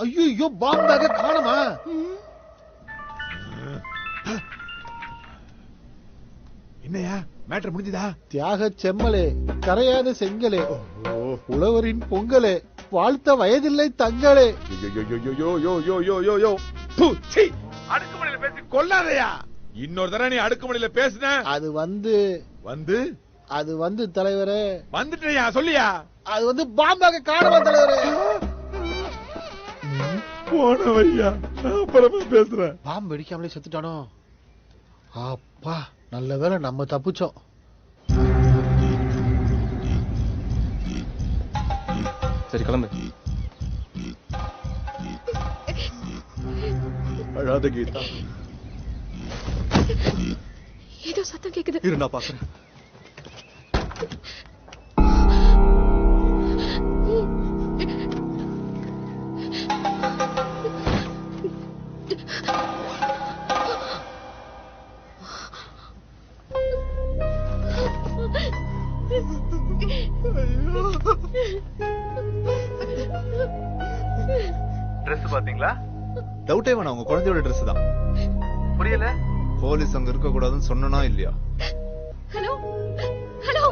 ஐயோ, பாம்பே காணுமா? என்னையா மேட்டர் முடிஞ்சதா? தியாக செம்மலே, கரையாத செங்கலே, உழவரின் பொங்கலே, வாழ்த்த வயதில்லை தங்களே. அடுக்குமணியில பேசி கொல்லாதையா. இன்னொரு தடவை நீ அடுக்குமணியில பேசுன அது வந்து தலைவரே வந்துட்டியா? சொல்லியா? அது வந்து பாம்பாக காணுமா தலைவரே? போன வையா, அப்புறமா பேசுறேன். பாம்பு வெடிக்காமலே செத்துட்டானோ? அப்பா, நல்ல வேளை நம்ம தப்பிச்சோம். சரி கிளம்பு. அழாத கீதா. ஏதோ சத்தம் கேக்குது. இரு, நான் பாக்குறேன். ட்ரெஸ் பாத்தீங்களா? டவுட்டே வேணாம், உங்க குழந்தையோட ட்ரெஸ் தான். புரியல? போலீஸ் அங்க இருக்க கூடாதுன்னு சொன்னா இல்லையா? ஹலோ ஹலோ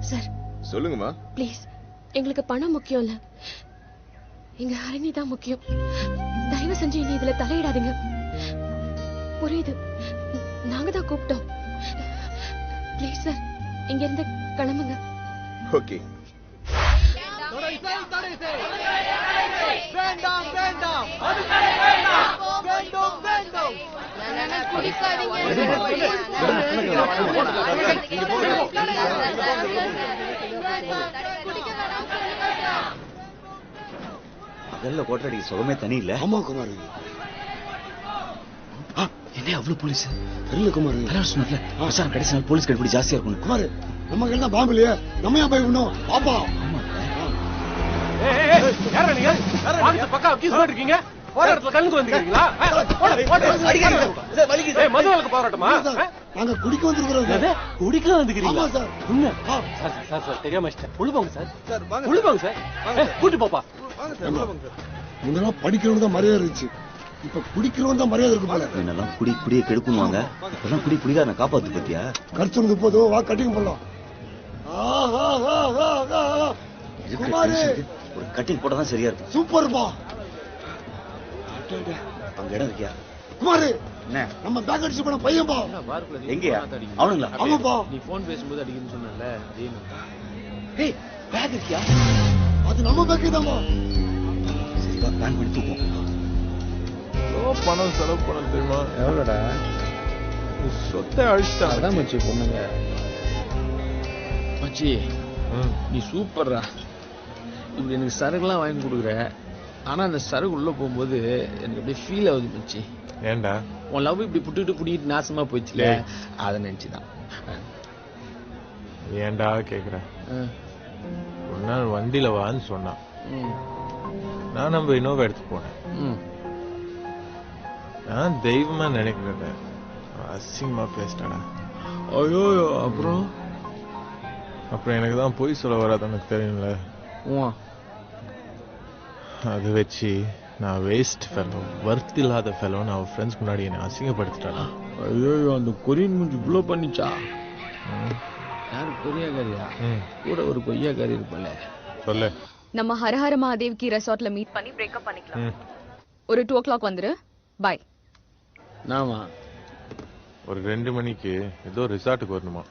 சார், சொல்லுங்கம்மா. ப்ளீஸ், எங்களுக்கு பணம் முக்கியம் இல்ல, எங்க ஹரிணி தான் முக்கியம். தயவு செஞ்சு இனி இதுல தலையிடாதீங்க. புரியுது, நாங்க தான் கூப்பிட்டோம். ப்ளீஸ் சார், இங்க இருந்து கிளம்புங்க. ஓகே. வேண்டாம் வேண்டாம் வேண்டும் வேண்டும். அதல்ல கோட்டடி சுகமே தனி இல்ல. ஆமா குமார். என்ன அவ்வளவு போலீஸ்? தெரியல குமார். அதான் சொன்னல, விசாரணை கடைசி நாள் போலீஸ் கடுப்படி ஜாஸ்தியா இருக்கும். குமார், நமக்கு என்ன பாம்பு இல்லையா? நம்ம ஏன் பயப்படணும்? பாப்பா. யாரா நீங்க? பக்கா அக்யூஸ் பண்ணிருக்கீங்க. போற இடத்துல கண்ணுக்கு வந்துக்கிறீங்களா? மதுவலுக்கு போராட்டமா? நாங்க குடிக்க வந்திருக்கிறோம். குடிக்க வந்துக்கிறீங்களா? ஆமா சார். என்ன? சார் தெரியாம உழுவாங்க சார். உழுவாங்க சார். கூட்டி போப்பா. முன்னெல்லாம் படிக்கிறவங்க தான் மரியாதை இருந்துச்சு, இப்ப குடிக்கிறவங்க தான் மரியாதை இருக்கு போல. என்னெல்லாம் குடிய கெடுக்குவாங்க. இப்பெல்லாம் குடிகாரனை காப்பாத்து பத்தியா? கருத்து வந்து போதும், வா கட்டிங் பண்ணலாம். குமாரு, ஒரு கட்டிங் போட்டதான் சரியா இருக்கும். சூப்பர்பா. அங்க இடம் இருக்கியா? குமாரு, என்ன நம்ம பேக் அடிச்சு போன பையன்பா. எங்கயா? அவனுங்களா? ஆமாப்பா. நீ போன் பேசும்போது அடிக்குன்னு சொன்னல. ஏய், பேக் இருக்கியா? அது நம்ம பேக் தான்ப்பா. சரிப்பா, பிளான் பண்ணி தூக்குவோம். பணம் செலவு பண்ண தெரியுமா? எவ்வளோடா? சொத்தை அழிச்சிட்டாங்க. அதான் மச்சி பொண்ணுங்க. மச்சி, நீ சூப்பர்ரா. இப்படி எனக்கு சரக்குலாம் வாங்கி கொடுக்குற. ஆனா அந்த சரக்கு உள்ள போகும்போது எனக்கு அப்படியே ஃபீல் ஆகுது மச்சி. ஏண்டா? உன் லவ் இப்படி புட்டுக்கிட்டு நாசமா போயிடுச்சுல, அதை நினைச்சுதான். ஏண்டா கேக்குற? ஒரு நாள் வண்டியில வான்னு சொன்னான். நான் நம்ம இனோவா எடுத்து போனேன். நான் தெய்வமா நினைக்கிறத அசிங்கமா பேசிட்டா. ஐயோ, அப்புறம் எனக்கு தான் பொய் சொல்ல வராது, எனக்கு தெரியும்ல. அது வச்சு நான் வேஸ்ட் ஃபெலோ, வர்த் இல்லாத ஃபெலோ, நான் அவன் ஃப்ரெண்ட்ஸ் முன்னாடி என்னை அசிங்கப்படுத்திட்டானா. ஐயோ, அந்த கொரியன் மூஞ்சி இவ்வளோ பண்ணிச்சா? யாரு கொரியாக்காரியா? கூட ஒரு கொய்யாக்காரி இருப்பல. சொல்லு. நம்ம ஹரஹர மகாதேவ்கி ரெசார்ட்ல மீட் பண்ணி பிரேக்கப் பண்ணிக்கலாம். ஒரு 2 o'clock வந்துரு. பை. நாமா ஒரு 2 மணிக்கு ஏதோ ரிசார்ட்டுக்கு வரணுமா?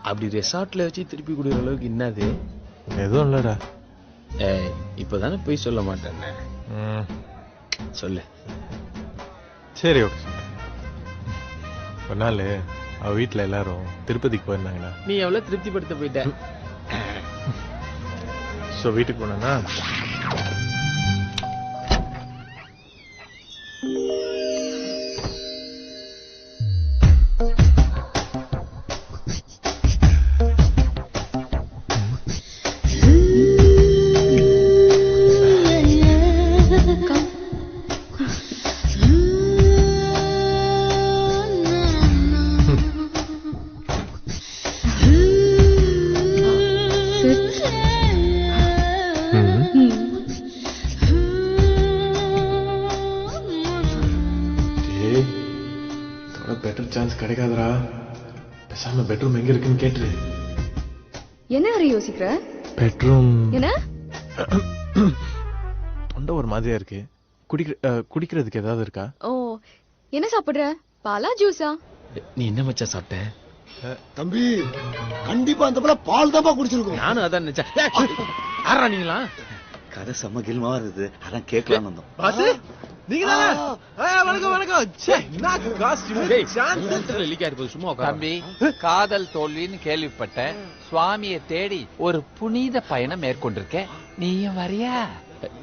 அப்படி ரெசார்ட்ல வச்சு திருப்பி கொடுக்குற அளவுக்கு என்னது? எதுவும் இல்லடா. இப்பதானே போய் சொல்ல மாட்டேன். சொல்லு. சரி ஓகே. ஒரு நாள் அவ வீட்டுல எல்லாரும் திருப்பதிக்கு போயிருந்தாங்கண்ணா. நீ எவ்வளவு திருப்திப்படுத்த போயிட்ட? சோ வீட்டுக்கு போனா கிடைக்காதரா. பேசாம பெட்ரூம் எங்க இருக்குன்னு கேட்டு. என்ன வரை யோசிக்கிற? பெட்ரூம் என்ன? தொண்டை ஒரு மாதிரியா இருக்கு. குடிக்கிறதுக்கு ஏதாவது இருக்கா? ஓ, என்ன சாப்பிடுற? பாலா ஜூஸா? நீ என்ன மச்சா சாப்பிட்ட? தம்பி கண்டிப்பா அந்த போல பால் தான் குடிச்சிருக்கோம். நானும் அதான் நினைச்சேன். ஆறா நீங்களா? கதை செம்ம கில்மா இருக்குது. அதான் கேட்கலாம் வந்தோம். பாஸ் நீங்க தானே? வணக்கம் வணக்கம். ச்சே நான் காஸ்டியூம் சென்டர்ல லீக் ஆயிருக்கு. சும்மா உட்காரு. தம்பி, காதல் தோல்வின்னு கேள்விப்பட்டேன். சுவாமியை தேடி ஒரு புனித பயணம் மேற்கொண்டிருக்கேன். நீயும் வரியா?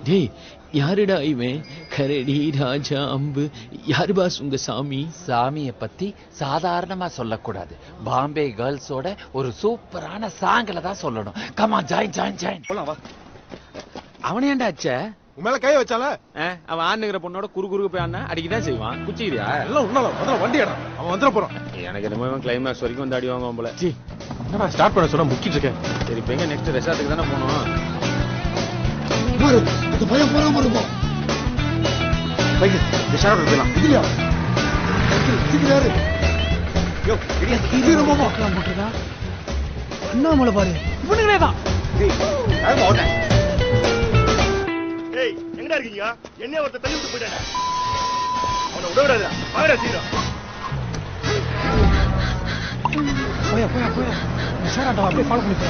டேய், யாருடா இவன்? கரடி ராஜா அம்பு யாரு பாஸ் உங்க சாமி? சாமியை பத்தி சாதாரணமா சொல்லக்கூடாது. பாம்பே கேர்ள்ஸோட ஒரு சூப்பரான சாங்ல தான் சொல்லணும். Comma join join join. போலாம் வா. அவனே ஏன்டா அச்ச? உன் மேல கை வச்சால? அவன் ஆண்ணுங்கிற பொண்ணோட குறுக்கு போய் ஆனா அடிக்கதான் செய்வான். குச்சிக்கிறியா? எல்லாம் உன்னால முதல்ல வண்டி ஏடா. அவன் வந்துட போறான். எனக்கு என்னமோ கிளைமேக்ஸ் வரைக்கும் வந்து அடி வாங்குவான் போல. ஜி என்னடா ஸ்டார்ட் பண்ண சொன்னா முக்கிட்டு இருக்கேன். சரி இப்போ எங்க நெக்ஸ்ட் ரெசார்ட்டுக்கு தானே போகணும். இந்த பையன் போறாம இருப்போம். பைக் ரிசார்ட் போலாம். இல்லையா? சிக்கிறாரு. யோ இது ரொம்ப போட்டுடா. அண்ணாமலை பாரு. இவனுங்களே தான். டேய் நான் ஓட்டேன். டேய் எங்கடா இருக்கீங்க? என்ன ஒருத்த தள்ளி விட்டு போயிட்டானே. அவனை விட விடாதடா. வாடா சீரா. போயா. ரிசார்ட்ட அப்படியே ஃபாலோ பண்ணி போ.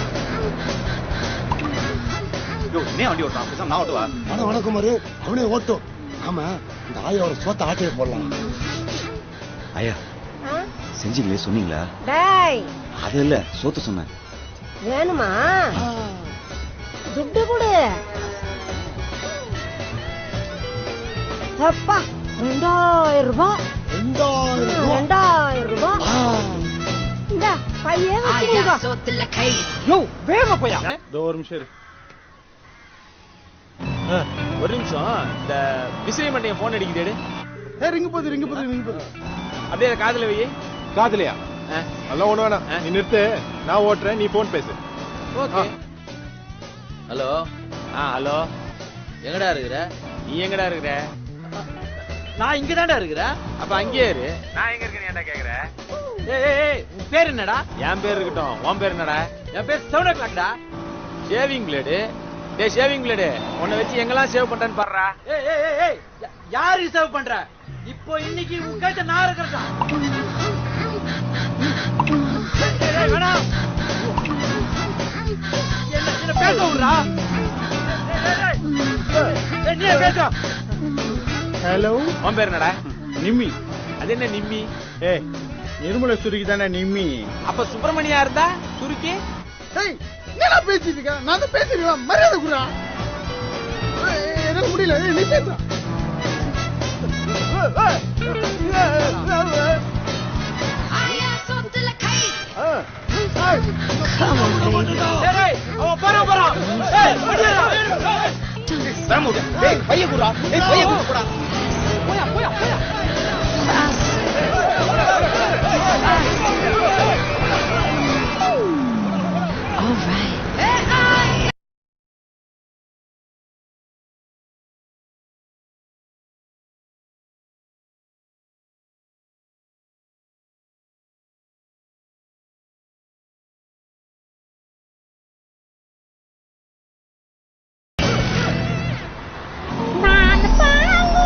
யோ நீ வண்டி ஓட்டலாம். பேசாம நான் ஓட்டுவா. வணக்கம் மாரு. அவனே ஓட்டும். ஆமா இந்த ஆயாவோட சோத்த ஆட்டையை போடலாம். ஐயா செஞ்சீங்களே சொன்னீங்களா? டேய் அது இல்ல சோத்து சொன்னேன். வேணுமா? துட்டு கொடு. அப்பா 2000 ரூபாய். 2000 ரூபாய். இந்த கையே வச்சுங்க. சோத்துல கை. யோ வேகமா போயா. ஒரு நிமிஷம் இரு. ஒரு நிமிஷம். இந்த விசிறி மண்டைய போன் அடிக்குது. ரிங் போகுது. அப்படியே காதுல வை. காதுலையா? அதெல்லாம் ஒண்ணு வேணாம். நீ நிறுத்து. நான் ஓட்டுறேன். நீ போன் பேசு. ஓகே. ஹலோ. ஹலோ. எங்கடா இருக்கிற? நீ எங்கடா இருக்கிற? நான் இங்க தான்டா இருக்கிறேன். அப்ப அங்கேயே இரு. நான் எங்க இருக்கேன்னு ஏன்டா கேக்குற? ஏய் உன் பேர் என்னடா? என் பேர் இருக்கட்டும். உன் பேர் என்னடா? என் பேர் 7 o'clock டா. Shaving blade. டேய் ஷேவிங் பிளேடு. உன்னை வச்சு எங்கெல்லாம் சேவ் பண்றேன்னு பாருடா. ஏய் யாரு சேவ் பண்ற? இப்போ இன்னைக்கு உட்கார்ந்து நான் இருக்கறடா. ஏய் வேணாம். என்ன பேச விடுறா? ஏய் நீ பேச. ஹலோ. உன் பேர் என்னடா? நிம்மி. அது என்ன நிம்மி? ஏய் நிர்மல சுருக்கி தானே நிம்மி. அப்ப சுப்பிரமணியா இருந்தா சுருக்கி? ஏய் என்னடா பேசிட்டு இருக்க? நான் தான் பேசிடுவேன். மரியாதை குடுறா. என்னால முடியல. நீ பேசு. ஆயா சோத்துல கை. டேய் அவன் போறான். ஏய் ஓடிடா. சாமுடா. டேய் பைய குடுடா. டேய் பைய குடுடா. போயா. All right. நான் பாங்கு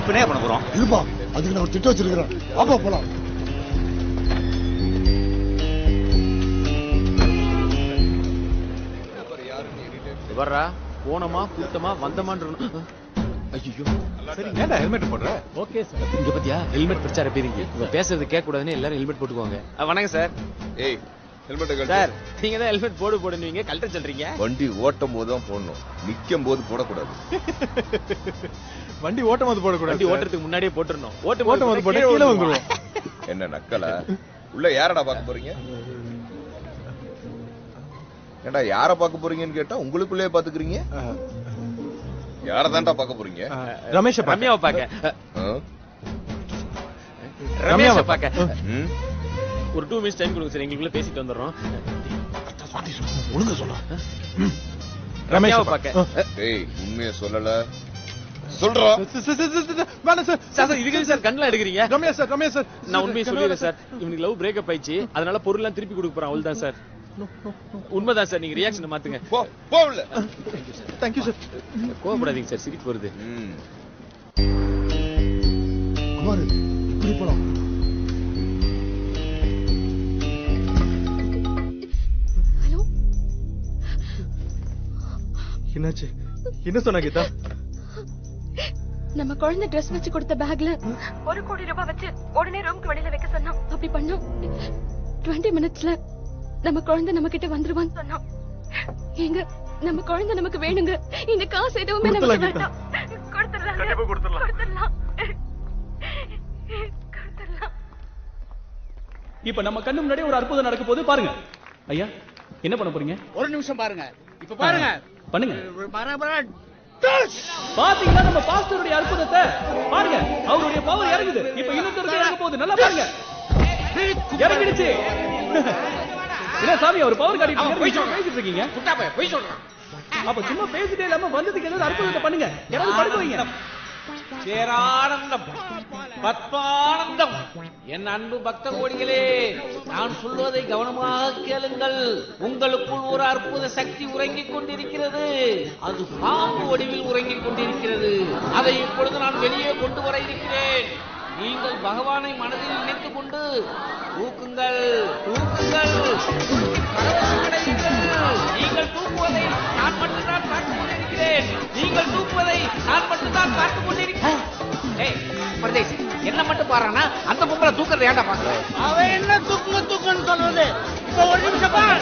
இப்ப என்ன பண்ண போறோம்? இருப்பா, அதுக்கு நான் ஒரு திட்டம் வச்சிருக்கிறேன். வாப்பா போலாம். வர்றா போனமா கூட்டமா வந்தமான்னு. ஐயோ சரி, ஏன்டா ஹெல்மெட் போடுற? Okay sir. இங்க பாத்தியா ஹெல்மெட் பிரச்சார பேருங்க. இவ பேசுறது கேட்க கூடாதுன்னு எல்லாரும் ஹெல்மெட் போட்டுக்குவாங்க. வணக்கம் சார். ஏய் ஹெல்மெட் சார், நீங்க தான் ஹெல்மெட் போடுவீங்க, கழட்ட சொல்றீங்க. வண்டி ஓட்டும் போது தான் போடணும், நிக்கும் போது போடக்கூடாது. வண்டி ஓட்டும் போது போடக்கூடாது. வண்டி ஓட்டுறதுக்கு முன்னாடியே போட்டுறணும். ஓட்டும் போது போட்டா கீழே வந்துருவோம். என்ன நக்கலா? உள்ள யாரடா பார்க்க போறீங்க? ஏண்டா யார பார்க்க போறீங்கன்னு கேட்டா உங்களுக்குள்ளே பாத்துக்கிறீங்க. யார தான்டா பார்க்க போறீங்க? ரம்யாவை பார்க்க. ரம்யாவை பார்க்க. ஒரு 2 minutes டைம் கொடுங்க சார், எங்களுக்குள்ள பேசிட்டு வந்துடுறோம். ஒழுங்கா சொன்னா. ரம்யாவை பார்க்க. ஏய் உண்மையை சொல்லல சொல்றா. வேணாம் சார். சார் இதுக்கு சார் கண்ணல எடுக்கிறீங்க? ரம்யா சார் நான் உண்மையை சொல்லிடுறேன் சார். இவனுக்கு லவ் பிரேக்கப் ஆயிடுச்சு, அதனால பொருள்லாம் திருப்பி கொடுக்க போறான். அவ்வளவுதான் சார். உண்மைதான் சார். நீங்க ரியாக்ஷன் மாத்துங்க. போவல. Thank you sir. கோவப்படாதீங்க சார், சிரிப்பு வருது. குமார் இப்படி போலாம். என்னாச்சு? என்ன சொன்னா கீதா? நம்ம குழந்தை ட்ரெஸ் வச்சு கொடுத்த பேக்ல 1 கோடி ரூபாய் வச்சு உடனே ரூம்க்கு வெளியில வைக்க சொன்னோம். அப்படி பண்ணோம். 20 minutesல நம்ம குழந்தை நம்ம கிட்ட வந்துருவான்னு சொன்னோம். எங்க நம்ம குழந்தை நமக்கு வேணுங்க. இந்த காசு எதுவுமே நமக்கு வேண்டாம். கொடுத்துடலாம். கண்டிப்பா கொடுத்துடலாம். இப்ப நம்ம கண்ணு முன்னாடி ஒரு அற்புதம் நடக்க போகுது பாருங்க. ஐயா என்ன பண்ண போறீங்க? ஒரு நிமிஷம் பாருங்க. இப்ப பாருங்க. பண்ணுங்க. பாத்தீங்களா நம்ம பாஸ்டருடைய அற்புதத்தை? பாருங்க, அவருடைய பவர் இறங்குது. இப்ப இன்னொருத்தருக்கு இறங்க போகுது. நல்லா பாருங்க. இறங்கிடுச்சு. என்ன சாமி அவர் பவர் காட்டிட்டு பேசிட்டு இருக்கீங்க? போய் சொல்றேன். அப்ப சும்மா பேசிட்டே இல்லாம வந்ததுக்கு ஏதாவது அற்புதத்தை பண்ணுங்க. யாராவது படுக்க வைங்க. பேரானந்தம், பத்மானந்தம். என் அன்பு பக்த கோடிகளே, நான் சொல்வதை கவனமாக கேளுங்கள். உங்களுக்குள் ஒரு அற்புத சக்தி உறங்கிக் கொண்டிருக்கிறது. அது பாம்பு வடிவில் உறங்கிக் கொண்டிருக்கிறது. அதை இப்பொழுது நான் வெளியே கொண்டு வர இருக்கிறேன். நீங்கள் பகவானை மனதில் நினைத்துக் கொண்டு தூக்குங்கள், தூக்குங்கள், நீங்கள் தூக்குவதை நான் மட்டும்தான் பார்த்துக் கொண்டிருக்கிறேன். நீங்கள் தூக்குவதை நான் மட்டும்தான் பார்த்துக் கொண்டிருக்கிறேன். என்ன மட்டும் பாருன்னா அந்த பொம்பளை தூக்குறத ஏன்டா பாக்குறேன்? அவன் என்ன தூக்குன்னு சொல்றது? இப்ப ஒரு நிமிஷம் பாரு.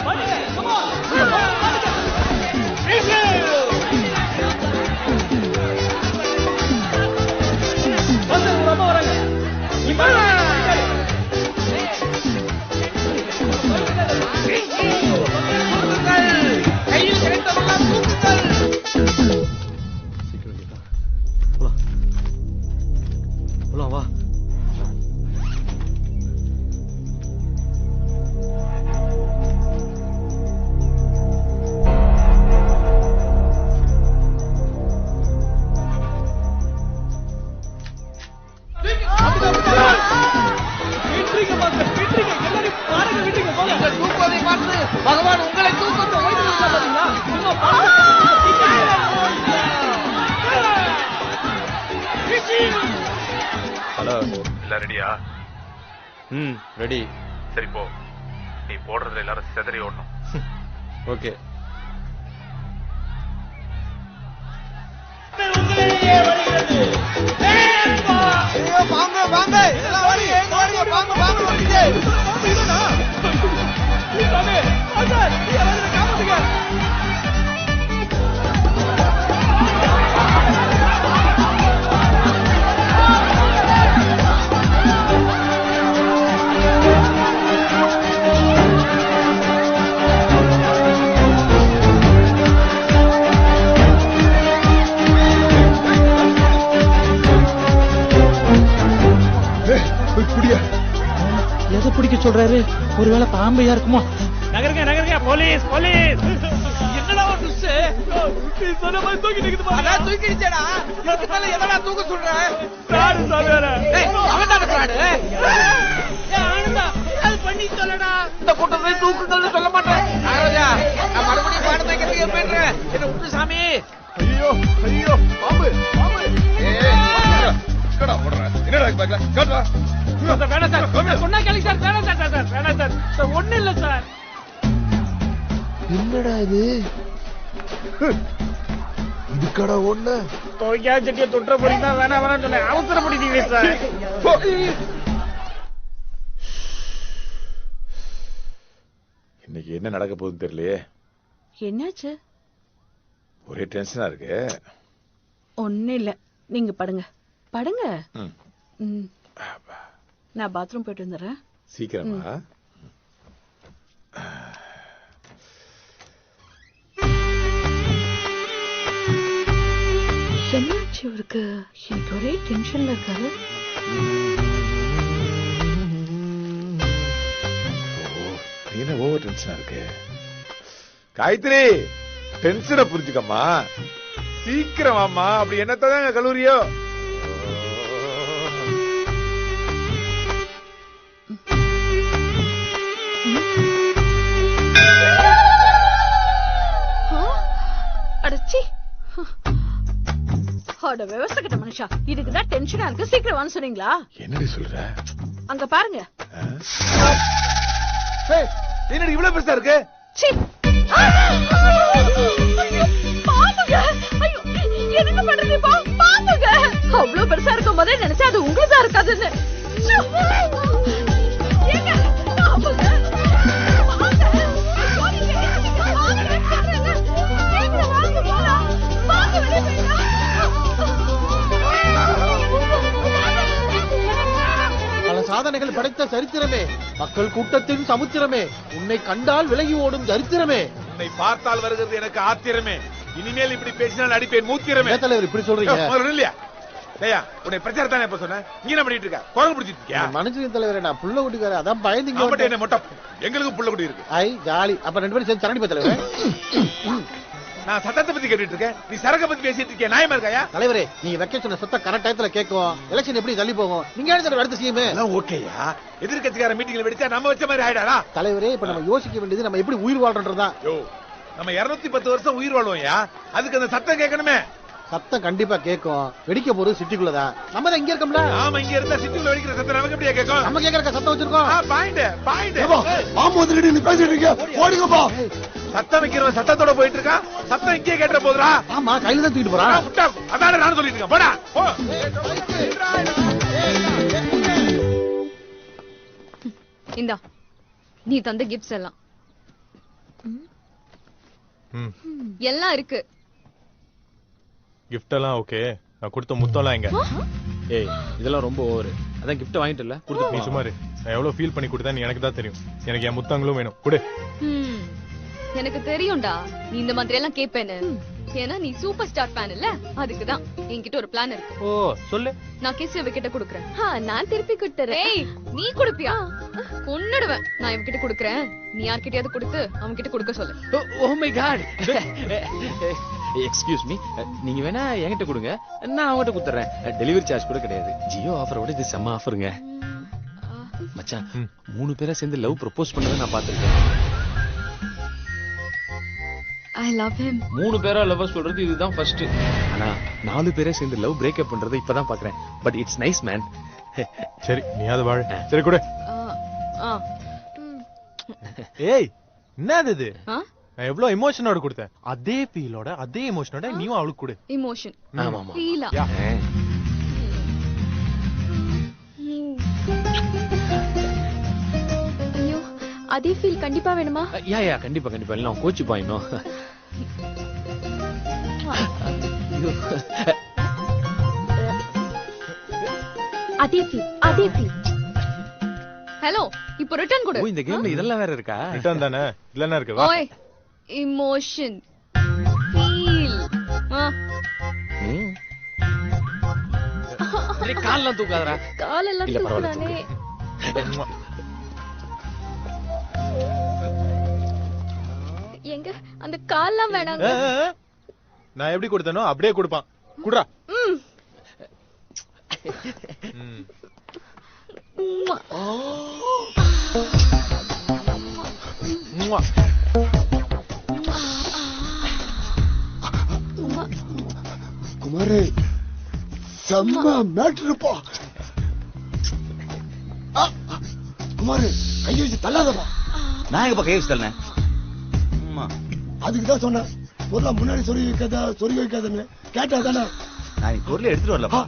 கையில் கிடைத்தவெல்லாம் தூக்குங்கள். வா. நீங்கள் தூக்குவதை பார்த்து பகவான் உங்களை தூக்கத்தை ஹலோ, எல்லாம் ரெடியா? ரெடி. சரி போ. நீ போடுறதுல எல்லாரும் செதறி ஓடணும். ஓகே. வாங்க வாங்க எல்லாம் வாங்க வாங்க வாங்க வாங்க எதை பிடிக்க சொல்றாரு? ஒருவேளை பாம்பையா இருக்குமோ? நகருங்க போலீஸ் போலீஸ். என்னடா ஒரு ட்விஸ்ட்? நீ சொன்ன மாதிரி தூக்கிட்டு இருக்குது பாரு. அதான் தூக்கிடுச்சேடா. இதுக்கு மேல எதடா தூக்க சொல்ற? ஃப்ராட் சாமியாரே. ஏய் அவன் தான் ஃப்ராட். ஏய் ஆனந்தா அது பண்ணி சொல்லடா. இந்த கூட்டத்தை தூக்குங்கள்னு சொல்ல மாட்டேன். நாகராஜா, நான் மறுபடியும் பாடம் வைக்கிறதுக்கு போயிடுறேன். என்ன விட்டு சாமி. ஐயோ பாம்பு பாம்பு. என்னடா பாக்கல காட்டு வா வேணாம் சார் சொன்னா கேளுங்க சார் வேணாம் சார் வேணாம் சார் ஒண்ணு இல்ல சார். என்னடா இது இதுக்கடா ஒண்ணு தொலைக்கா செட்டியை தொற்ற போறீங்க வேணாம் சொன்னேன் அவசரப்படுத்தீங்க சார். இன்னைக்கு என்ன நடக்க போகுதுன்னு தெரியலையே. என்னாச்சு? ஒரே டென்ஷனா இருக்கு. ஒண்ணு இல்ல, நீங்க படுங்க படுங்க. நான் பாத்ரூம் போயிட்டு வந்துடுறேன். சீக்கிரமா. என்னாச்சு இவருக்கு? எனக்கு ஒரே டென்ஷன்ல இருக்காரு. என்ன ஓவர் டென்ஷனா இருக்கு? காயத்ரி டென்ஷனை புரிஞ்சுக்கம்மா. சீக்கிரமாம்மா. அப்படி என்னத்தாங்க கல்லூரியோ? அடச்சி விவசாய கிட்ட மனுஷா, இதுக்குதான் டென்ஷனா இருக்கு. சீக்கிரம் வான்னு சொன்னீங்களா? என்னடி சொல்ற? அங்க பாருங்க. என்னடி இவ்வளவு பெருசா இருக்கு? பாம்புங்க! ஐயோ, என்ன பண்றது? பாம்புங்க! அவ்வளவு பெருசா இருக்கும் போதே நினைச்சா அது உங்களுதான் இருக்காதுன்னு. பல சாதனைகள் படைத்த சரித்திரமே, மக்கள் கூட்டத்தின் சமுத்திரமே, உன்னை கண்டால் விலகி ஓடும் சரித்திரமே, உன்னை பார்த்தால் வருகிறது எனக்கு ஆத்திரமே, இனிமேல் இப்படி பேசினால் அடிப்பேன் மூத்திரமே. தலைவர் இப்படி சொல்றீங்க இல்லையா? ஐயா உன்னை பிரச்சாரம் தானே இப்ப சொன்னேன். நீ என்ன பண்ணிட்டு இருக்க? குரங்கு பிடிச்சிட்டு இருக்கியா? மனுஷன் தலைவரே, நான் புள்ள குட்டிக்கார, அதான் பயந்துங்க. என்ன மொட்டை எங்களுக்கு புள்ள குட்டி இருக்கு. ஐ ஜாலி. அப்ப 2 பேரும் சேர்ந்து சரண்டி தலைவரே. நான் சத்தத்தை பத்தி கேட்டுட்டு இருக்கேன், நீ சரக்க பத்தி பேசிட்டு இருக்கியா? நியாயமா இருக்காயா? தலைவரே, நீங்க வைக்க சொன்ன சத்தம் கரெக்ட் டயத்துல கேட்கும். எலெக்ஷன் எப்படி தள்ளி போகும்? நீங்க அடுத்த சிஎம் ஓகேயா? எதிர்கட்சிக்கார மீட்டிங்ல வெடிச்சா நம்ம வச்ச மாதிரி ஆயிடாடா? தலைவரே, இப்ப நம்ம யோசிக்க வேண்டியது நம்ம எப்படி உயிர் வாழ்றதுதான். நம்ம 210 வருஷம் உயிர் வாழ்வோம்யா, அதுக்கு அந்த சத்தம் கேட்கணுமே. சத்தம் கண்டிப்பா கேட்கும். வெடிக்க போறது சிட்டிக்குள்ளதான். நம்ம தான் இங்க இருக்கோம்ல. நாம இங்க இருந்தா சிட்டிக்குள்ள வெடிக்கிற சத்தம் நமக்கு எப்படியா கேட்கும்? நம்ம கேக்குற சத்தம் வச்சிருக்கோம். பாயிண்ட் ஆமா வந்துட்டு நீ பேசிட்டு இருக்க. ஓடுங்கப்பா. சத்தம் வைக்கிறவன் சத்தத்தோட போயிட்டு இருக்கான். சத்தம் இங்கே கேட்ட போதுடா. ஆமா, கையில தான் தூக்கிட்டு போறான். அதான நான் சொல்லிட்டு இருக்கேன். போடா போ. இந்தா நீ தந்த கிஃப்ட்ஸ் எல்லாம் எல்லாம் இருக்கு. கிஃப்ட் எல்லாம் ஓகே. நான் கொடுத்த முத்தம்லாம் எங்க? ஏய் இதெல்லாம் ரொம்ப ஓவர். அதான் கிஃப்ட் வாங்கிட்டல கொடுத்து. நீ சும்மா இரு. நான் எவ்வளவு ஃபீல் பண்ணி கொடுத்தேன்னு எனக்கு தான் தெரியும். எனக்கு என் முத்தங்களும் வேணும். கொடு. எனக்கு தெரியும்டா நீ இந்த மாதிரி எல்லாம் கேப்பேன்னு. ஏன்னா நீ சூப்பர் ஸ்டார் ஃபேன் இல்ல, அதுக்குதான் என்கிட்ட ஒரு பிளான் இருக்கு. ஓ சொல்லு. நான் கிஸ் இவகிட்ட கொடுக்கறேன். நான் திருப்பி கொடுத்துறேன். ஏய் நீ கொடுப்பியா? கொன்னுடுவேன். நான் இவகிட்ட கொடுக்கறேன், நீ யார்கிட்டயாவது கொடுத்து அவன் கிட்ட கொடுக்க சொல்லு. Oh my God. Excuse me, நீங்க வேணா என்கிட்ட கொடுங்க, நான் அவங்ககிட்ட கொடுத்துறேன். டெலிவரி சார்ஜ் கூட கிடையாது. ஜியோ ஆஃபரோட இது செம்ம ஆஃபருங்க. மச்சான் 3 பேரை சேர்ந்து லவ் ப்ரொபோஸ் பண்ணதை நான் பார்த்திருக்கேன். I love him. 3 பேரா லவ் சொல்றது இதுதான் ஃபர்ஸ்ட். ஆனா 4 பேரே சேர்ந்து லவ் பிரேக்கப் பண்றது இப்பதான் பாக்குறேன். But it's nice man. சரி நீ அது வாழ. சரி கொடு. ஏய் என்னது இது? நான் எவ்வளவு எமோஷனோட கொடுத்தேன், அதே ஃபீலோட அதே எமோஷனோட நீயும் அவளுக்கு கொடு. எமோஷன். ஆமா ஆமா. ஃபீலா. ஐயோ, அதே ஃபீல் கண்டிப்பா வேணுமா? யா கண்டிப்பா கண்டிப்பா. இல்ல கோச்சு பாயினோ. அதே ஃபீல். ஹலோ, இப்போ ரிட்டர்ன் கொடு. ஓ இந்த கேம்ல இதெல்லாம் வேற இருக்கா? ரிட்டர்ன் தானே, இல்லன்னா இருக்கு. வா. ஓய் எமோஷன் ஃபீல். சரி கால்லாம் தூக்காதடா. காலெல்லாம் தூக்குறானே. எங்க அந்த கால்லாம் வேணாங்க. நான் எப்படி கொடுத்தனோ அப்படியே கொடுப்பான். குடுறா. குமாரே செம்ம மேட்ருப்பா. குமாரு கையை வச்சு தள்ளாதப்பா. நான் எங்கப்பா கை வச்சு தள்ளேன்? அதுக்குதான் சொன்னேன் பொருளா முன்னாடி சொருகி வைக்காதன்னு கேட்டா தானே. நான் பொருளை எடுத்துட்டு வரலப்பா.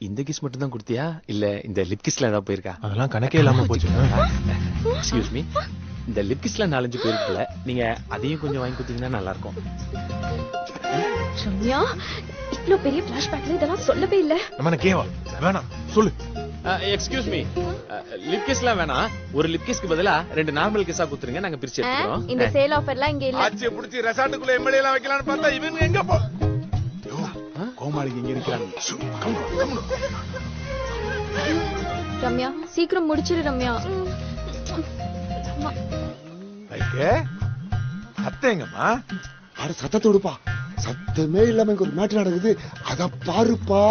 இந்த கிஸ் மட்டும் தான் கொடுத்தியா இல்ல இந்த லிப் கிஸ்ல ஏதாவது போயிருக்கா? அதெல்லாம் கணக்கே இல்லாம போச்சு. எக்ஸ்கியூஸ் மீ, இந்த லிப் கிஸ்ல 4-5 போயிருக்குல்ல, நீங்க அதையும் கொஞ்சம் வாங்கி கொடுத்தீங்கன்னா நல்லா இருக்கும். ரம்யா, இவ்ளோ பெரிய ஃபிளாஷ்பேக்ல இதெல்லாம் சொல்லவே இல்ல. நம்ம கேவா வேணாம் சொல்லு. எக்ஸ்கியூஸ் மீ, லிப் கிஸ்லாம் வேணாம். ஒரு லிப் கிஸ்க்கு பதிலா 2 நார்மல் கிஸ்ஸா கொடுத்துருங்க, நாங்க பிரிச்சு எடுத்துறோம். இந்த சேல் ஆஃபர்லாம் இங்க இல்ல. ஆட்சியை புடிச்சு ரெசார்ட்டுக்குள்ள எம்எல்ஏ எல்லாம் வைக்கலாம்னு பார்த்தா இவங்க எங்க போ? கோமாளிக்கு எங்க இருக்கிறாங்க? ரம்யா, சீக்கிரம் முடிச்சிரு ரம்யா. சத்தேங்கம்மா. அட சத்தத்தோடுப்பா, சத்தமே இல்லாம இங்க ஒரு மேட்டர் நடக்குது, அத பாருப்பா.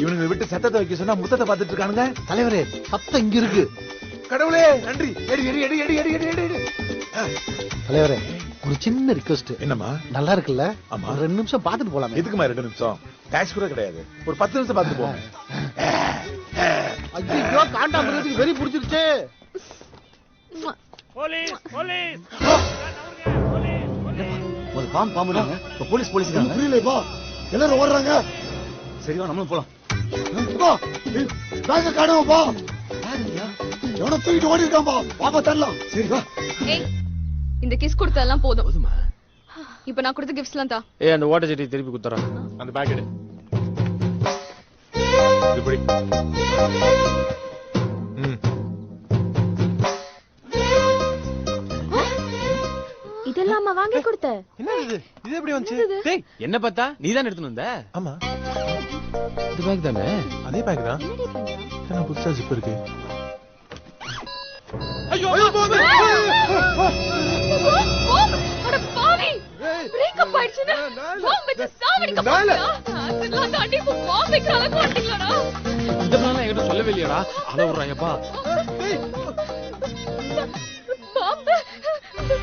இவனுங்களை விட்டு சத்தத்தை வைக்க சொன்னா முத்தத்தை பார்த்துட்டு இருக்கானுங்க. தலைவரே, சத்தம் இங்க இருக்கு. கடவுளே நன்றி. Eddy eddy eddy eddy eddy eddy eddy. தலைவரே, ஒரு சின்ன ரிக்வெஸ்ட். என்னம்மா? நல்லா இருக்குல்ல? ஆமா. ஒரு 2 நிமிஷம் பாத்துட்டு போலாமே. எதுக்குமா 2 நிமிஷம்? டாக்ஸ் கூட கிடையாது. ஒரு 10 நிமிஷம் பாத்துட்டு போங்க. ஐயோ, காண்டாமிருகத்துக்கு வெறி பிடிச்சிருச்சு. போலீஸ் போலீஸ் ஒரு பாம்புனாங்க. இப்ப போலீஸ் புரியலப்பா, எல்லாரும் ஓடுறாங்க. சரிவா, நம்மளும் போலாம். பேங்க காணுவோம்பா. எவனோ தூக்கிட்டு ஓடி இருக்கான்பா. பாப்பா தரலாம். சரி வா. ஏய், இந்த கிஸ் கொடுத்ததெல்லாம் போதும். இப்ப நான் கொடுத்த கிஃப்ட்ஸ்லாம் தா. அந்த வாட்டர் ஜெட்டி திருப்பி குத்துறேன். அந்த பேக் எடு. இப்படி. இதெல்லாம் வாங்கி கொடுத்த. என்ன இது? இது எப்படி வந்து? டேய், என்ன பார்த்தா நீ தான் எடுத்துட்டு வந்த? ஆமா. இது பேக் தானே? அதே பேக் தான். என்ன புதுசா ஜிப் இருக்கு? ஐயோ ஐயோ போங்க. அட பாவி, பிரேக்கப் ஆயிடுச்சுனா பாம் வெச்சு சாவடிக்க போறா. அதெல்லாம் தாண்டி பாம் வைக்க அளவுக்கு வந்துட்டீங்களா? இந்த பிளான் என்கிட்ட சொல்லவே இல்லையடா. அத விடுறாயப்பா. பாம்பு பாம்பு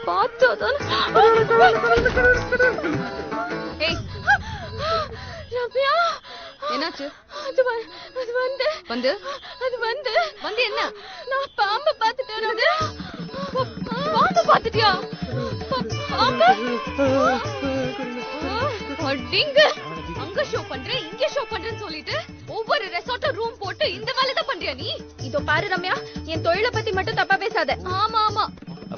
பார்த்தாதான். ரம்யா, என்னாச்சு? அது வந்து என்ன? நான் பாம்பை பார்த்துட்டேன். பாம்பை பார்த்துட்டியா? பாம்பு அடிங்க. அங்க ஷோ பண்றேன், இங்க ஷோ பண்றேன்னு சொல்லிட்டு ஒவ்வொரு ரெசார்ட் ரூம் போட்டு இந்த வேலை தான் பண்றியா நீ? இதோ பாரு ரம்யா, என் தொழிலை பத்தி மட்டும் தப்பா பேசாத. ஆமா ஆமா,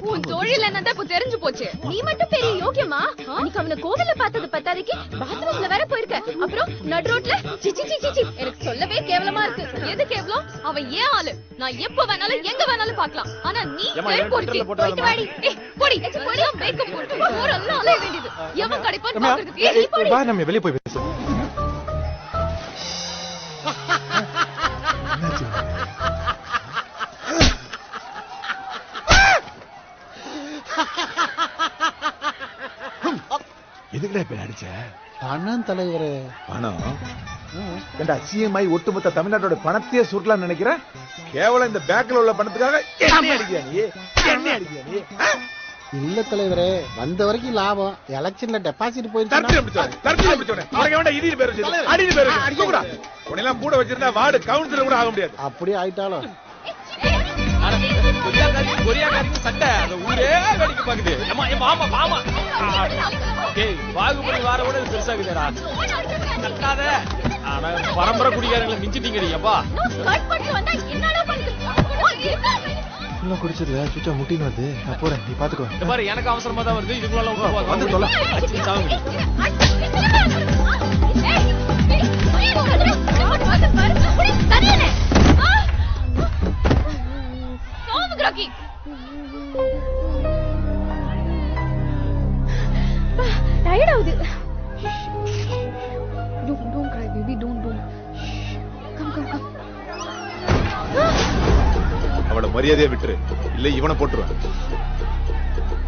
உன் தொழில் என்னதான் இப்ப தெரிஞ்சு போச்சு. நீ மட்டும் பெரிய யோகியமா? அன்னைக்கு அவனை கோவில்ல பார்த்தது பத்தாதைக்கு பாத்ரூம்ல வேற போயிருக்க. அப்புறம் நடு ரோட்ல சிச்சி சிச்சி சி. எனக்கு சொல்லவே கேவலமா இருக்கு. எது கேவலம்? அவன் ஏன் ஆளு. நான் எப்ப வேணாலும் எங்க வேணாலும் பார்க்கலாம். ஆனா நீ ஏன் போறீங்க? போயிட்டு வாடி. போடி. போடி. மேக்கப் போட்டு ஊரெல்லாம் அலைய வேண்டியது. எவன் கிடைப்பான்னு பாக்குறதுக்கு. ஏய் போடி. வா, நம்ம வெளிய போய் பேசலாம். எதுக்குடா இப்ப அடிச்ச? பணம் தலைவரே. பணம்? ஏண்டா சிஎம்ஐ ஒட்டுமொத்த தமிழ்நாட்டோட பணத்தையே சுருட்டலாம்னு நினைக்கிறேன். கேவலம் இந்த பேக்ல உள்ள பணத்துக்காக என்ன அடிக்கியா நீ? என்ன அடிக்கியா நீ? இல்ல தலைவரே, வந்த வரைக்கும் லாபம். எலெக்ஷன்ல டெபாசிட் போயிருச்சு. உன்னெல்லாம் கூட வச்சிருந்தா வார்டு கவுன்சிலர் கூட ஆக முடியாது. அப்படியே ஆயிட்டாலும் சட்டை அந்த ஊரே வேடிக்கை பாக்குது. பாகுபலி வார கூட பெருசாகுதுடா. கட்டாத. ஆனா பரம்பரை குடிகாரங்களை மிஞ்சிட்டீங்கடி. அப்பா இன்னும் குடிச்சிருல சுச்சா முட்டின்னு வருது. நான் போறேன், நீ பாத்துக்கோ. பாரு, எனக்கு அவசரமா தான் வருது. இதுக்குள்ள வந்து தொலை. டயர்ட் ஆகுது. Don't cry baby, don't. மரியாதையா விட்டுரு, இல்ல இவனை போட்டுருவேன்.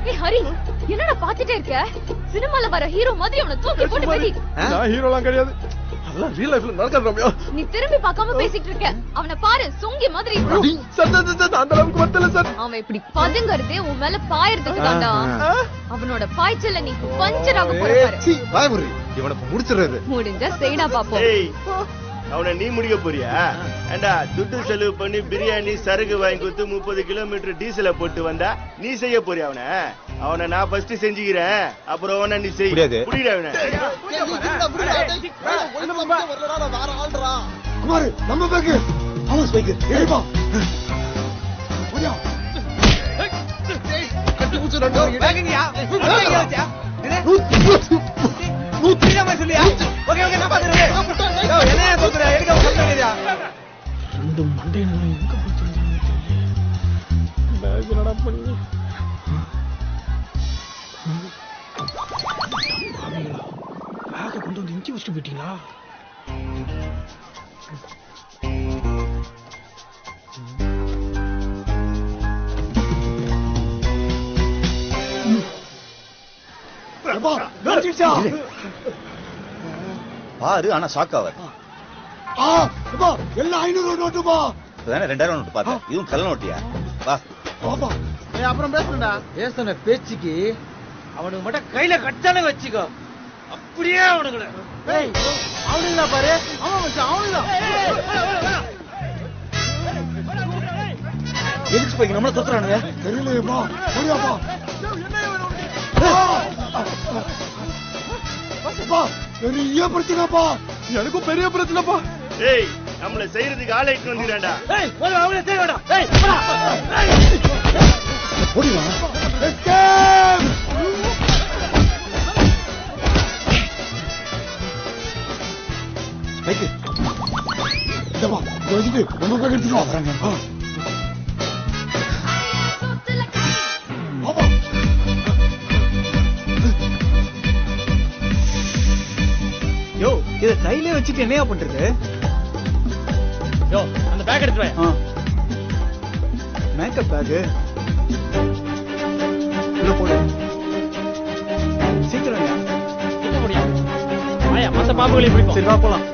ஏய் ஹரி, என்னடா பாத்துட்டே இருக்க? சினிமால வர ஹீரோ மாதிரி அவனை தூக்கி போட்டு மிதி. நான் ஹீரோலாம் கிடையாது, அதெல்லாம் ரியல் லைஃப்ல நடக்காது ரம்யா. நீ திரும்பி பார்க்காம பேசிட்டு இருக்க. அவனை பாரு, சொங்கி மாதிரி. சார் அந்த அளவுக்கு வரல சார். அவன் இப்படி பதுங்கறதே உன் மேல பாயறதுக்கு தான்டா. அவனோட பாய்ச்சல்ல நீ பஞ்சர் ஆக போற பாரு. வாய் இவனை முடிச்சிடுறது. முடிஞ்சா செய்டா பாப்போம். அவனை நீ முடிக்க போறியா? ஏண்டா துட்டு செலவு பண்ணி பிரியாணி சரக்கு வாங்கி கொடுத்து 30 கிலோமீட்டர் டீசல போட்டு வந்தா நீ செய்ய போறியா? அவனை நான் ஃபர்ஸ்ட் செஞ்சுக்கிறேன், அப்புறம் அவனை நீ செய். புரியல அவனை. குமார் நம்ம பேக்கு அவன் ஸ்பைக்கு ஏய்பா ஓடியா கட்டி புடிச்சு ரெண்டு பேக்கிங்கயா ஓகேயா நூத்திரமா சொல்லியா? ஓகே ஓகே நான் பாத்துறேன். என்னைய சொல்ற எடுக்க சொல்றீங்க. ரெண்டு மண்டையில எங்க போச்சுன்னு தெரியல. பேக் என்னடா பண்ணி? பேக்க கொண்டு வந்து இஞ்சி வச்சுட்டு போயிட்டீங்களா? பாரு, ஆனா ஷாக்காவர். எல்லாம் 500 நோட்டுப்பா. 2000 நோட்டு பார்த்தேன். இதுவும் கள்ள நோட்டியா? வா அப்புறம் பேசுறா. பேசுன பேச்சுக்கு அவனுக்கு மட்டும் கையில கட்டானே வச்சுக்கோ, அப்படியே அவனுக்கு. அவனுங்களா பாரு, அவன் வச்சான் அவனுங்களா. எதுக்கு போய் நம்மள தொத்துறானுங்க? தெரியலையேப்பா. ஓடியாப்பா. பெரிய பிரச்சனைப்பா. எனக்கும் பெரிய பிரச்சனைப்பா. ஏய், நம்மள செய்யறதுக்கு ஆளை இட்டு வந்துறான்டா. ஏய், அவளை செய்ய வேண்டாம். ஏய், ஓடிவா. எஸ்கேப். பைக் இதவா போயிடு. நம்ம பேக் எடுத்து வா. வரங்க. ஆமா. யோ, இத கையிலே வச்சிட்டு என்னையா பண்றது? யோ, அந்த பேக் எடுத்து வை. மேக்கப் பேக் உள்ள போடு. சீக்கிரம் என்ன முடியும்? ஆயா, மத்த பாம்புகளை பிடிப்போம். சரி வா போலாம்.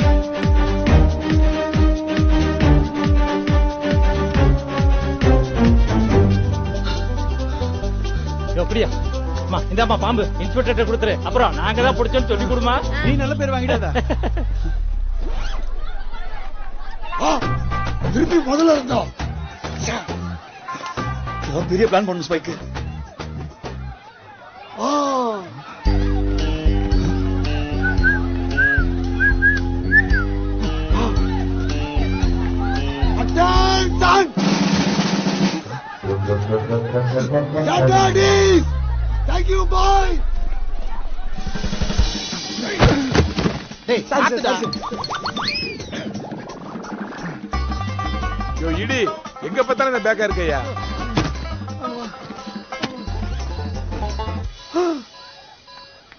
யோ பிரியா, அம்மா இந்தாம்மா பாம்பு, இன்ஸ்பெக்டர் கொடுத்துரு. அப்புறம் நாங்க தான் பிடிச்சோன்னு சொல்லி கொடுமா. நீ நல்ல பேர் வாங்கிடாதா? திருப்பி முதல்ல இருந்தா பெரிய பிளான் பண்ணு spike. Thank you, boy. Hey, யோ இடி, எங்க பார்த்தாலும் இந்த பேக்கா இருக்கையா?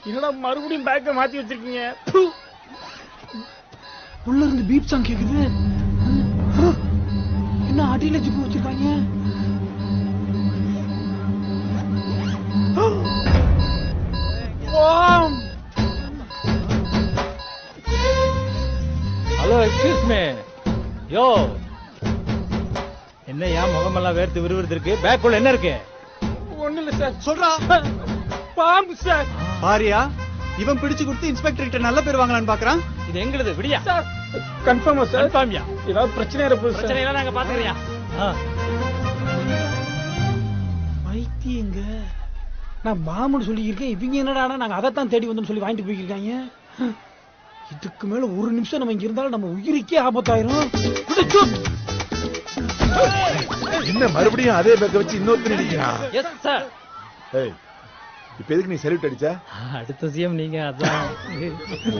என்னடா மறுபடியும் பேக்க மாத்தி வச்சிருக்கீங்க? உள்ள இருந்து பீப் சாங் கேக்குது. என்ன அடியில ஜிப்பு வச்சிருக்காங்க? Hello, excuse me. யோ, என்னையா முகமெல்லாம் வேர்த்து விறுவிறுத்து இருக்கு? பேக்குள்ள என்ன இருக்கு? ஒண்ணு இல்ல சார். சொல்றா. பாம்பு சார். பாரியா, இவன் பிடிச்சு கொடுத்து இன்ஸ்பெக்டர் கிட்ட நல்ல பேர் வாங்கலான்னு பாக்குறான். இது எங்களுது விடியா? சார் கன்ஃபார்மா சார்? கன்ஃபார்ம்யா. ஏதாவது பிரச்சனை இருப்போம் சார். பிரச்சனை எல்லாம் நாங்க பாத்துக்கறியா? வைத்தியங்க, நான் பாம்புன்னு சொல்லியிருக்கேன். இவங்க என்னடா நாங்க அதைத்தான் தேடி வந்தோம்னு சொல்லி வாங்கிட்டு போயிருக்காங்க. இதுக்கு மேல ஒரு நிமிஷம் நம்ம இங்க இருந்தாலும் நம்ம உயிருக்கே ஆபத்தாயிரும். என்ன மறுபடியும் அதே பேக்க வச்சு இன்னொருத்தர் அடிக்கிறான்? Yes sir. ஏய், இப்ப எதுக்கு நீ சல்யூட் அடிச்ச? அடுத்த சிஎம் நீங்க. அதான்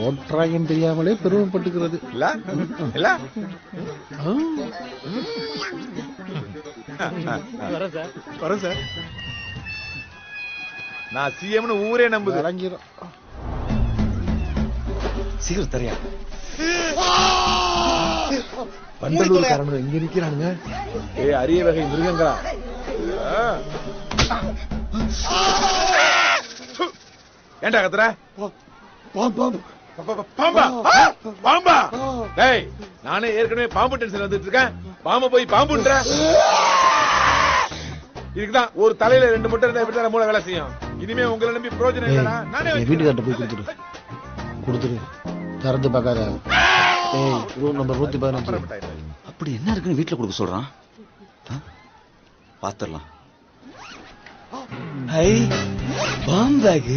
ஓட்ராயம் தெரியாமலே பெருமைப்பட்டுக்கிறது. இல்ல இல்ல. வரேன் சார். வரேன் சார். நான் சிஎம்னு ஊரே நம்புது. இறங்கிரும். சீக்கிரம் தரியா. பண்டலூர்காரனுங்க இங்க நிக்கிறானுங்க. ஏய் அரிய வகை மிருகங்களா. ஏண்டா கத்துற? பாம்பா பாம்பா. டேய் நானே ஏற்கனவே பாம்பு டென்ஷன் வந்துட்டு இருக்கேன். பாம்பு போய் பாம்புன்ற. இதுக்குதான் ஒரு தலையில 2 முட்டை இருந்தா எப்படி மூளை வேலை செய்யும். இனிமே உங்களை நம்பி பிரயோஜனம் இல்லடா. நானே வீட்டுக்கார்ட்ட போய் கொடுத்துரு. திறந்து பார்க்காத. ஏய் ரூம் நம்பர் 115. அப்படி என்ன இருக்குன்னு வீட்டுல கொடுக்க சொல்றான். பாத்துடலாம். ஹை பாம் பேக்.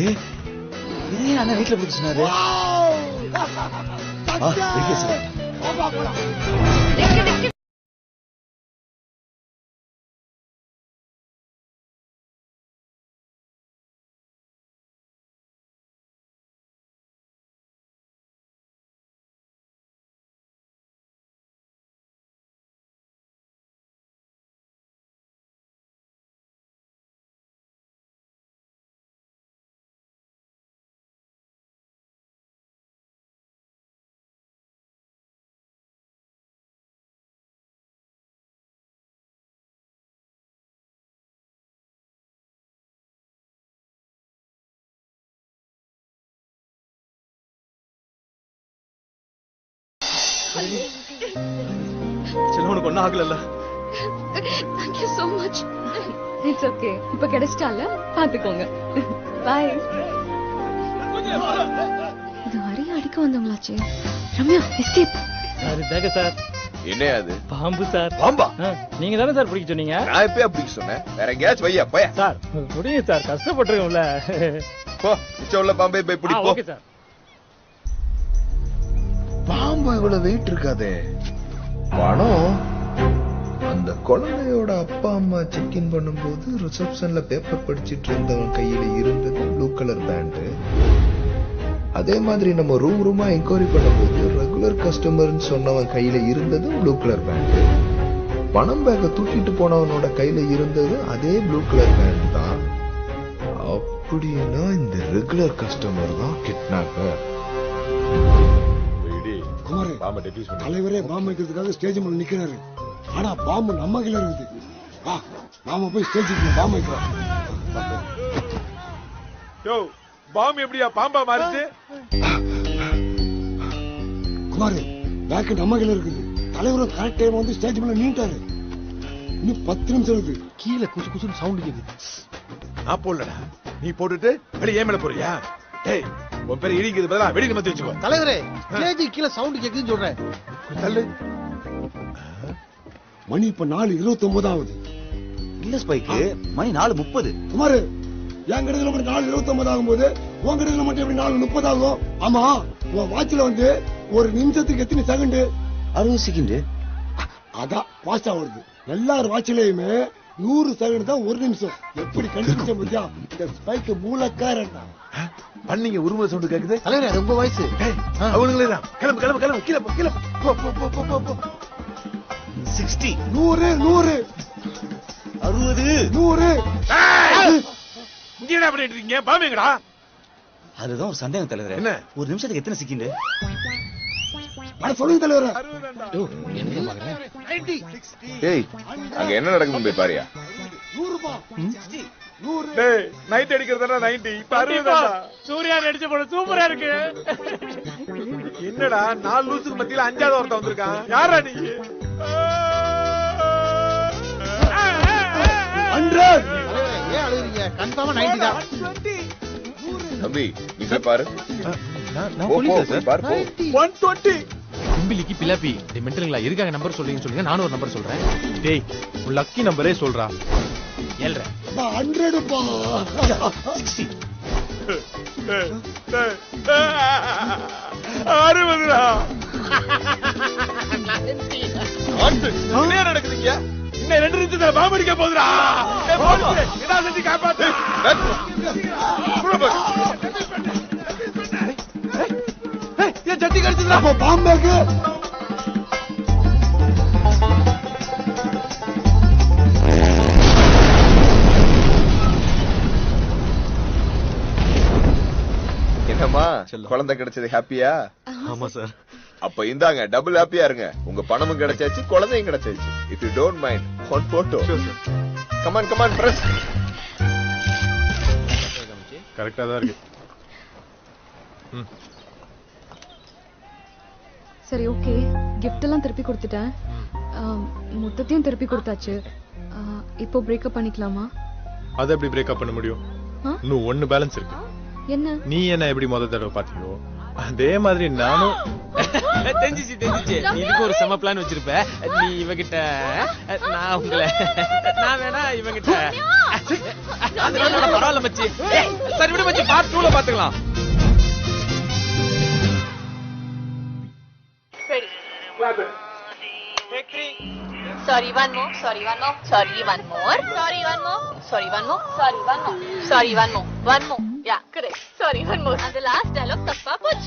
இதே அண்ணா வீட்டுல கொடுக்க சொன்னாரு. செல்வனுக்கு ஒன்னும் ஆகல. Thank you so much. It's okay. இப்ப கிடைச்சிட்டால பாத்துக்கோங்க. Bye. இது அரிய அடிக்க வந்தவங்களாச்சே. ரம்யா எஸ்கேப். சார் தேங்க சார். என்ன அது? பாம்பு சார். பாம்பா? நீங்க தானே சார் பிடிக்க சொன்னீங்க? நான் எப்ப பிடிக்க சொன்னேன்? வேற எங்கயாச்சும் வையா போயா. சார் புடிங்க சார், கஷ்டப்பட்டுருக்கோம்ல. போ மிச்சம் உள்ள பாம்பே போய் பிடி போ. Okay sir. பாம்பு இவ்வளவு வெயிட் இருக்காதே. பணம் அந்த குழந்தையோட அப்பா அம்மா செக் இன் பண்ணும்போது ரிசப்ஷன்ல பேப்பர் படிச்சிட்டு இருந்தவன் கையில இருந்தது ப்ளூ கலர் பேண்ட். அதே மாதிரி நம்ம ரூமா என்கொயரி பண்ணும்போது ரெகுலர் கஸ்டமர்னு சொன்னவன் கையில இருந்தது ப்ளூ கலர் பேண்ட். பணம் பேக்க தூக்கிட்டு போனவனோட கையில இருந்தது அதே ப்ளூ கலர் பேண்ட் தான். அப்படின்னா இந்த ரெகுலர் கஸ்டமர் தான் கிட்னாப்பர். தலைவரே பாம்பு வைக்கிறதுக்காக ஸ்டேஜ் மேல நிக்கிறாரு. ஆனா பாம்பு நம்ம கையில இருக்குது. நாம போய் ஸ்டேஜுக்கு பாம்பு வைக்கிறோம். யோ பாம்பு எப்படியா பாம்பா மாறுச்சு? குமாரு பேக் நம்ம கையில இருக்குது. தலைவரும் கரெக்ட் டைம் வந்து ஸ்டேஜ் மேல நின்னுட்டாரு. இன்னும் 10 நிமிஷம் இருக்கு. கீழே குசு குசுன்னு சவுண்ட் கேக்குது. நான் போடலடா. நீ போட்டுட்டு வெளியே ஏன் மேல போறியா? டேய் உன் பேர் இடிக்குது பதிலா வெடிக்க மத்தி வச்சுக்கோ. தலைவரே ஸ்டேஜ் கீழே சவுண்ட் கேக்குதுன்னு சொல்றேன். தள்ளு. மணி இப்ப 4:29 ஆகுது. இல்ல ஸ்பைக்கு மணி 4:30. குமாரு என் கடையில மட்டும் 4:29 ஆகும்போது உன் கடையில மட்டும் எப்படி 4:30 ஆகும்? ஆமா உன் வாட்சில வந்து ஒரு நிமிஷத்துக்கு எத்தனை செகண்ட்? 60 செகண்ட். அதான் பாஸ்டா வருது. எல்லார் வாட்சிலையுமே 100 செகண்ட் தான் ஒரு நிமிஷம். எப்படி கண்டுபிடிச்ச முடியா? இந்த ஸ்பைக் மூலக்காரன் தான். பண்ணீங்க உரும சவுண்ட் கேக்குது. தலைவரே அது உங்க வாய்ஸ். அவனுங்களே தான். கிளம்பு கிளம்பு கிளம்பு கீழ போ கீழ போ போ போ போ போ. 60 100 100 60 100. இங்க என்ன பண்ணிட்டு இருக்கீங்க? பாம்பேங்கடா. அதுதான் ஒரு சந்தேகம் தலைவரே. என்ன? ஒரு நிமிஷத்துக்கு எத்தனை செகண்ட்? அட சொல்லுங்க தலைவரே. என்ன பாக்குறேன்? 90 ஏய் அங்க என்ன நடக்குதுன்னு போய் பாரியா. 100 ரூபாய். 100 டேய் நைட் அடிக்கிறதா 90 இப்ப 60 சூர்யா நடிச்ச படம் சூப்பரா இருக்கு. என்னடா 4 லூசுக்கு மத்தியில 5வது ஒருத்தன் வந்திருக்கான். யாரா நீ? 100. ஏன் அழுகுறீங்க? கன்ஃபார்மா 90 தான். தம்பி நீ போய் பாரு. நான் போ, போலீஸா போ, சார்? பாரு போ. 120. கும்பிலிக்கு பிலாப்பி மென்டலுங்களா இருக்காங்க. நம்பர் சொல்லுங்க. நானும் ஒரு நம்பர் சொல்றேன். டேய் உன் லக்கி நம்பரே சொல்றா. 7 100 பா. 60 60டா. என்ன நடக்குதுங்க? இன்னும் 2 நிமிஷத்துல பாம்பு அடிக்க போகுதுடா. என்ன செஞ்சு காப்பாத்து. ஏன் சட்டி கடிச்சதுடா? அப்ப பாம்பேக்கு என்னம்மா குழந்தை கிடைச்சது ஹாப்பியா? ஆமா சார். அப்ப இந்தாங்க டபுள் ஹாப்பியா இருங்க. உங்க பணமும் கிடைச்சாச்சு, குழந்தையும் கிடைச்சாச்சு. If you don't mind one photo. Come on press. கரெக்டா தான் இருக்கு. சரி ஓகே, கிஃப்ட் எல்லாம் திருப்பி கொடுத்துட்டேன், மொத்தத்தையும் திருப்பி கொடுத்தாச்சு. இப்போ பிரேக்கப் பண்ணிக்கலாமா? அது எப்படி பிரேக்கப் பண்ண முடியும்? இன்னும் ஒன்னு பேலன்ஸ் இருக்கு. என்ன? நீ என்ன எப்படி முதல் தடவை பாத்தீங்களோ அதே மாதிரி நானும். தெரிஞ்சிச்சு இதுக்கு ஒரு செம பிளான் வச்சிருப்ப. நீ இவகிட்ட நான் உங்களை நான் வேணா இவகிட்ட பரவாயில்ல மச்சி. சரி விடு மச்சி, பார்ட் 2ல பாத்துக்கலாம். Sorry, one more. Sorry, one more. Sorry, one more. Sorry, one more. Sorry, one more. Sorry, one more. Sorry, one more. One more. Yeah, correct. Sorry, one more. And the last dialogue, tappa puch.